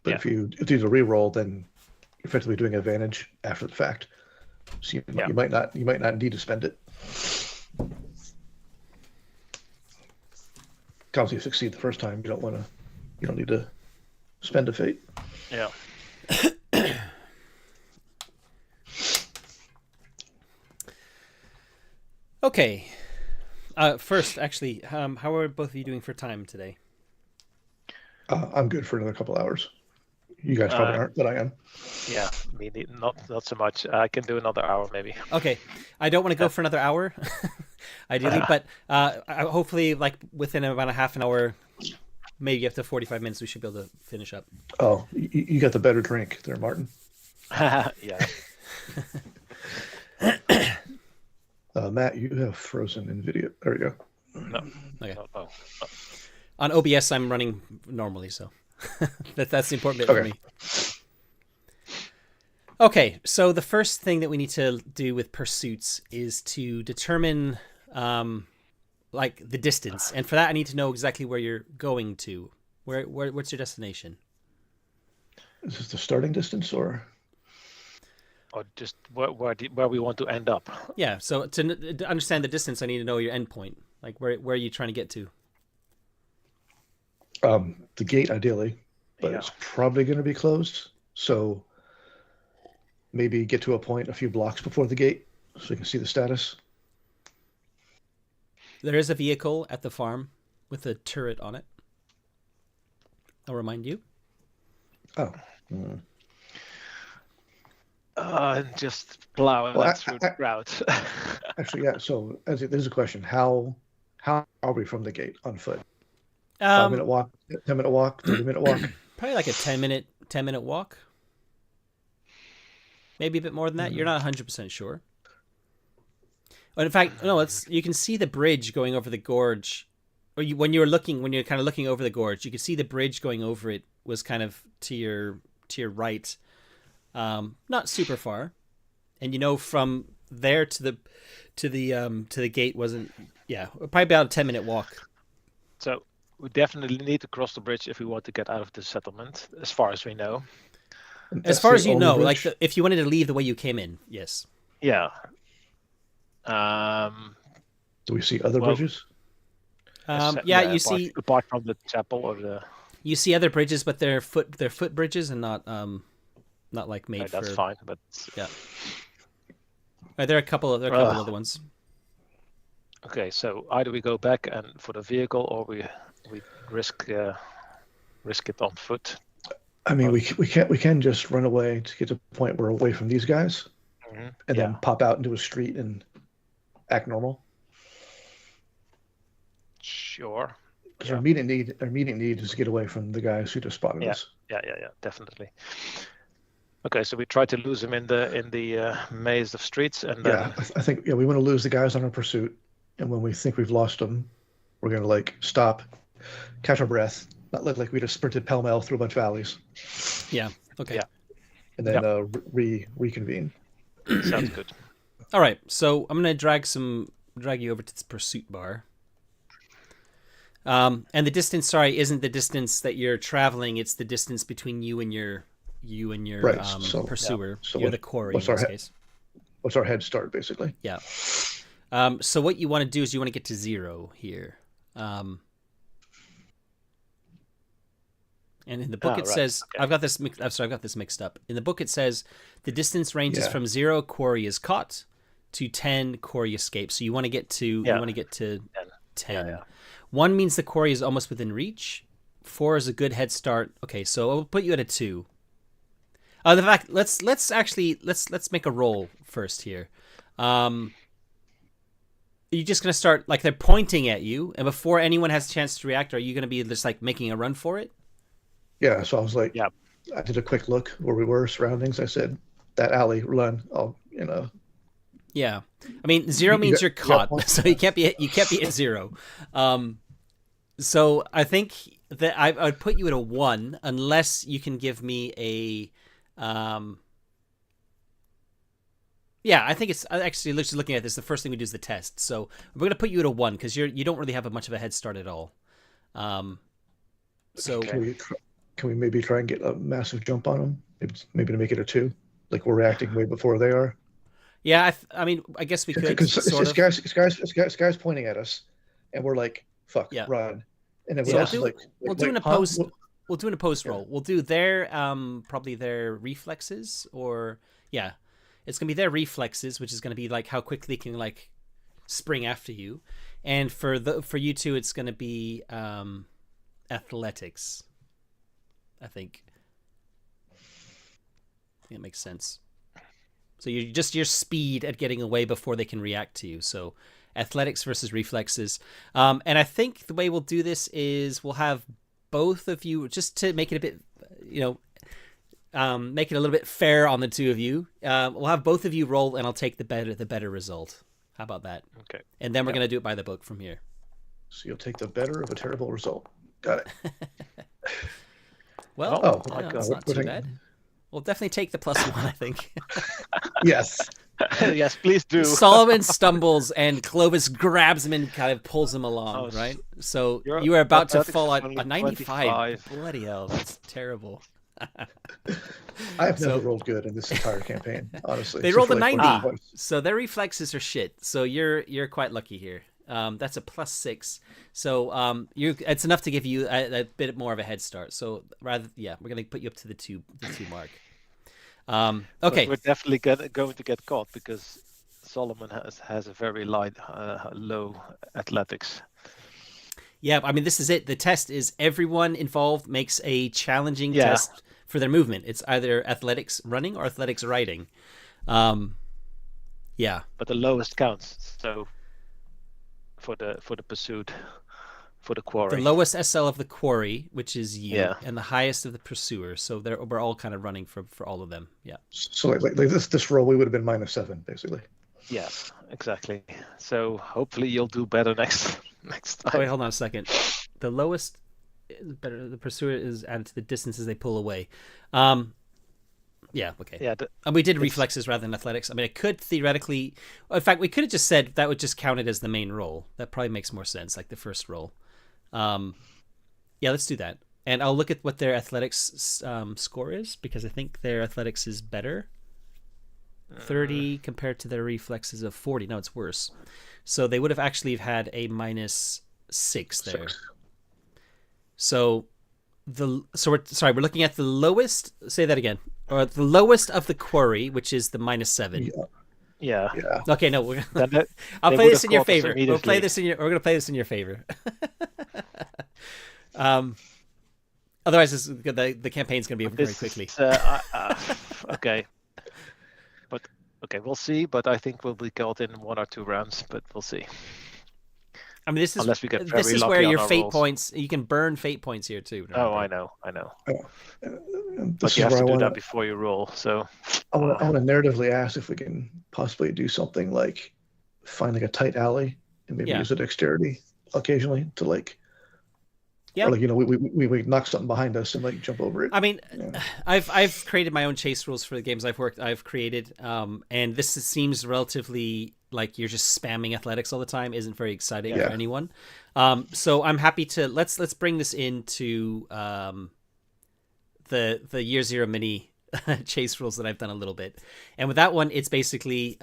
But if you do the reroll, then you're effectively doing advantage after the fact. So you might not need to spend it. Because you succeed the first time, you don't need to spend a fate. Yeah. Okay. First, actually, how are both of you doing for time today? I'm good for another couple hours. You guys probably aren't, but I am. Yeah, me not so much. I can do another hour maybe. Okay, I don't want to go for another hour, ideally, but hopefully, like within about a half an hour, maybe up to 45 minutes, we should be able to finish up. Oh, you got the better drink there, Martin. Yeah. Matt, you have frozen in video. There we go. No. Okay. No. On OBS, I'm running normally, so that's the important bit for me. Okay, so the first thing that we need to do with pursuits is to determine like the distance, and for that I need to know exactly where you're going to. What's your destination? Is this the starting distance or just where we want to end up? Yeah, so to understand the distance, I need to know your endpoint. Like where are you trying to get to? The gate, ideally, but it's probably going to be closed. So maybe get to a point a few blocks before the gate so you can see the status. There is a vehicle at the farm with a turret on it. I'll remind you. Oh. Just plow that through the crowd. Actually, yeah. So there's a question. How are we from the gate on foot? 5-minute walk, 10-minute walk, 30-minute walk. Probably like a 10-minute walk. Maybe a bit more than that. You're not 100% sure. But in fact, no. You can see the bridge going over the gorge. Or when you're kind of looking over the gorge, you can see the bridge going over it was kind of to your right, not super far, and from there to the gate wasn't. Yeah, probably about a 10-minute walk. So we definitely need to cross the bridge if we want to get out of the settlement, as far as we know. As far as you know, like if you wanted to leave the way you came in, yes. Yeah. Do we see other bridges? You see apart from the chapel or the. You see other bridges, but they're foot bridges and not like made for. That's fine, but yeah. There are a couple of other ones. Okay, so either we go back and for the vehicle, or we risk it on foot. I mean, we can just run away to get to the point where we're away from these guys, and then pop out into a street and act normal. Sure. Because our immediate need is to get away from the guys who just spotted us. Yeah, definitely. Okay, so we try to lose him in the maze of streets, and then... I think we want to lose the guys on our pursuit, and when we think we've lost them, we're gonna like stop, catch our breath, not look like we just sprinted pell-mell through a bunch of alleys. Yeah. Okay. Yeah. And then reconvene. Sounds good. All right, so I'm gonna drag you over to this pursuit bar. And the distance, isn't the distance that you're traveling. It's the distance between you and your pursuer. So you're the quarry in this case. What's our head start, basically? Yeah. So what you want to do is you want to get to 0 here. And in the book it says, okay. I've got this mixed up. In the book it says the distance ranges from 0 quarry is caught to 10 quarry escapes. So you want to get to 10. Yeah. 1 means the quarry is almost within reach. 4 is a good head start. Okay, so I'll put you at a 2. The fact let's make a roll first here. You're just gonna start like they're pointing at you, and before anyone has a chance to react, are you gonna be just like making a run for it? Yeah. So I was like, I did a quick look where we were, surroundings. I said, that alley, run. Yeah. I mean, 0 means you're caught, so you can't be at 0. So I think that I would put you at a 1 unless you can give me a. I think it's actually just looking at this. The first thing we do is the test. So we're going to put you at a 1 because you don't really have much of a head start at all. So can we maybe try and get a massive jump on them? Maybe to make it a 2, like we're reacting way before they are. Yeah, I mean, I guess we could. Because it's guys pointing at us, and we're like, "Fuck, run!" And then we'll do an opposed. We'll do an opposed roll. We'll do their probably their reflexes, or it's gonna be their reflexes, which is gonna be like how quickly they can like spring after you, and for you two, it's gonna be athletics. I think it makes sense. So your speed at getting away before they can react to you. So athletics versus reflexes. And I think the way we'll do this is we'll have both of you, just to make it a bit, make it a little bit fair on the two of you. We'll have both of you roll, and I'll take the better result. How about that? Okay. And then we're going to do it by the book from here. So you'll take the better of a terrible result. Got it. Well, that's not too bad. We'll definitely take the +1, I think. Yes. Yes, please do. Solomon stumbles, and Clovis grabs him and kind of pulls him along, right? So you are about to fall at a 95. Bloody hell, that's terrible. I have never rolled good in this entire campaign, honestly. They rolled a 90, so their reflexes are shit. So you're quite lucky here. That's a +6, so it's enough to give you a bit more of a head start. So we're gonna put you up to the two mark. Okay, but we're definitely going to get caught because Solomon has a very low athletics. Yeah, I mean, this is it. The test is everyone involved makes a challenging test for their movement. It's either athletics running or athletics riding. But the lowest counts. So for the pursuit, for the quarry, the lowest SL of the quarry, which is you, and the highest of the pursuer. So we're all kind of running for all of them. Yeah. So like this roll, we would have been -7 basically. Yes, exactly. So hopefully you'll do better next time. Wait, hold on a second. The lowest is better. The pursuer is added to the distances they pull away. Yeah, okay. Yeah, and we did reflexes rather than athletics. I mean, it could theoretically... In fact, we could have just said that would just count it as the main roll. That probably makes more sense, like the first roll. Yeah, let's do that. And I'll look at what their athletics score is, because I think their athletics is better. 30 compared to their reflexes of 40. No, it's worse. So they would have actually had a -6 there. So we're looking at the lowest. Say that again. Or the lowest of the quarry, which is the -7. Yeah. Okay, no, I'll play this in your favor. We're gonna play this in your favor. Otherwise, the campaign's gonna be over very quickly. Okay. But we'll see. But I think we'll be caught in 1 or 2 rounds. But we'll see. I mean, this is where your fate points. You can burn fate points here too. Remember? Oh, I know. But you have to do that before you roll. So I want to narratively ask if we can possibly do something like find like a tight alley and maybe use a dexterity occasionally to like. Yeah. Or like, we knock something behind us and like jump over it. I mean, I've created my own chase rules for the games I've created, and this seems relatively like you're just spamming athletics all the time isn't very exciting for anyone. So I'm happy to let's bring this into the Year Zero mini chase rules that I've done a little bit, and with that one, it's basically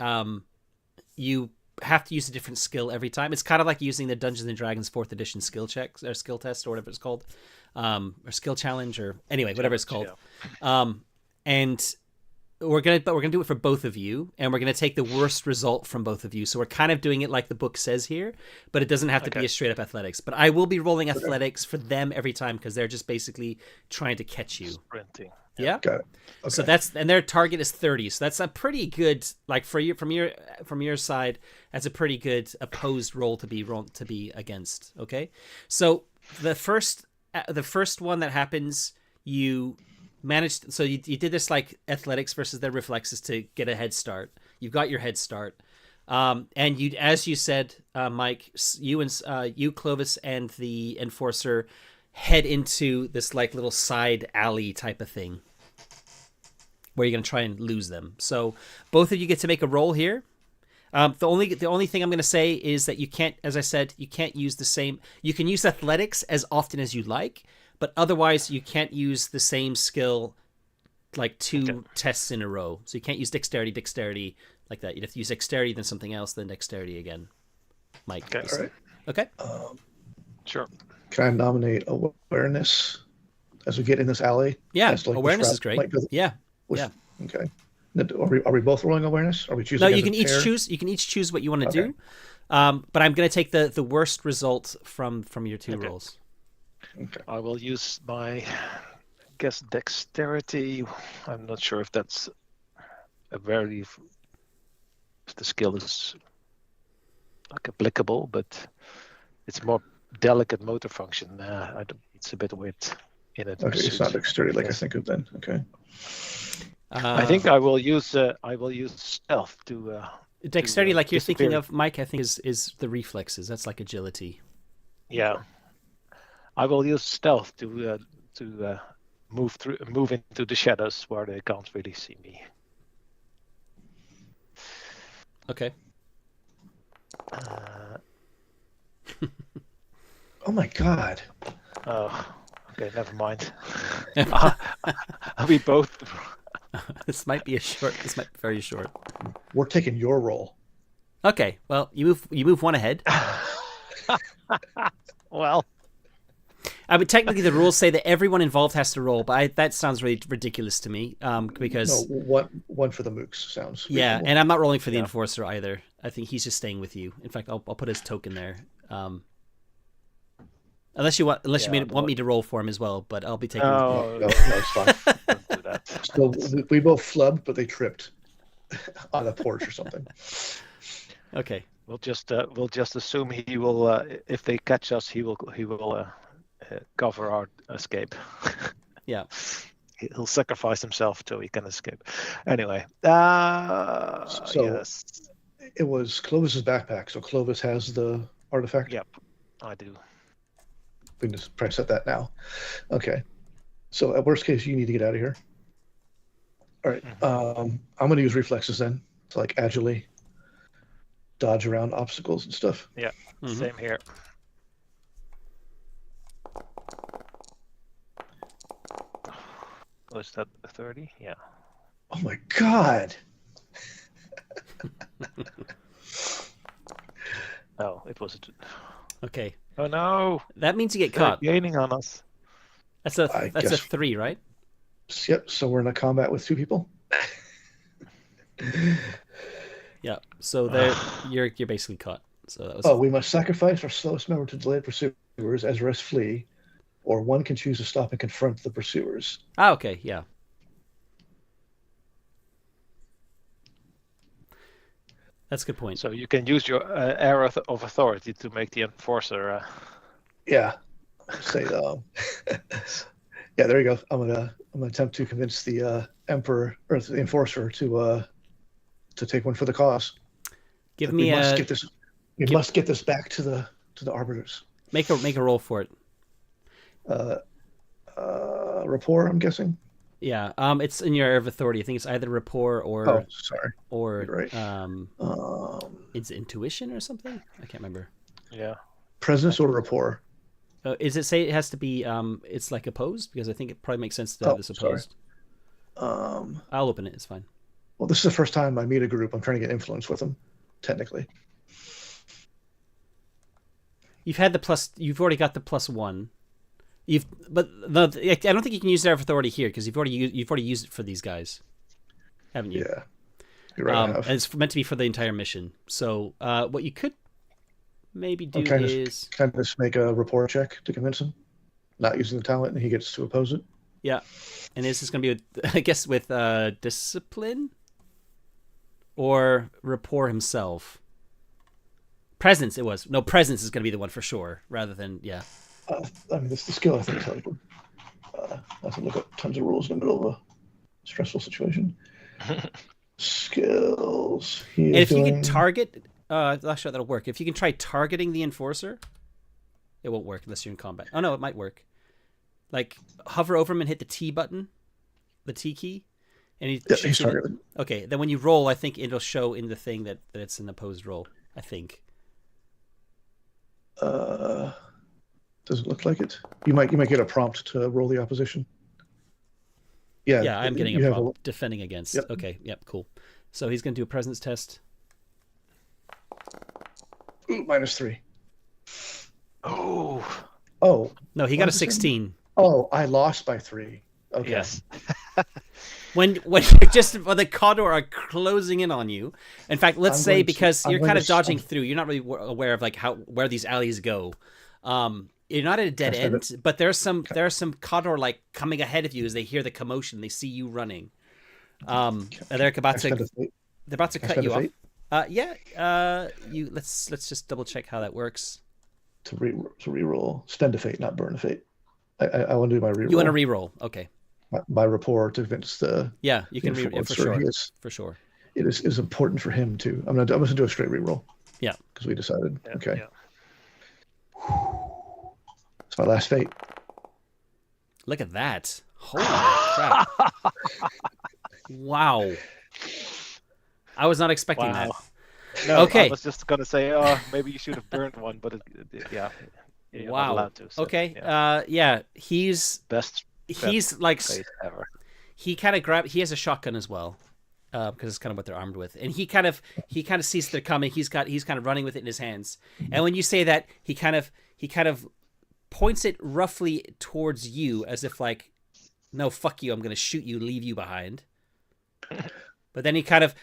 you have to use a different skill every time. It's kind of like using the Dungeons and Dragons 4th edition skill checks or skill test or whatever it's called, or skill challenge, or anyway, whatever it's called. And we're gonna do it for both of you, and we're gonna take the worst result from both of you. So we're kind of doing it like the book says here, but it doesn't have to be a straight up athletics. But I will be rolling athletics for them every time because they're just basically trying to catch you. Sprinting. Yeah. Got it. Okay. So and their target is 30. So that's a pretty good, like for you from your side, that's a pretty good opposed roll to be against. Okay. So the first one that happens, you managed. So you did this like athletics versus their reflexes to get a head start. You've got your head start. And you, as you said, Mike, you, Clovis, and the enforcer head into this like little side alley type of thing where you're going to try and lose them. So both of you get to make a roll here. The only thing I'm going to say is that you can't, as I said, you can't use the same. You can use athletics as often as you like, but otherwise you can't use the same skill like 2 tests in a row. So you can't use dexterity like that. You'd have to use dexterity, then something else, then dexterity again. Mike. Okay. All right. Okay. Sure. Can I nominate awareness as we get in this alley? Yeah, awareness is great. Yeah. Okay. Are we both rolling awareness? Are we choosing? No, you can each choose. You can each choose what you want to do. But I'm going to take the worst result from your 2 rolls. Okay. I will use my dexterity. I'm not sure if that's if the skill is like applicable, but it's more delicate motor function. It's a bit weird in it. Okay, it's not dexterity like I think of then. Okay. I think I will use stealth to dexterity, like you're thinking of, Mike. I think is the reflexes. That's like agility. Yeah, I will use stealth to move into the shadows where they can't really see me. Okay. Oh my God. Oh, okay. Never mind. We both. This might be very short. We're taking your roll. Okay. Well, you move 1 ahead. Well, I mean, technically the rules say that everyone involved has to roll, but that sounds really ridiculous to me. Because one for the mooks sounds. Yeah, reasonable. and I'm not rolling for the enforcer either. I think he's just staying with you. In fact, I'll put his token there. Unless you want me to roll for him as well, but I'll be taking. No, it's fine. Don't do that. So we both flubbed, but they tripped on a porch or something. Okay. We'll just assume he will. If they catch us, he will cover our escape. Yeah. He'll sacrifice himself so he can escape. Anyway. Yes. It was Clovis's backpack, so Clovis has the artifact. Yep, I do. We can just press at that now. Okay. So at worst case, you need to get out of here. All right. I'm going to use reflexes then to like agilely dodge around obstacles and stuff. Yeah. Same here. Was that 30? Yeah. Oh my god. Oh, it was. Okay. Oh no! That means you get caught. Gaining on us. That's a 3, right? Yep. So we're in a combat with 2 people. Yeah. So there, you're basically caught. So that was. Oh, we must sacrifice our slowest member to delayed pursuers as rest flee, or one can choose to stop and confront the pursuers. Ah, okay. Yeah. That's a good point. So you can use your area of authority to make the enforcer. Yeah. Say yeah, there you go. I'm gonna attempt to convince the emperor or the enforcer to take one for the cause. Give we me must get this. We must get this back to the arbiters. Make a roll for it. Rapport, I'm guessing. Yeah. It's in your area of authority. I think it's either rapport or. Oh, sorry. Or you're right. It's intuition or something. I can't remember. Yeah. Presence or rapport. Is it say it has to be it's like opposed? Because I think it probably makes sense to have this opposed. Sorry. I'll open it. It's fine. Well, this is the first time I meet a group. I'm trying to get influence with them, technically. You've already got the +1. I don't think you can use their authority here because you've already used it for these guys, haven't you? Yeah. You're right. And it's meant to be for the entire mission. So what you could maybe do can is I just make a rapport check to convince him, not using the talent, and he gets to oppose it. Yeah, and this is going to be, I guess, with discipline or rapport himself. Presence, it was. No, presence is going to be the one for sure, rather than, yeah. I mean, the skill, I think, is helpful. I have to look up tons of rules in the middle of a stressful situation. Skills. And if you can target, actually, that'll work. If you can try targeting the enforcer, it won't work unless you're in combat. Oh, no, it might work. Like, hover over him and hit the T button, the T key. And he's targeted. Okay, then when you roll, I think it'll show in the thing that it's an opposed roll, I think. Doesn't look like it. You might get a prompt to roll the opposition. Yeah. Yeah, I'm getting a prompt. Defending against. Yep. Okay, yep, cool. So he's going to do a presence test. Ooh, -3. Oh. No, he got a 16. Oh, I lost by 3. Okay. Yes. when the Condor are closing in on you. In fact, let's say because you're kind of dodging through, you're not really aware of like where these alleys go. You're not at a dead end, but there are some Condor like coming ahead of you as they hear the commotion. They see you running. And they're about to cut you off. Let's just double check how that works. To reroll, spend a fate, not burn a fate. I want to do my reroll. You want to reroll? Okay. My rapport to convince the. Yeah, you can reroll for sure. For sure. It is important for him too. I'm gonna do a straight reroll. Yeah. Because we decided. Yeah, okay. Yeah. It's my last fate. Look at that! Holy crap! Wow. I was not expecting that. No, okay. I was just gonna say, maybe you should have burned one, but yeah. You're wow. not allowed to, so, okay. Yeah. He's best like ever. He kind of he has a shotgun as well, because it's kind of what they're armed with, and he kind of sees they're coming. He's kind of running with it in his hands, and when you say that, he kind of points it roughly towards you as if like, no, fuck you, I'm gonna shoot you, leave you behind. But then he kind of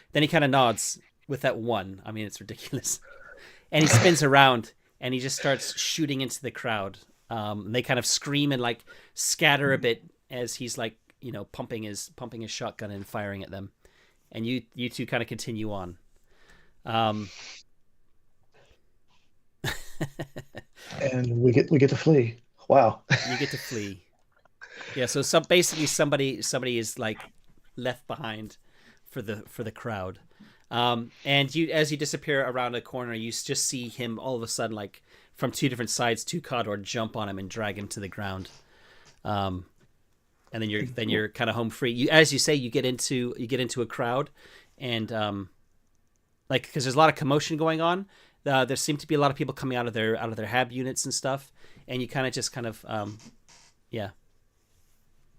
nods with that one. I mean, it's ridiculous, and he spins around and he just starts shooting into the crowd. And they kind of scream and like scatter a bit as he's like, pumping his shotgun and firing at them, and you two kind of continue on. And we get to flee. Wow. You get to flee. Yeah. So basically somebody is like left behind for the crowd. And as you disappear around a corner, you just see him all of a sudden, like from two different sides, two Condor jump on him and drag him to the ground. And then you're kind of home free. As you say, you get into a crowd, and like because there's a lot of commotion going on. There seem to be a lot of people coming out of their hab units and stuff, and you kind of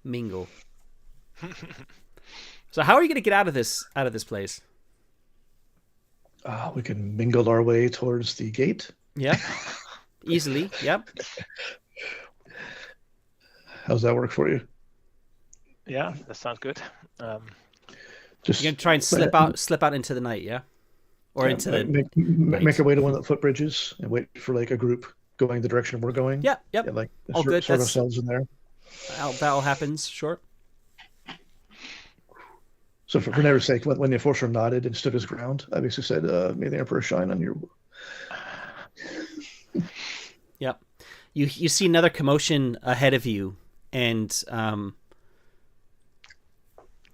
mingle. So how are you going to get out of this place? We can mingle our way towards the gate. Yeah, easily. Yep. How's that work for you? Yeah, that sounds good. Just you're gonna try and slip out into the night, yeah, or into the make our way to one of the footbridges and wait for like a group going the direction we're going. Yep. Yeah, like all good. Sort ourselves in there. That all happens. Sure. So for Never's sake, when the enforcer nodded and stood his ground, I basically said, "May the Emperor shine on your." Yep. You see another commotion ahead of you, and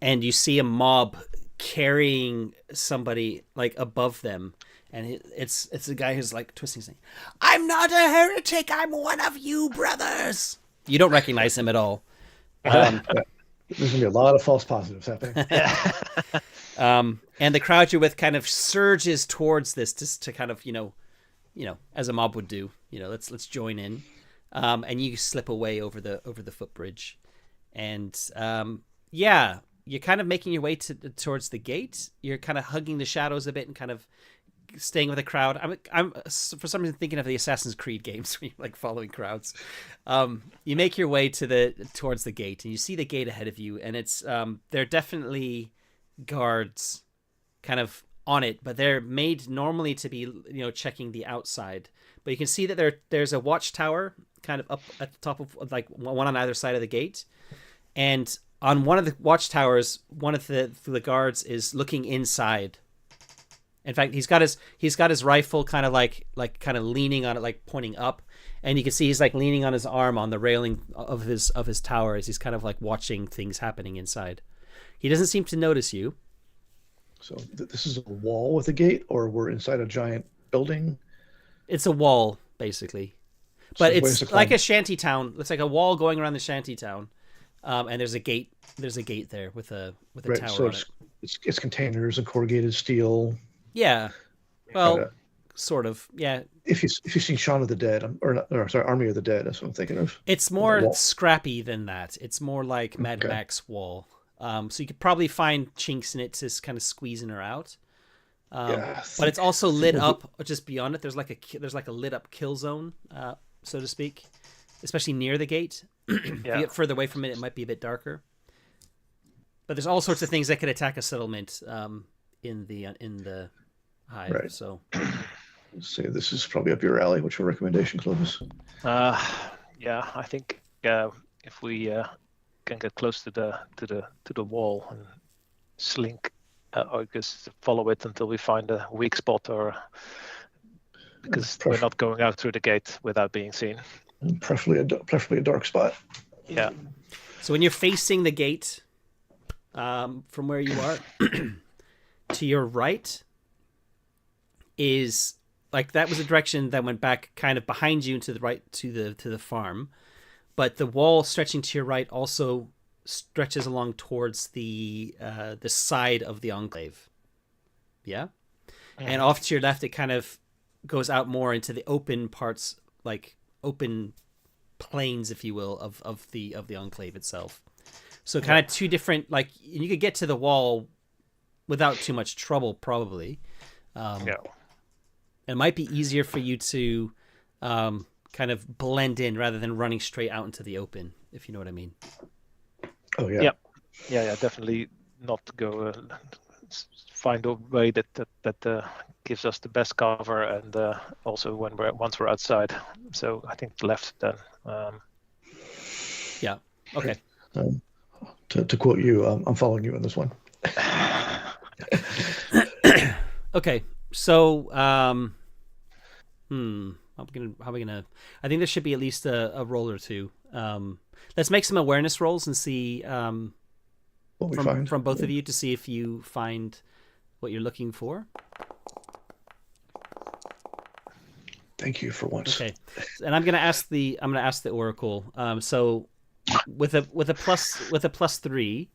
you see a mob carrying somebody like above them, and it's a guy who's like twisting, saying, "I'm not a heretic. I'm one of you brothers." You don't recognize him at all. There's gonna be a lot of false positives happening. And the crowd you're with kind of surges towards this, just to kind of you know, as a mob would do. Let's join in, and you slip away over the footbridge, and you're kind of making your way towards the gate. You're kind of hugging the shadows a bit and kind of staying with the crowd. I'm for some reason thinking of the Assassin's Creed games where you're like following crowds. You make your way towards the gate, and you see the gate ahead of you, and it's there are definitely guards kind of on it, but they're made normally to be checking the outside. But you can see that there's a watchtower kind of up at the top of like one on either side of the gate, and on one of the watchtowers, one of the guards is looking inside. In fact, he's got his rifle kind of like kind of leaning on it, like pointing up, and you can see he's like leaning on his arm on the railing of his tower as he's kind of like watching things happening inside. He doesn't seem to notice you. So this is a wall with a gate, or we're inside a giant building? It's a wall, basically, but it's like a shanty town. It's like a wall going around the shanty town, and there's a gate. There's a gate there with a tower so on it. It's containers and corrugated steel. Yeah, well, sort of. Yeah. If you've seen Shaun of the Dead, Army of the Dead, that's what I'm thinking of. It's more scrappy than that. It's more like Mad Max wall. So you could probably find chinks in it to kind of squeeze in or out. But it's also lit up just beyond it. There's like a lit up kill zone, so to speak, especially near the gate. If you get further away from it, it might be a bit darker. But there's all sorts of things that could attack a settlement in the hive. Right. So, say this is probably up your alley. What's your recommendation, Clovis? Yeah, I think if we can get close to the wall and slink, or just follow it until we find a weak spot, or because we're not going out through the gate without being seen. Preferably a dark spot. Yeah. So when you're facing the gate, from where you are, to your right is like that was a direction that went back kind of behind you and to the right to the farm, but the wall stretching to your right also stretches along towards the side of the enclave. Yeah. And off to your left it kind of goes out more into the open parts, like open plains, if you will, of the enclave itself. So kind of two different, like you could get to the wall without too much trouble, probably. It might be easier for you to kind of blend in rather than running straight out into the open, if you know what I mean. Oh yeah. Yeah. Definitely not go. Find a way that gives us the best cover, and also once we're outside. So I think left then. Yeah. Okay. To quote you, I'm following you on this one. Okay, so how are we gonna? I think there should be at least a roll or two. Let's make some awareness rolls and see from both of you to see if you find what you're looking for. Thank you for once. Okay, and I'm gonna ask the Oracle. So with a plus 3,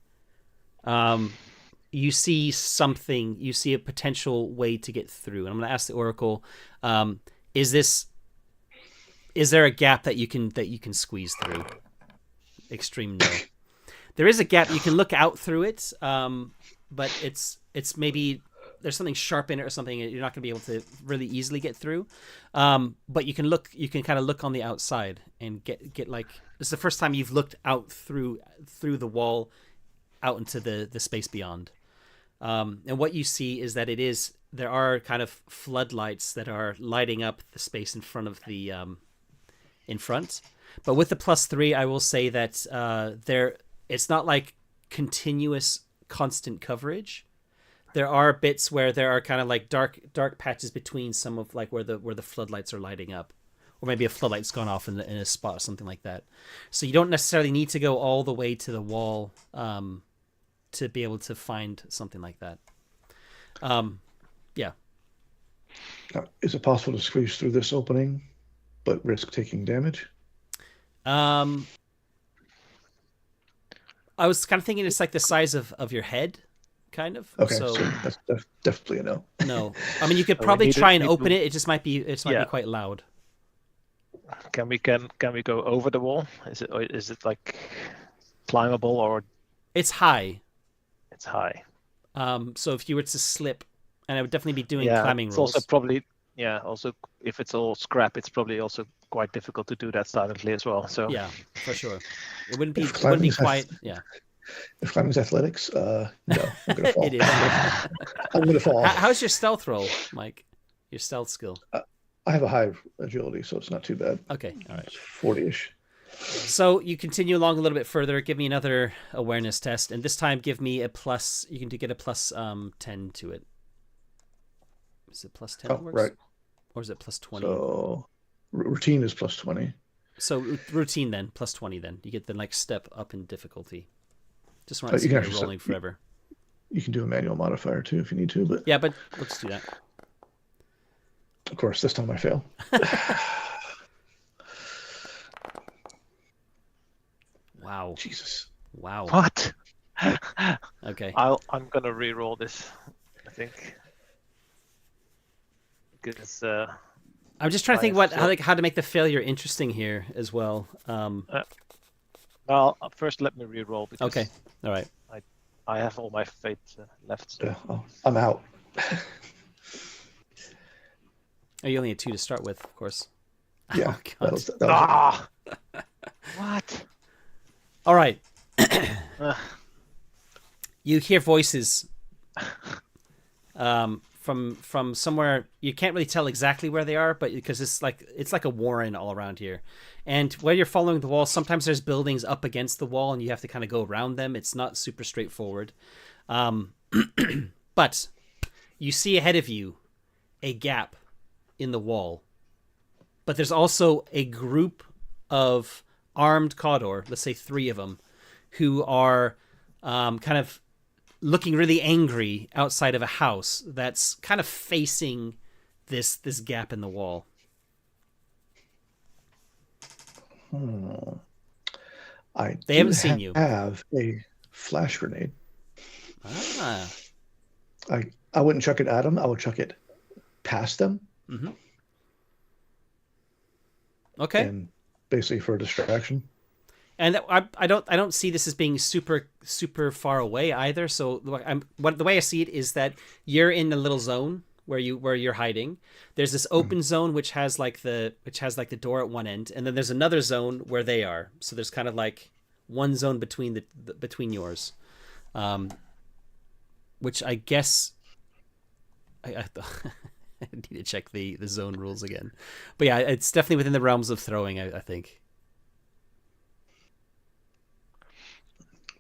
you see something. You see a potential way to get through, and I'm gonna ask the Oracle. Is there a gap that you can squeeze through? Extreme no. there is a gap. You can look out through it, but it's maybe there's something sharp in it or something. You're not going to be able to really easily get through. But you can kind of look on the outside and get like, it's the first time you've looked out through the wall out into the space beyond. And what you see is that there are kind of floodlights that are lighting up the space in front of the in front. But with the +3, I will say that it's not like continuous constant coverage. There are bits where there are kind of like dark patches between some of like where the floodlights are lighting up, or maybe a floodlight's gone off in a spot or something like that. So you don't necessarily need to go all the way to the wall to be able to find something like that. Yeah. Is it possible to squeeze through this opening, but risk taking damage? I was kind of thinking it's like the size of your head, kind of. Okay, so that's definitely a no. No, I mean you could probably try and open it. It just might be quite loud. Can we go over the wall? Is it like climbable or? It's high. It's high. So if you were to slip, and I would definitely be doing climbing it's rolls. Also probably also if it's all scrap, it's probably also quite difficult to do that silently as well. So yeah, for sure, it wouldn't be quite. Yeah. If climbing's athletics, no, I'm gonna fall. It is. I'm gonna fall. How's your stealth roll, Mike? Your stealth skill? I have a high agility, so it's not too bad. Okay, all right. 40-ish. So you continue along a little bit further. Give me another awareness test, and this time give me a plus. You can get a plus 10 to it. Is it plus 10? Oh, right. Or is it plus 20? So routine is plus 20. So routine then plus 20. Then you get the next step up in difficulty. Just want to see rolling forever. You can do a manual modifier too if you need to, but yeah, but let's do that. Of course, this time I fail. Wow. Jesus. Wow. What? Okay. I'm gonna re-roll this, I think. Because I'm just trying to think how to make the failure interesting here as well. Well, first let me re-roll because okay. All right. I have all my fate left. So. Yeah, I'm out. Oh, you only had 2 to start with, of course. Yeah. Oh, that was... What? All right. You hear voices from somewhere. You can't really tell exactly where they are, but because it's like a warren all around here. And while you're following the wall, sometimes there's buildings up against the wall, and you have to kind of go around them. It's not super straightforward. But you see ahead of you a gap in the wall. But there's also a group of armed Cawdor, let's say 3 of them, who are kind of looking really angry outside of a house that's kind of facing this gap in the wall. They haven't seen you. Have a flash grenade. Ah. I wouldn't chuck it at them. I would chuck it past them. Mm-hmm. Okay. And basically for a distraction. And I don't see this as being super far away either. So the way I see it is that you're in a little zone where you're hiding. There's this open zone which has like the door at one end, and then there's another zone where they are. So there's kind of like one zone between between yours, which I guess I need to check the zone rules again. But yeah, it's definitely within the realms of throwing. I think.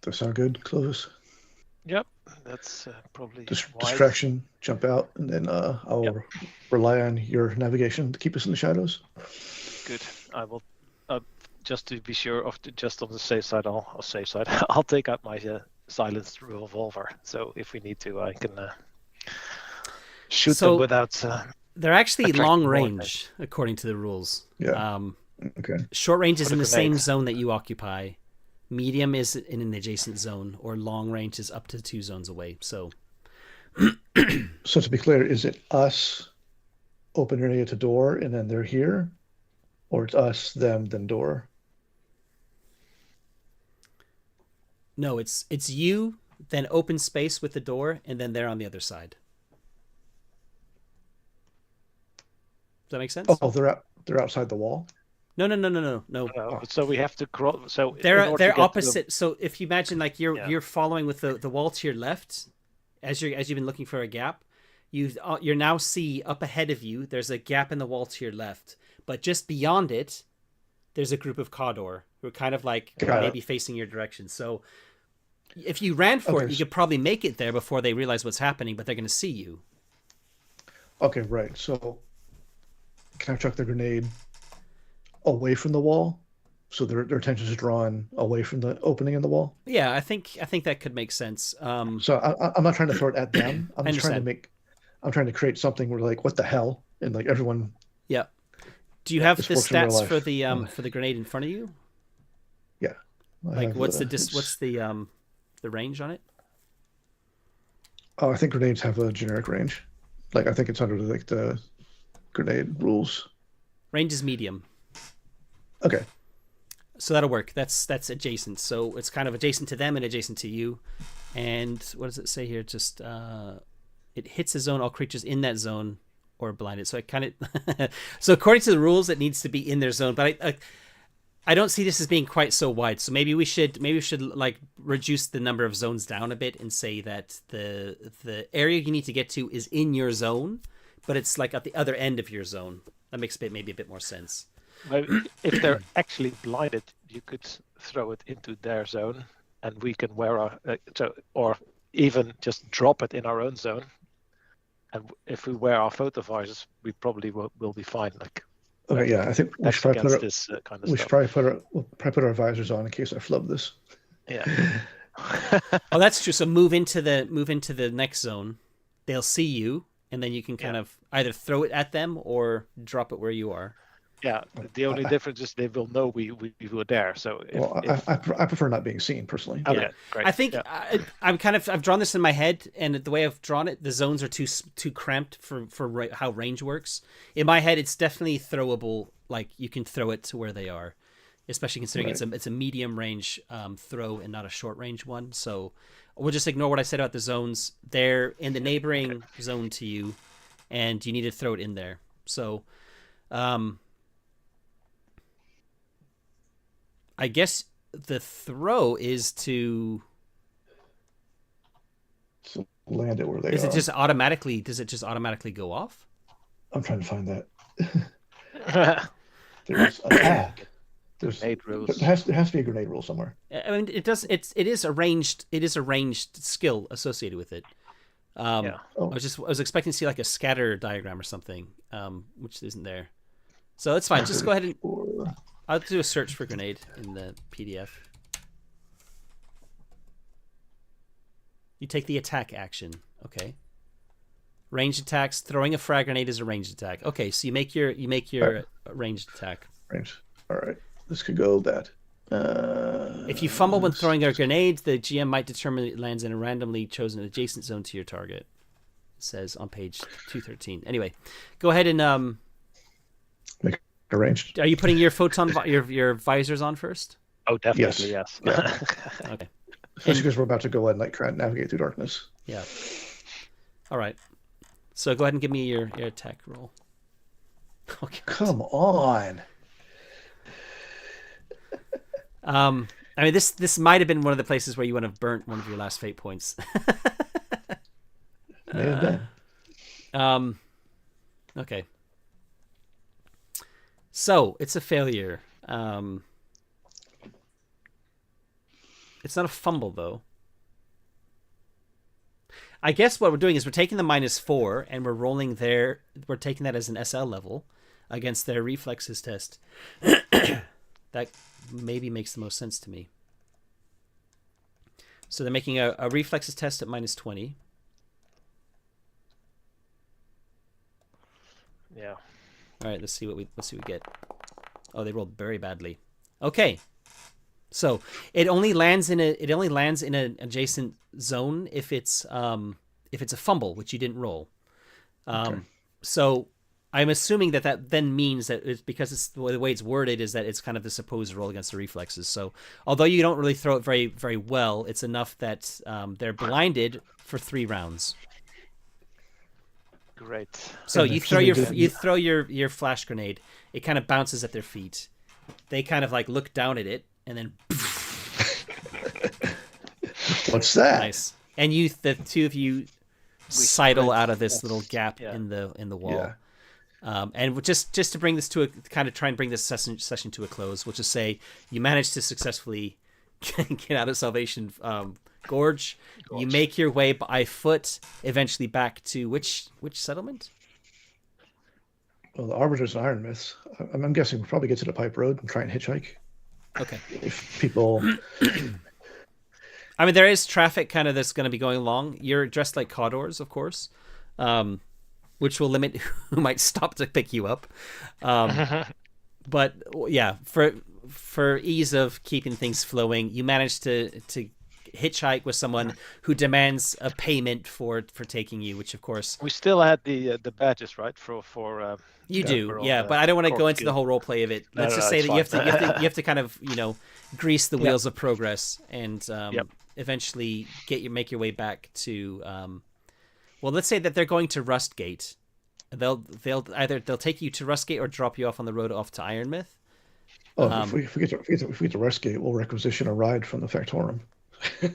Does that sound good, Clovis? Yep, that's probably distraction. Jump out, and then I'll rely on your navigation to keep us in the shadows. Good. I will. Just to be sure just on the safe side, I'll take out my silenced revolver. So if we need to, I can shoot them without. They're actually long range, according to the rules. Yeah. Okay. Short range is in the same zone that you occupy. Medium is in an adjacent zone, or long range is up to 2 zones away. So to be clear, is it us open area to door and then they're here, or it's us, them, then door? No, it's you, then open space with the door, and then they're on the other side. Does that make sense? Oh, they're outside the wall. No. Oh. So we have to crawl. So they're opposite. So if you imagine like you're following with the wall to your left, as you've been looking for a gap, you're now see up ahead of you. There's a gap in the wall to your left, but just beyond it, there's a group of Cawdor who are kind of like maybe facing your direction. So if you ran for it, you could probably make it there before they realize what's happening, but they're going to see you. Okay, right. So can I chuck the grenade away from the wall, so their attention is drawn away from the opening in the wall? Yeah, I think that could make sense. So I'm not trying to throw it at them. I'm just trying to create something where like, what the hell, and like everyone. Yeah. Do you have the stats for the grenade in front of you? Yeah. Like what's the range on it? Oh, I think grenades have a generic range. Like I think it's under like the grenade rules. Range is medium. Okay. So that'll work. That's adjacent. So it's kind of adjacent to them and adjacent to you. And what does it say here? Just it hits a zone, all creatures in that zone or blinded. So it kind of so according to the rules, it needs to be in their zone. But I don't see this as being quite so wide. So maybe we should like reduce the number of zones down a bit and say that the area you need to get to is in your zone, but it's like at the other end of your zone. That makes maybe a bit more sense. If they're actually blinded, you could throw it into their zone, and we can wear or even just drop it in our own zone. And if we wear our photo visors, we probably will be fine. Like, okay, yeah, I think we should probably put our visors on in case I flub this. Yeah. Oh, that's true. So move into the next zone. They'll see you, and then you can kind of either throw it at them or drop it where you are. Yeah, the only difference is they will know we were there. So I prefer not being seen personally. Okay, yeah, great. I think I've drawn this in my head, and the way I've drawn it, the zones are too cramped for how range works. In my head, it's definitely throwable. Like you can throw it to where they are, especially considering it's a medium range throw and not a short range one. So we'll just ignore what I said about the zones. They're in the neighboring zone to you, and you need to throw it in there. So. I guess the throw is to land it where they are. Does it just automatically go off? I'm trying to find that. There's attack. There's grenade rules. There has to be a grenade rule somewhere. I mean, it does. It is a ranged skill associated with it. I was expecting to see like a scatter diagram or something, which isn't there. So it's fine. Just go ahead and. I'll do a search for grenade in the PDF. You take the attack action. Okay. Ranged attacks. Throwing a frag grenade is a ranged attack. Okay, so you make your ranged attack. Range. All right. This could go bad. If you fumble when throwing a grenade, the GM might determine it lands in a randomly chosen adjacent zone to your target. It says on page 213. Anyway, go ahead and make arranged. Are you putting your photon your visors on first? Oh, definitely, yes. Yeah. Okay. Especially because we're about to go and like try and navigate through darkness. Yeah. All right. So go ahead and give me your attack roll. Okay. Come on. I mean, this might have been one of the places where you would have burnt one of your last fate points. May have been. Okay. So it's a failure. It's not a fumble though. I guess what we're doing is we're taking the -4 and we're rolling we're taking that as an SL level against their reflexes test. That maybe makes the most sense to me. So they're making a reflexes test at -20. Yeah. All right, let's see what we get. Oh, they rolled very badly. Okay. So it only lands in an adjacent zone if it's a fumble, which you didn't roll. Okay. So I'm assuming that then means that it's because it's the way it's worded is that it's kind of the supposed roll against the reflexes. So although you don't really throw it very, very well, it's enough that they're blinded for 3 rounds. Great. So you throw your flash grenade. It kind of bounces at their feet. They kind of like look down at it and then. What's that? Nice. And the two of you sidle out of this little gap in the wall. Yeah. And just to bring this to try and bring this session to a close, we'll just say you managed to successfully get out of Salvation Gorge. You make your way by foot eventually back to which settlement? Well, the Arbiters and Iron Myths. I'm guessing we'll probably get to the Pipe Road and try and hitchhike. Okay. If people... I mean, there is traffic kind of that's going to be going along. You're dressed like Cawdors, of course. Which will limit who might stop to pick you up. But yeah, for ease of keeping things flowing, you manage to hitchhike with someone who demands a payment for taking you, which of course we still had the badges, right? For you do, yeah. But I don't want to go into the whole role play of it. Let's just say that you have to kind of grease the wheels of progress and eventually make your way back to. Well, let's say that they're going to Rustgate. They'll take you to Rustgate or drop you off on the road off to Ironmouth. Oh, if we get to Rustgate, we'll requisition a ride from the Factorum.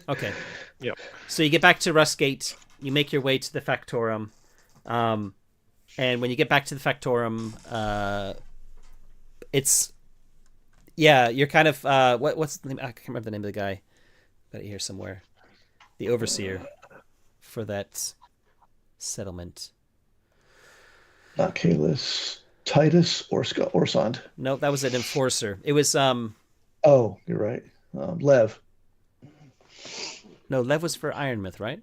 Okay. Yep. So you get back to Rustgate. You make your way to the Factorum, and when you get back to the Factorum, you're kind of what's the name? I can't remember the name of the guy. Got it here somewhere. The overseer for that settlement. Not Kalis, Titus, or Orsond. No, that was an enforcer. It was Oh, you're right. Lev. No, Lev was for Ironmouth, right?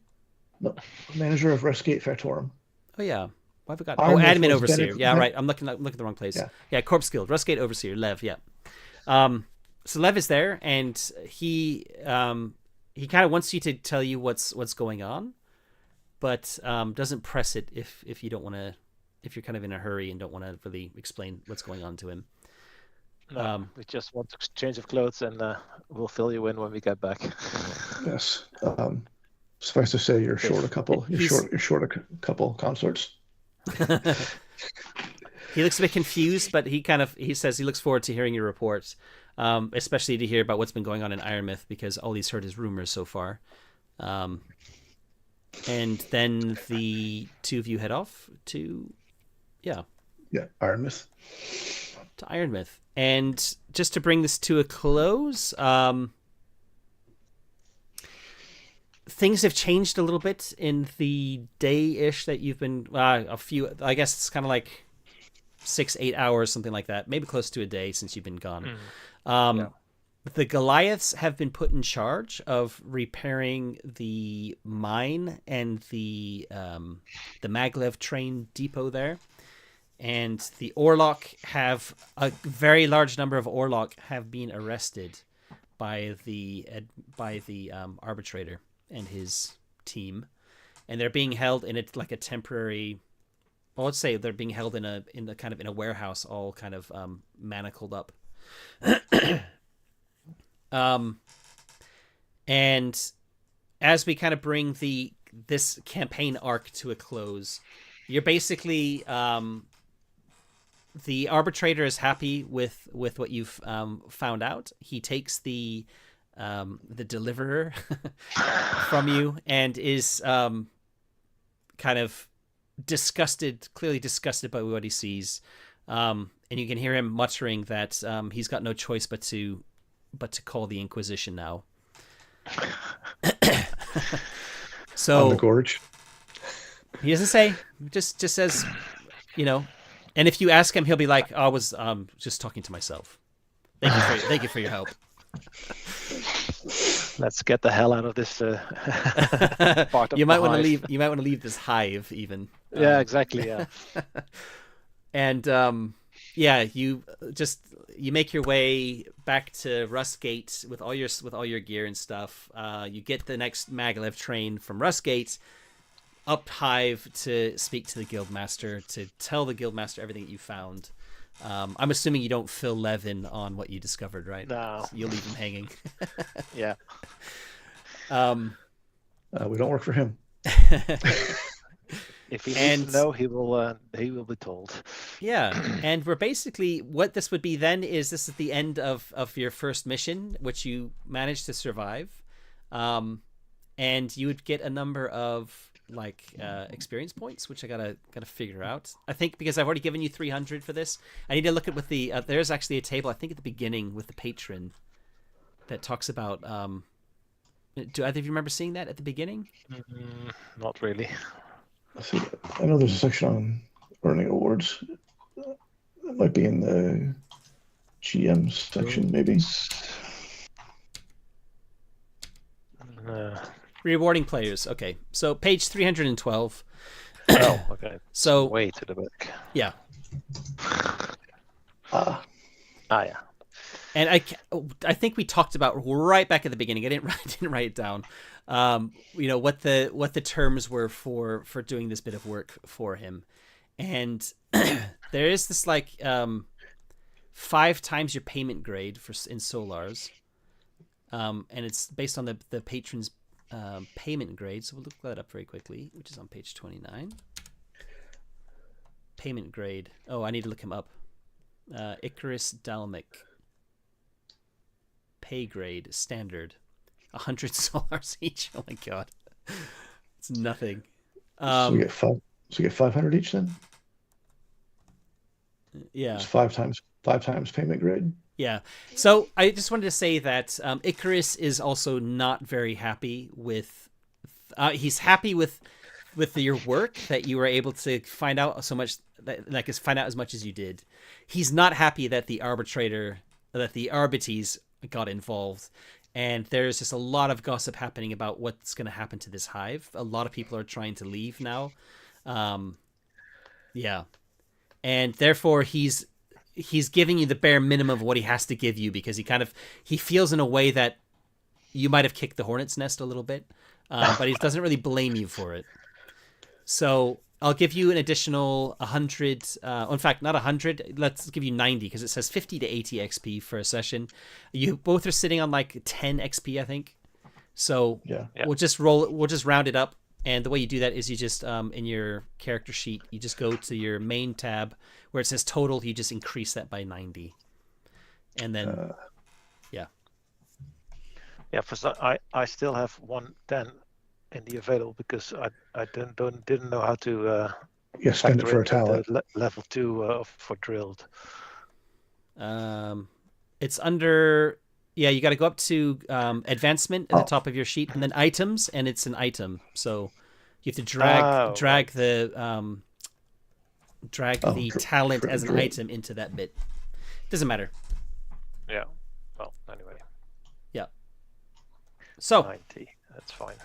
No, manager of Rustgate Factorum. Oh yeah, why have I got? Oh, admin overseer. Yeah, right. I'm looking at the wrong place. Yeah, Corpse Guild, Rustgate overseer, Lev. Yeah. So Lev is there, and he kind of wants you to tell you what's going on, but doesn't press it if you don't want to, if you're kind of in a hurry and don't want to really explain what's going on to him. No, we just want a change of clothes, and we'll fill you in when we get back. Yes. Suffice to say, you're short a couple. You're short a couple consorts. He looks a bit confused, but he says he looks forward to hearing your report, especially to hear about what's been going on in Ironmouth, because all he's heard is rumors so far. And then the two of you head off to, Ironmouth. To Ironmouth. And just to bring this to a close, things have changed a little bit in the day-ish that you've been, I guess it's kind of like 6-8 hours, something like that, maybe close to a day since you've been gone. The Goliaths have been put in charge of repairing the mine and the maglev train depot there. And the Orlok have a very large number of Orlok have been arrested by the arbitrator and his team, and they're being held in a temporary. Well, let's say they're being held in a kind of in a warehouse, all kind of manacled up. And as we kind of bring this campaign arc to a close, you're basically. The arbitrator is happy with what you've found out. He takes the deliverer from you and is kind of clearly disgusted by what he sees. And you can hear him muttering that he's got no choice but to call the Inquisition now. So on the gorge. He doesn't say. Just says, And if you ask him, he'll be like, "I was just talking to myself. Thank you for your help." Let's get the hell out of this part of You might the want to hive. leave. You might want to leave this hive even. Yeah, exactly. Yeah. And you make your way back to Rustgate with all your gear and stuff. You get the next maglev train from Rustgate. up hive to speak to the guildmaster, to tell the guildmaster everything that you found. I'm assuming you don't fill Levin on what you discovered, right? No. You'll leave him hanging. Yeah. We don't work for him. If he needs to know, he will be told. Yeah, and we're basically, what this would be then is this is the end of your first mission, which you managed to survive, and you would get a number of like experience points, which I gotta figure out. I think because I've already given you 300 for this, I need to look at with the there's actually a table I think at the beginning with the patron that talks about. Do either of you remember seeing that at the beginning? Not really. I know there's a section on earning awards. That might be in the GM section, maybe. Rewarding players. Okay, so page 312. Oh, okay. So way to the back. Yeah. Yeah. And I think we talked about right back at the beginning. I didn't write it down. What the terms were for doing this bit of work for him, and there is this like 5 times your payment grade in Solars, and it's based on the patron's payment grade. So we'll look that up very quickly, which is on page 29. Payment grade. Oh, I need to look him up. Icarus Dalmic. Pay grade standard. 100 solars each. Oh my god, it's nothing. So we get 500 each then. Yeah, it's 5 times payment grade. Yeah. So I just wanted to say that Icarus is also not very happy with. He's happy with your work, that you were able to find out so much, find out as much as you did. He's not happy that the Arbites got involved. And there's just a lot of gossip happening about what's going to happen to this hive. A lot of people are trying to leave now. Yeah. And therefore he's giving you the bare minimum of what he has to give you, because he feels in a way that you might have kicked the hornet's nest a little bit, but he doesn't really blame you for it. So I'll give you an additional 100. In fact, not 100. Let's give you 90, because it says 50 to 80 XP for a session. You both are sitting on like 10 XP, I think. So yeah. We'll just round it up. And the way you do that is you just in your character sheet, you just go to your main tab where it says total. You just increase that by 90, and then yeah. For I still have 110 in the available, because I didn't know how to spend it for a talent. Level 2 for drilled. It's under. Yeah, you got to go up to advancement at the top of your sheet, and then items, and it's an item. So you have to drag the talent as an item into that bit. Doesn't matter. Yeah. Well, anyway. Yeah. So 90. That's fine.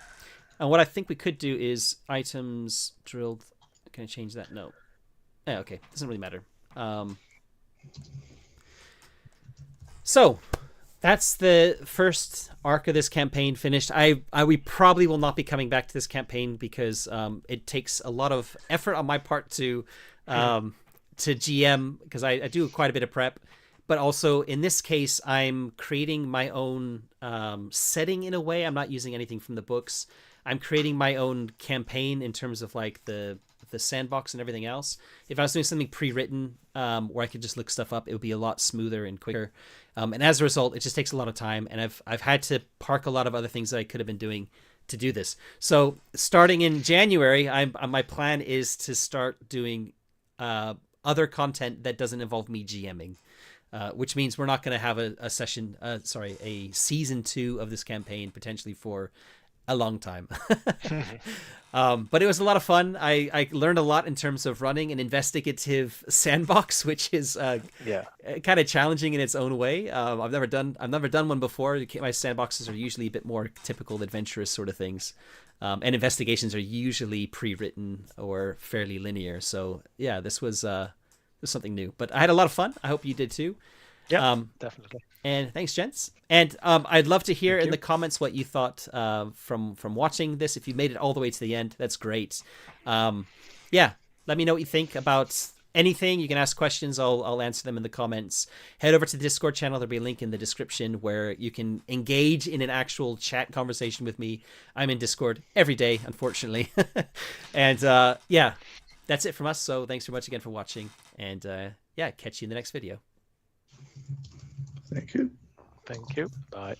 And what I think we could do is items drilled. Can I change that? No. Yeah, okay. Doesn't really matter. So that's the first arc of this campaign finished. We probably will not be coming back to this campaign, because it takes a lot of effort on my part to GM, because I do quite a bit of prep. But also in this case, I'm creating my own setting in a way. I'm not using anything from the books. I'm creating my own campaign in terms of like the sandbox and everything else. If I was doing something pre-written where I could just look stuff up, it would be a lot smoother and quicker. And as a result, it just takes a lot of time, and I've had to park a lot of other things that I could have been doing to do this. So starting in January, my plan is to start doing other content that doesn't involve me GMing, which means we're not going to have a season 2 of this campaign potentially for a long time. But it was a lot of fun. I learned a lot in terms of running an investigative sandbox, which is kind of challenging in its own way. I've never done one before. My sandboxes are usually a bit more typical adventurous sort of things, and investigations are usually pre-written or fairly linear. So yeah, this was something new, but I had a lot of fun. I hope you did too. Yeah, definitely. And thanks, gents. And I'd love to hear in the comments what you thought from watching this. If you made it all the way to the end, that's great. Yeah, let me know what you think about anything. You can ask questions. I'll answer them in the comments. Head over to the Discord channel. There'll be a link in the description where you can engage in an actual chat conversation with me. I'm in Discord every day, unfortunately. And yeah, that's it from us. So thanks very much again for watching. And yeah, catch you in the next video. Thank you. Thank you. Bye.